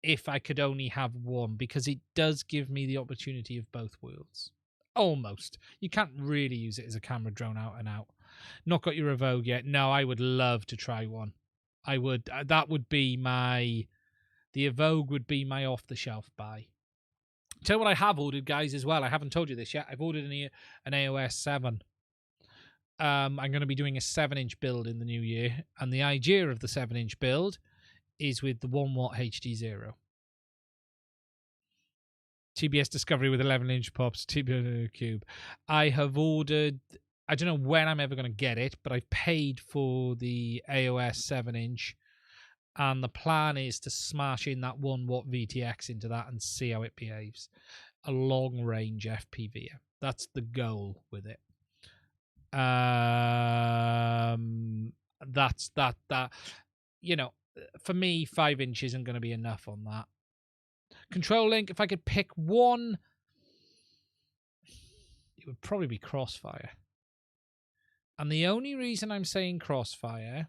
if I could only have one, because it does give me the opportunity of both worlds. Almost. You can't really use it as a camera drone out and out. Not got your Evoke yet. No, I would love to try one. I would. That would be my... The Evoke would be my off-the-shelf buy. Tell you what I have ordered, guys, as well. I haven't told you this yet. I've ordered an AOS 7. I'm going to be doing a 7-inch build in the new year. And the idea of the 7-inch build is with the 1-watt HD0. TBS Discovery with 11-inch pops, TBS Cube. I have ordered... I don't know when I'm ever going to get it, but I've paid for the AOS 7-inch. And the plan is to smash in that 1-watt VTX into that and see how it behaves. A long-range FPV. That's the goal with it. That's that. You know, for me, 5 inches isn't going to be enough on that. Control link, if I could pick one, it would probably be Crossfire. And the only reason I'm saying Crossfire...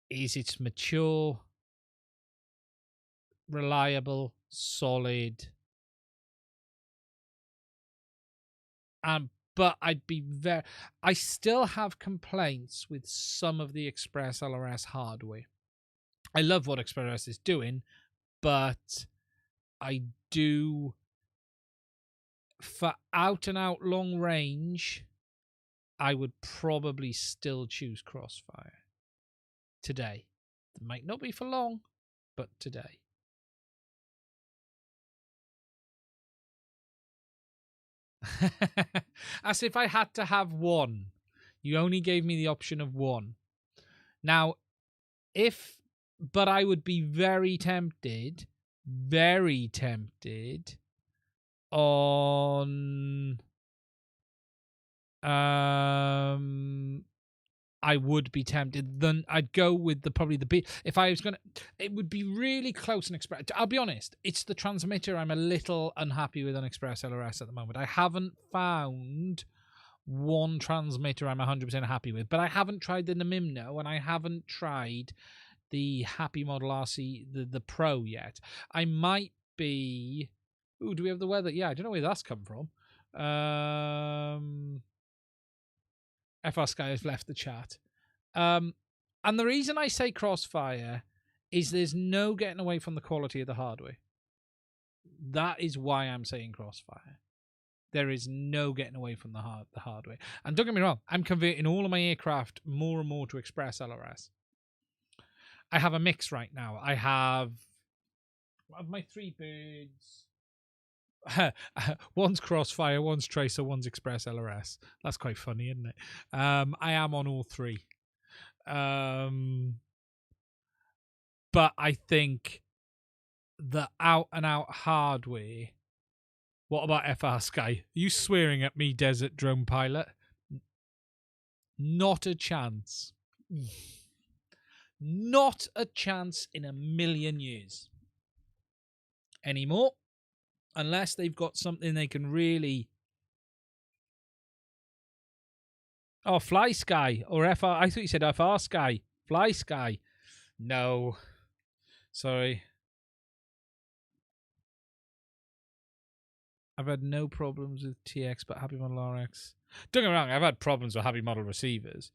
is it's mature, reliable, solid, and But I still have complaints with some of the ExpressLRS hardware. I love what ExpressLRS is doing, but I do, for out and out long range, I would probably still choose Crossfire today. It might not be for long, but today. As if I had to have one. You only gave me the option of one. Now, but I would be very tempted on I would be tempted. Then I'd go with probably the B. If I was gonna, it would be really close and Express. I'll be honest, it's the transmitter I'm a little unhappy with on ExpressLRS at the moment. I haven't found one transmitter I'm 100% happy with, but I haven't tried the Namimno and I haven't tried the Happy Model RC, the Pro yet. I might be. Ooh, do we have the weather? Yeah, I don't know where that's come from. FR Sky has left the chat. And the reason I say Crossfire is there's no getting away from the quality of the hardware. That is why I'm saying Crossfire. There is no getting away from the hardware. And don't get me wrong, I'm converting all of my aircraft more and more to ExpressLRS. I have a mix right now. I have my three birds. One's Crossfire, one's Tracer, one's ExpressLRS. That's quite funny, isn't it? I am on all three. But I think the out-and-out hardware... What about FR Sky? Are you swearing at me, Desert Drone Pilot? Not a chance. Not a chance in a million years. Anymore. Unless they've got something they can really... Oh, Fly Sky or FR. I thought you said FR Sky. Fly Sky. No. Sorry. I've had no problems with TX, but Happy Model RX. Don't get me wrong, I've had problems with Happy Model receivers.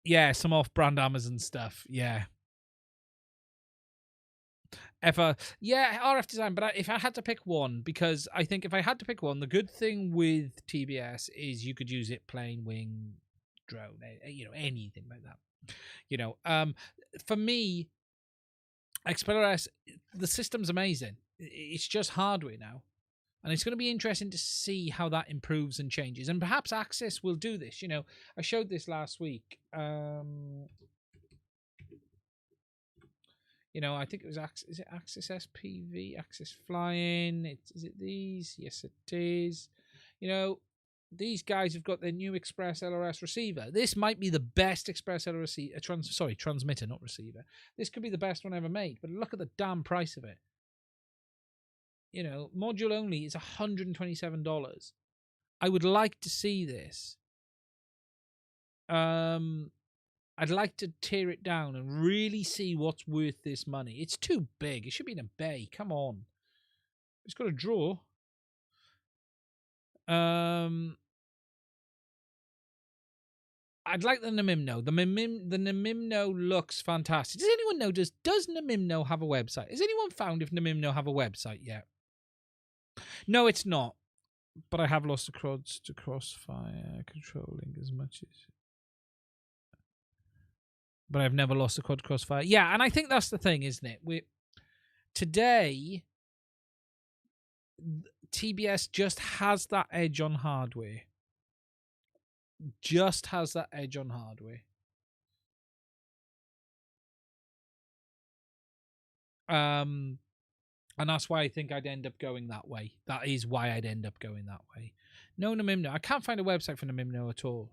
Yeah, some off-brand Amazon stuff. Yeah. RF design, but if I had to pick one, because I think if I had to pick one, the good thing with TBS is you could use it plane, wing, drone, anything like that. For me, ExpressLRS, the system's amazing. It's just hardware now. And it's going to be interesting to see how that improves and changes. And perhaps Axis will do this. I showed this last week. I think it was Axis. Is it Axis SPV? Axis Flying? Is it these? Yes, it is. These guys have got their new ExpressLRS receiver. This might be the best ExpressLRS transmitter, not receiver. This could be the best one ever made. But look at the damn price of it. Module only is $127. I would like to see this. I'd like to tear it down and really see what's worth this money. It's too big. It should be in a bay. Come on. It's got a drawer. I'd like the Namimno. The Namimno looks fantastic. Does anyone know, does Namimno have a website? Has anyone found if Namimno have a website yet? No, it's not. But I have lost the quads to Crossfire controlling as much as... But I've never lost a quad Crossfire. Yeah, and I think that's the thing, isn't it? Today, TBS just has that edge on hardware. Just has that edge on hardware. And that's why I think I'd end up going that way. That is why I'd end up going that way. No Namimno. I can't find a website for Namimno at all.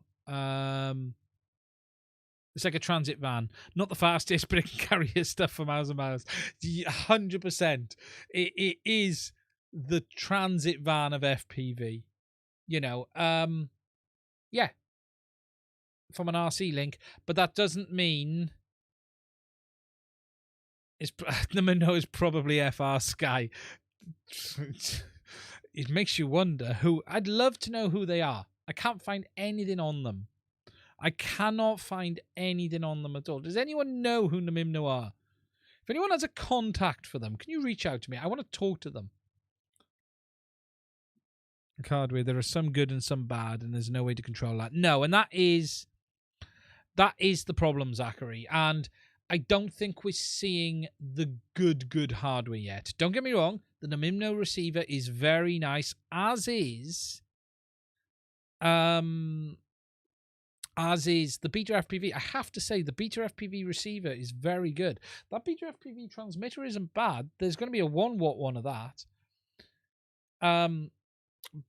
It's like a transit van. Not the fastest, but it can carry his stuff for miles and miles. 100%. It is the transit van of FPV. Yeah. From an RC link. But that doesn't mean... Namimno is probably FR Sky. it makes you wonder who. I'd love to know who they are. I can't find anything on them. I cannot find anything on them at all. Does anyone know who Namimno are? If anyone has a contact for them, can you reach out to me? I want to talk to them. Hardware, there are some good and some bad, and there's no way to control that. No, and that is the problem, Zachary. And I don't think we're seeing the good hardware yet. Don't get me wrong, the Namimno receiver is very nice, as is the Beta FPV. I have to say, the Beta FPV receiver is very good. That Beta FPV transmitter isn't bad. There's going to be a 1 watt one of that.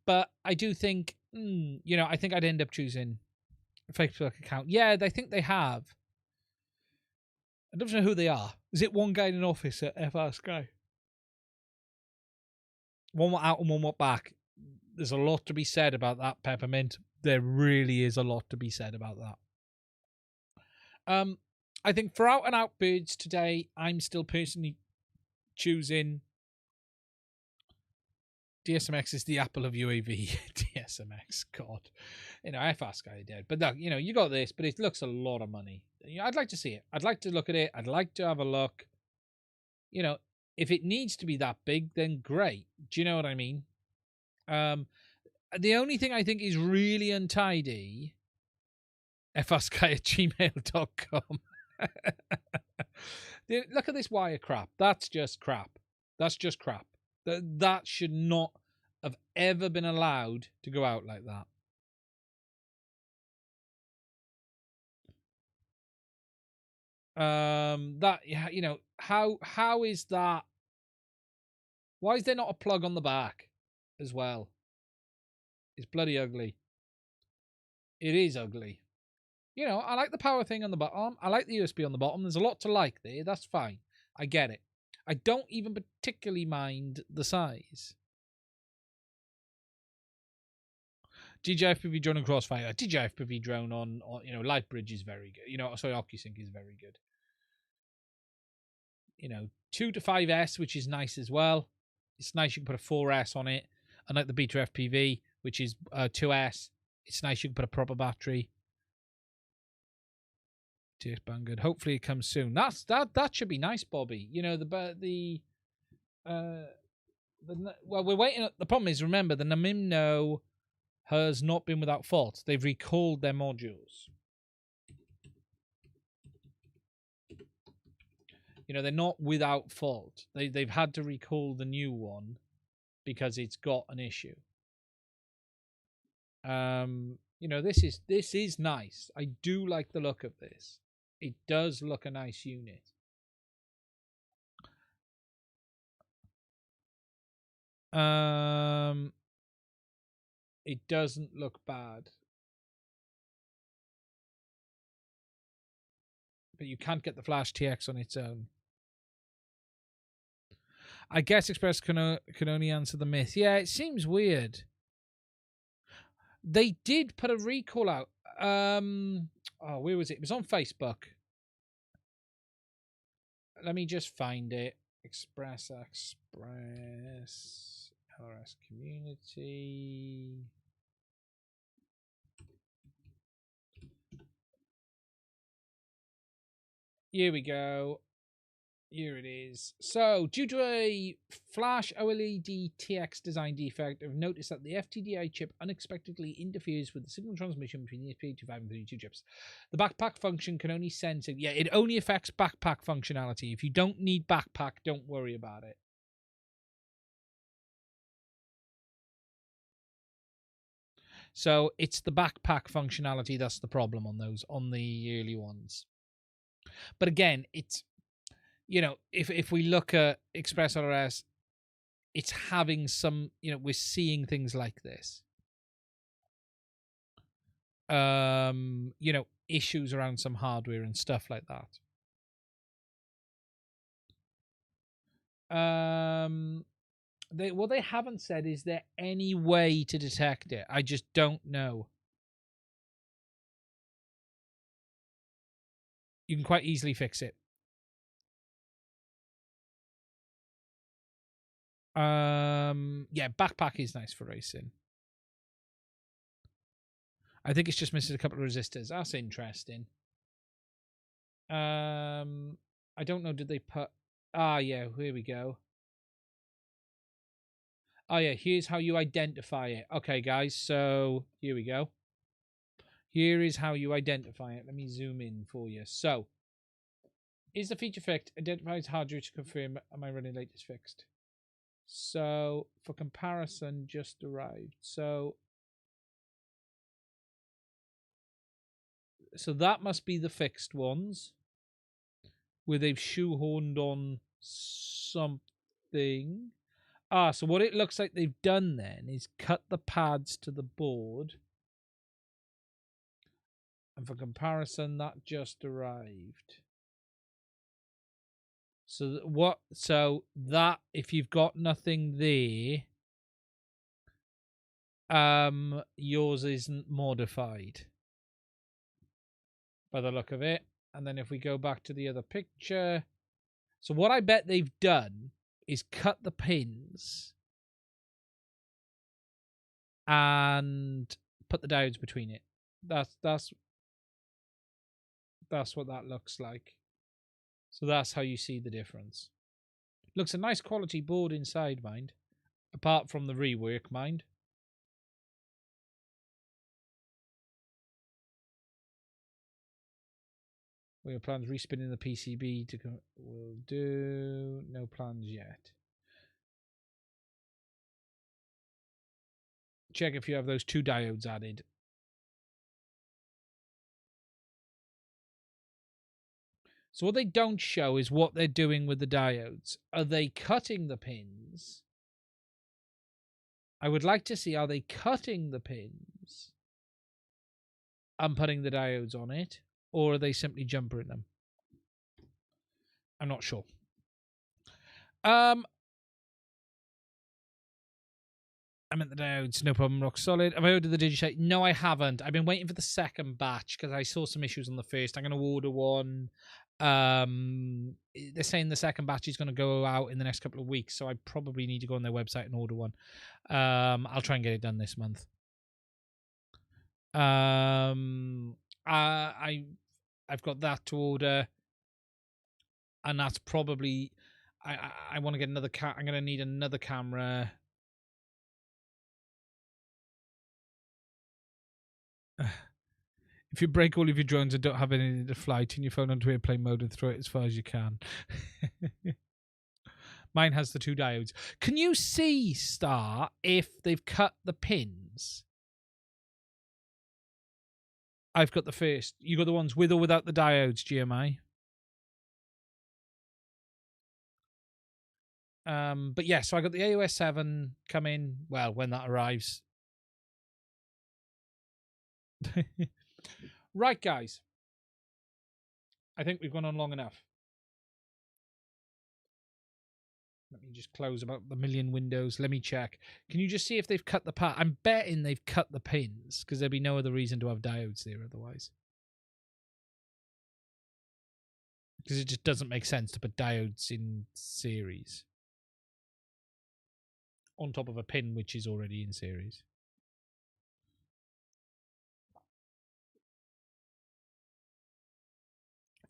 But I do think, I think I'd end up choosing a Facebook account. Yeah, I think they have. I don't know who they are. Is it one guy in an office at FR Sky? 1 watt out and 1 watt back. There's a lot to be said about that, Peppermint. There really is a lot to be said about that. I think for out and out birds today, I'm still personally choosing DSMX is the Apple of UAV. DSMX, God. FR Sky did. But look, you got this, but it looks a lot of money. I'd like to see it. I'd like to look at it. I'd like to have a look. If it needs to be that big, then great. Do you know what I mean? The only thing I think is really untidy, frsky@gmail.com. Look at this wire crap. That's just crap. That's just crap. That should not have ever been allowed to go out like that. How is that? Why is there not a plug on the back as well? It's bloody ugly. It is ugly. I like the power thing on the bottom. I like the USB on the bottom. There's a lot to like there. That's fine. I get it. I don't even particularly mind the size. DJI FPV drone and Crossfire. DJI FPV drone on Lightbridge is very good. OcuSync is very good. 2 to 5S, which is nice as well. It's nice you can put a 4S on it. Unlike the Beta FPV, which is 2S, it's nice you can put a proper battery. TX Banggood. Hopefully it comes soon. That should be nice, Bobby. We're waiting. The problem is, remember, the Namimno has not been without fault. They've recalled their modules. They're not without fault. They've had to recall the new one because it's got an issue. This is nice. I do like the look of this. It does look a nice unit. It doesn't look bad. But you can't get the Flash TX on its own. I guess Express can only answer the myth. Yeah, it seems weird. They did put a recall out. Where was it? It was on Facebook. Let me just find it. ExpressLRS community. Here we go. Here it is. So, due to a flash OLED TX design defect, I've noticed that the FTDI chip unexpectedly interferes with the signal transmission between the ESP85 and 32 chips. The backpack function can only sense it. Yeah, it only affects backpack functionality. If you don't need backpack, don't worry about it. So, it's the backpack functionality that's the problem on the early ones. But again, it's... if we look at ExpressLRS, it's having some, we're seeing things like this. Issues around some hardware and stuff like that. What they haven't said is there any way to detect it. I just don't know. You can quite easily fix it. Yeah, backpack is nice for racing. I think it's just missing a couple of resistors. That's interesting. I don't know. Did they put? Ah, yeah. Here we go. Oh yeah. Here's how you identify it. Okay, guys. So here we go. Here is how you identify it. Let me zoom in for you. So, is the feature fixed? Identifies hardware to confirm. Am I running latest fixed? So for comparison, just arrived. So that must be the fixed ones where they've shoehorned on something. Ah, so what it looks like they've done then is cut the pads to the board. And for comparison, that just arrived. So what? So that if you've got nothing there, yours isn't modified by the look of it. And then if we go back to the other picture, so what I bet they've done is cut the pins and put the diodes between it. That's what that looks like. So that's how you see the difference. Looks a nice quality board inside, mind. Apart from the rework, mind. We have plans respinning the PCB to come. We'll do no plans yet. Check if you have those 2 diodes added. So what they don't show is what they're doing with the diodes. Are they cutting the pins? I would like to see, are they cutting the pins and putting the diodes on it? Or are they simply jumpering them? I'm not sure. I meant the diodes, no problem, rock solid. Have I ordered the DJI? No, I haven't. I've been waiting for the second batch because I saw some issues on the first. I'm going to order one. They're saying the second batch is going to go out in the next couple of weeks, so I probably need to go on their website and order one. I'll try and get it done this month. I've got that to order, and that's probably I want to get another I'm going to need another camera. If you break all of your drones and don't have any to fly, turn your phone onto airplane mode and throw it as far as you can. Mine has the 2 diodes. Can you see, Star, if they've cut the pins? I've got the first. You got the ones with or without the diodes, GMI. But yeah, so I got the AOS 7 coming. Well, when that arrives. Right, guys. I think we've gone on long enough. Let me just close about the million windows. Let me check. Can you just see if they've cut the part? I'm betting they've cut the pins because there'd be no other reason to have diodes there otherwise. Because it just doesn't make sense to put diodes in series on top of a pin which is already in series.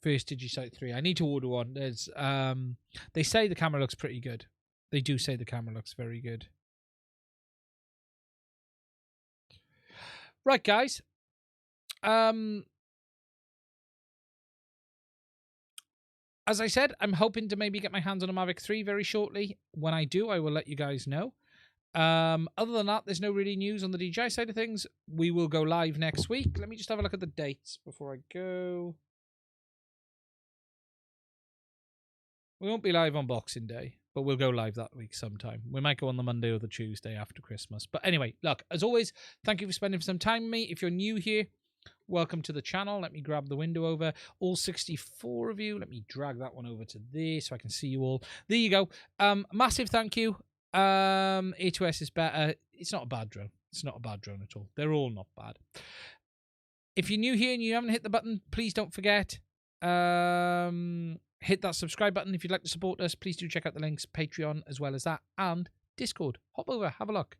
First DigiSight 3. I need to order one. There's they say the camera looks pretty good. They do say the camera looks very good. Right, guys. As I said, I'm hoping to maybe get my hands on a Mavic 3 very shortly. When I do, I will let you guys know. Other than that, there's no really news on the DJI side of things. We will go live next week. Let me just have a look at the dates before I go. We won't be live on Boxing Day, but we'll go live that week sometime. We might go on the Monday or the Tuesday after Christmas. But anyway, look, as always, thank you for spending some time with me. If you're new here, welcome to the channel. Let me grab the window over. All 64 of you. Let me drag that one over to there so I can see you all. There you go. Massive thank you. A2S is better. It's not a bad drone. It's not a bad drone at all. They're all not bad. If you're new here and you haven't hit the button, please don't forget, Hit that subscribe button if you'd like to support us. Please do check out the links, Patreon, as well as that, and Discord. Hop over, have a look.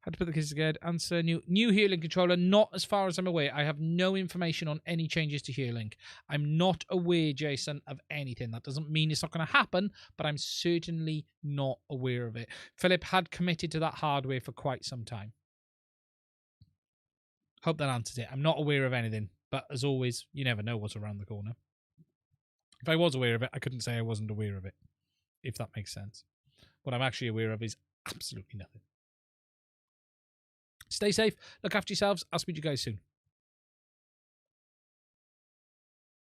Had to put the kids together. Answer new Hearlink controller. Not as far as I'm aware. I have no information on any changes to Hearlink. I'm not aware, Jason, of anything. That doesn't mean it's not going to happen, but I'm certainly not aware of it. Philip had committed to that hardware for quite some time. Hope that answers it. I'm not aware of anything, but as always, you never know what's around the corner. If I was aware of it, I couldn't say I wasn't aware of it, if that makes sense. What I'm actually aware of is absolutely nothing. Stay safe, look after yourselves. I'll speak to you guys soon.